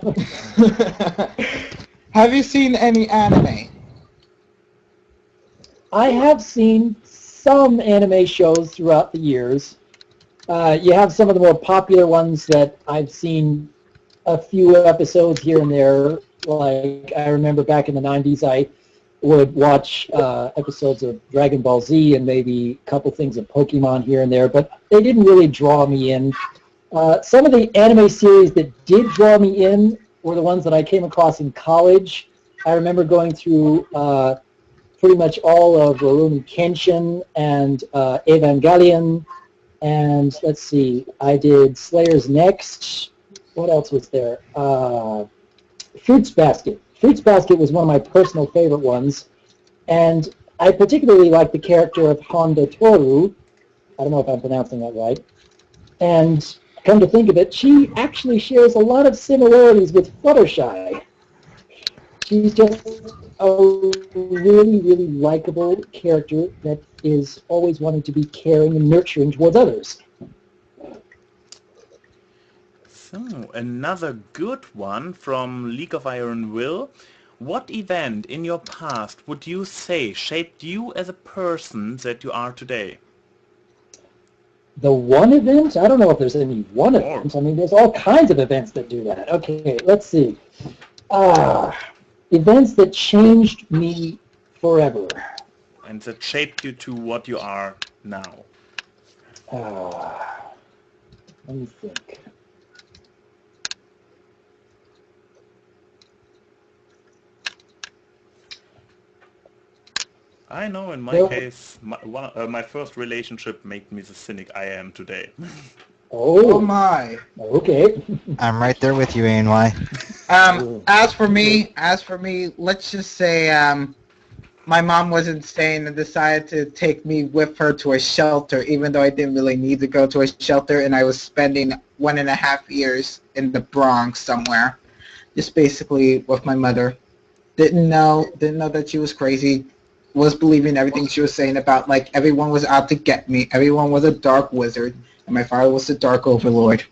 Have you seen any anime? I have seen some anime shows throughout the years. You have some of the more popular ones that I've seen a few episodes here and there. Like, I remember back in the 90s, I would watch episodes of Dragon Ball Z and maybe a couple things of Pokemon here and there, but they didn't really draw me in. Some of the anime series that did draw me in were the ones that I came across in college. I remember going through pretty much all of Rurouni Kenshin and Evangelion, and let's see, I did Slayer's Next. What else was there? Fruits Basket. Fruits Basket was one of my personal favorite ones, and I particularly like the character of Honda Toru. I don't know if I'm pronouncing that right. And come to think of it, she actually shares a lot of similarities with Fluttershy. She's just a really, really likable character that is always wanting to be caring and nurturing towards others. So, another good one from League of Iron Will. What event in your past would you say shaped you as a person that you are today? The one event? I don't know if there's any one event. I mean, there's all kinds of events that do that. Okay, let's see. Events that changed me forever. And that shaped you to what you are now. Let me think. I know in my case, my first relationship made me the cynic I am today. Oh my. Okay. I'm right there with you, ANY. As for me, let's just say my mom was insane and decided to take me with her to a shelter, even though I didn't really need to go to a shelter, and I was spending 1.5 years in the Bronx somewhere, just basically with my mother. Didn't know that she was crazy. Was believing everything she was saying about, like, everyone was out to get me. Everyone was a dark wizard, and my father was the dark overlord.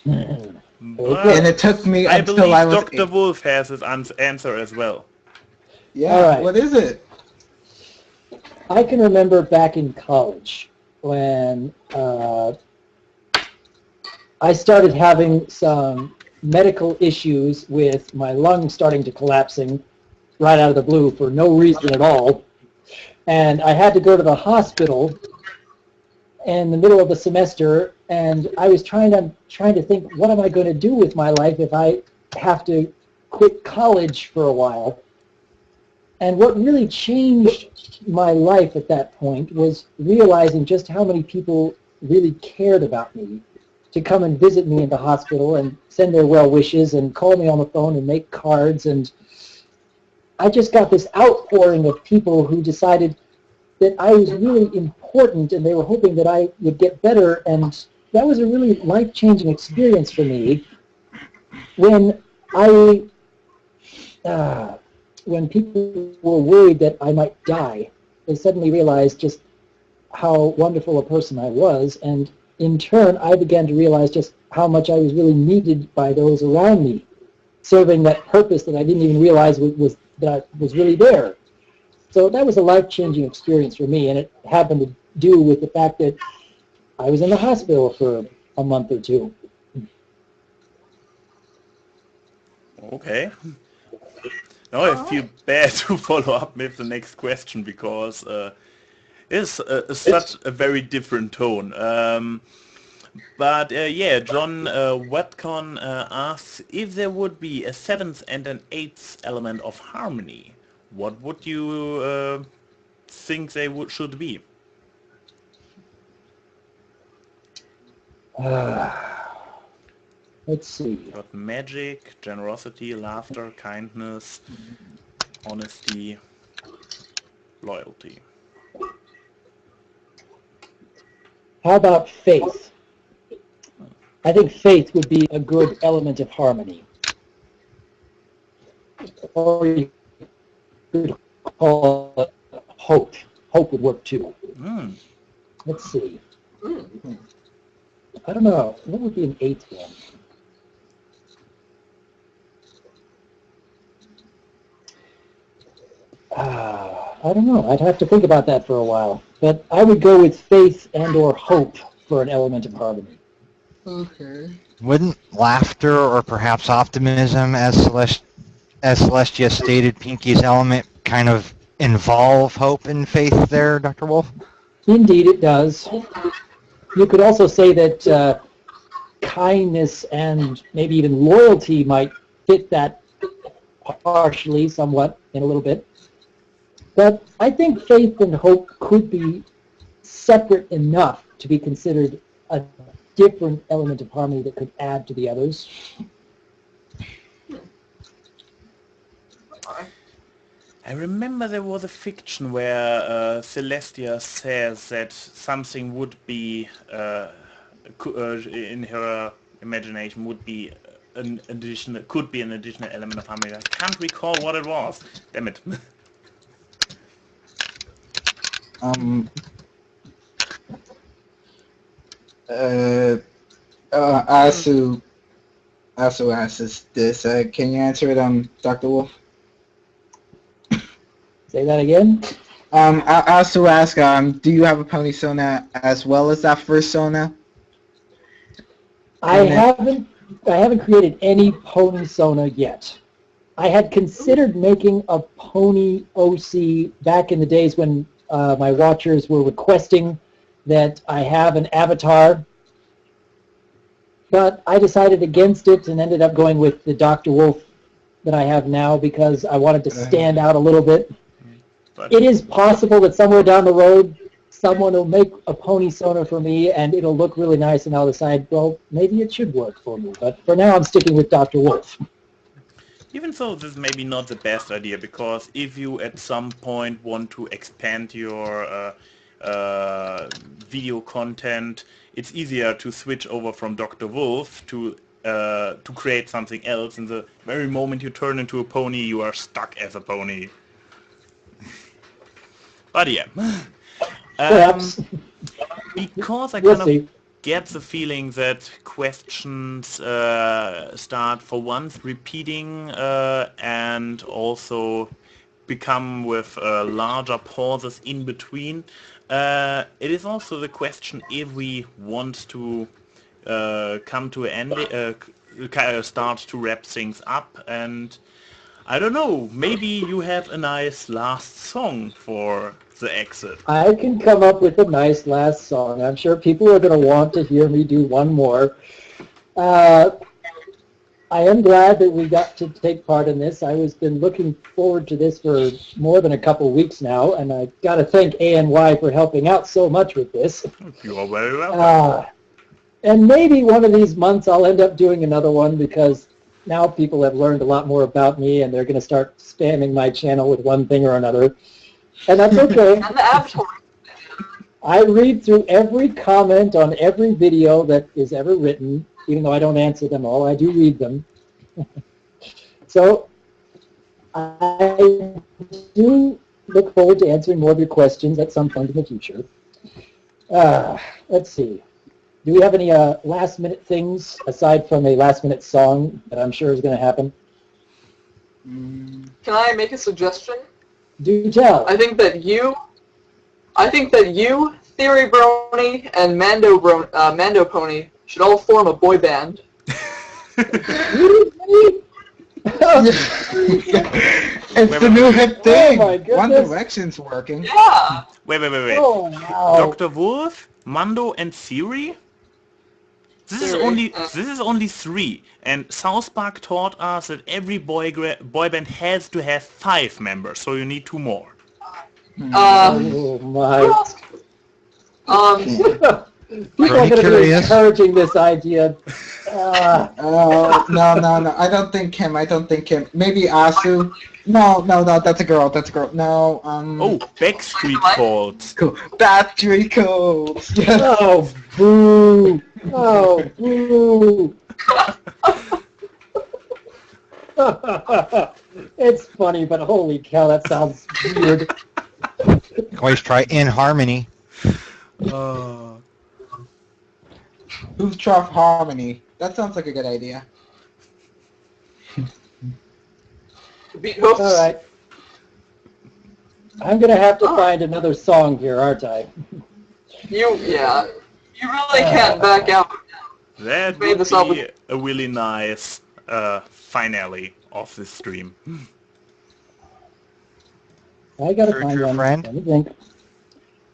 And it took me until I was Dr. Wolf has his answer as well. Yeah, all right. What is it? I can remember back in college when I started having some medical issues with my lungs starting to collapsing right out of the blue for no reason at all. And I had to go to the hospital in the middle of the semester, and I was trying to think, what am I going to do with my life if I have to quit college for a while? And what really changed my life at that point was realizing just how many people really cared about me, to come and visit me in the hospital and send their well wishes and call me on the phone and make cards. And I just got this outpouring of people who decided that I was really important and they were hoping that I would get better. And that was a really life-changing experience for me. When when people were worried that I might die, they suddenly realized just how wonderful a person I was, and in turn I began to realize just how much I was really needed by those around me, serving that purpose that I didn't even realize was really there. So that was a life-changing experience for me, and it happened to do with the fact that I was in the hospital for a month or two. Okay. Now I feel bad to follow up with the next question because it's such a very different tone. But yeah, John Webcon asks, if there would be a 7th and an 8th element of harmony, what would you think they should be? Let's see. Got magic, generosity, laughter, kindness, honesty, loyalty. How about faith? I think faith would be a good element of harmony. Or you could call it hope. Hope would work too. Let's see. I don't know. What would be an 8th one? I don't know. I'd have to think about that for a while. But I would go with faith and or hope for an element of harmony. Okay. Wouldn't laughter or perhaps optimism, as Celestia stated, Pinky's element, kind of involve hope and faith there, Dr. Wolf? Indeed, it does. You could also say that kindness and maybe even loyalty might fit that partially, somewhat, in a little bit. But I think faith and hope could be separate enough to be considered a different element of harmony that could add to the others. I remember there was a fiction where Celestia says that something would be, in her imagination, would be an additional, could be an additional element of harmony. I can't recall what it was. Damn it. Asu asks this. Can you answer it, Dr. Wolf? Say that again? Asu asks, do you have a pony sona as well as that first sona? I haven't created any pony sona yet. I had considered making a pony OC back in the days when my watchers were requesting that I have an avatar, but I decided against it and ended up going with the Dr. Wolf that I have now because I wanted to stand out a little bit. It is possible that somewhere down the road someone will make a pony sona for me and it'll look really nice and I'll decide, well, maybe it should work for me. But for now I'm sticking with Dr. Wolf. Even so, this is maybe not the best idea, because if you at some point want to expand your video content, it's easier to switch over from Dr. Wolf to create something else. And the very moment you turn into a pony, you are stuck as a pony. But yeah, because I kind of get the feeling that questions start for once repeating and also become with larger pauses in between. It is also the question if we want to come to an end, start to wrap things up, and I don't know, maybe you have a nice last song for the exit. I can come up with a nice last song. I'm sure people are going to want to hear me do one more. I I am glad that we got to take part in this. I was been looking forward to this for more than a couple weeks now, and I got to thank ANY for helping out so much with this. You are very welcome. And maybe one of these months I'll end up doing another one because now people have learned a lot more about me, and they're going to start spamming my channel with one thing or another. And that's okay. And the avatar. I read through every comment on every video that is ever written. Even though I don't answer them all, I do read them. So I do look forward to answering more of your questions at some point in the future. Let's see. Do we have any last-minute things aside from a last-minute song that I'm sure is going to happen? Can I make a suggestion? Do tell. I think that you, Theory Brony, and Mando Pony should all form a boy band. It's the new hip thing. Oh my goodness. One Direction's working. Yeah. Wait. Oh, wow. Dr. Wolf, Mando, and Theory? This is only 3, and South Park taught us that every boy band has to have 5 members, so you need 2 more. Oh my. People are going to be encouraging this idea. No. I don't think him. Maybe Asu. No, that's a girl. No, Oh, Backstreet Boys. Cool. Backstreet Boys. Yes. Oh, boo. Oh, boo. It's funny, but holy cow, that sounds weird. You can always try In Harmony. Who's Trough Harmony? That sounds like a good idea. Beat hoofs. All right. I'm going to have to find another song here, aren't I? You really can't back out. That would be a really nice finale of this stream. I got to True, find one. friend. Let me think.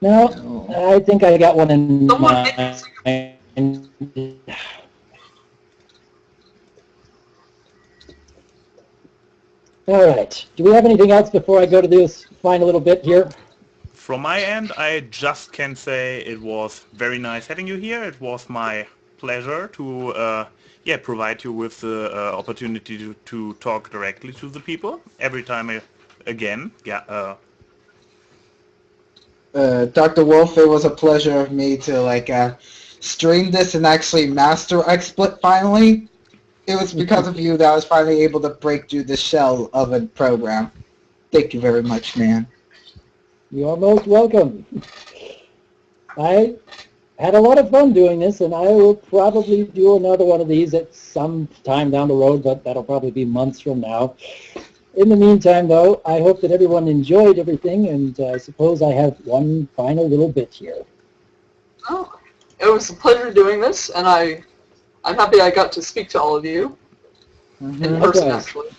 No, I think I got one in mind. All right. Do we have anything else before I go to this final little bit here? From my end, I just can say it was very nice having you here. It was my pleasure to provide you with the opportunity to talk directly to the people every time again. Dr. Wolf, it was a pleasure of me to stream this and actually master XSplit finally. It was because of you that I was finally able to break through the shell of a program. Thank you very much, man. You're most welcome. I had a lot of fun doing this, and I will probably do another one of these at some time down the road, but that'll probably be months from now. In the meantime, though, I hope that everyone enjoyed everything, and I suppose I have one final little bit here. Oh, it was a pleasure doing this, and I'm happy I got to speak to all of you in person, actually.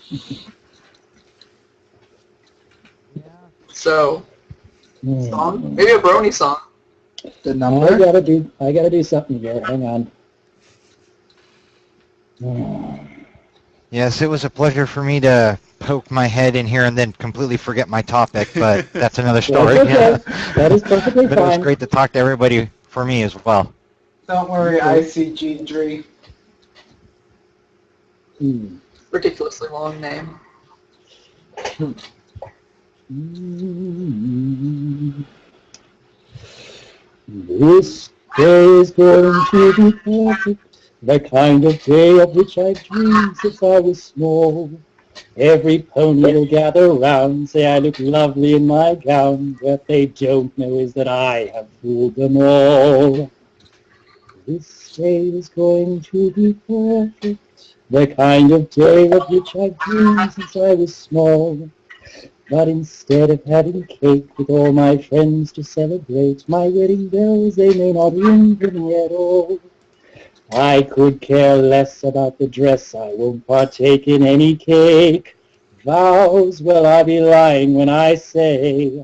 So, song? Maybe a Brony song. The number? I gotta do something here. Hang on. Yes, it was a pleasure for me to poke my head in here and then completely forget my topic, but that's another story. That's okay. That is perfectly but fine. it was great to talk to everybody for me as well. Don't worry, ICG3. Ridiculously long name. This day is going to be perfect, the kind of day of which I've dreamed since I was small. Every pony will gather round, say I look lovely in my gown. What they don't know is that I have fooled them all. This day is going to be perfect, the kind of day of which I've dreamed since I was small. But instead of having cake with all my friends to celebrate my wedding bells, they may not ring for me at all. I could care less about the dress, I won't partake in any cake. Vows, well, I'll be lying when I say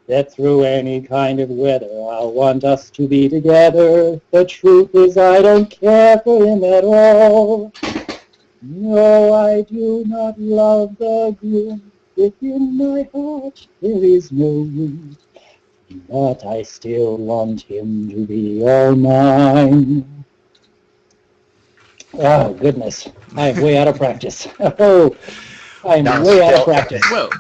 that through any kind of weather I'll want us to be together. The truth is I don't care for him at all. No, I do not love the groom. Within my heart there is no room. But I still want him to be all mine. Oh, goodness. I'm way out of practice. Oh, I'm way out of practice. Well,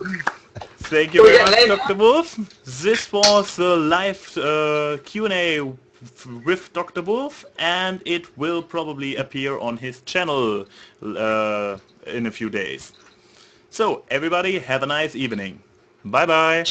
thank you very much, Dr. Wolf. This was the live Q&A with Dr. Wolf, and it will probably appear on his channel in a few days. So, everybody, have a nice evening. Bye-bye.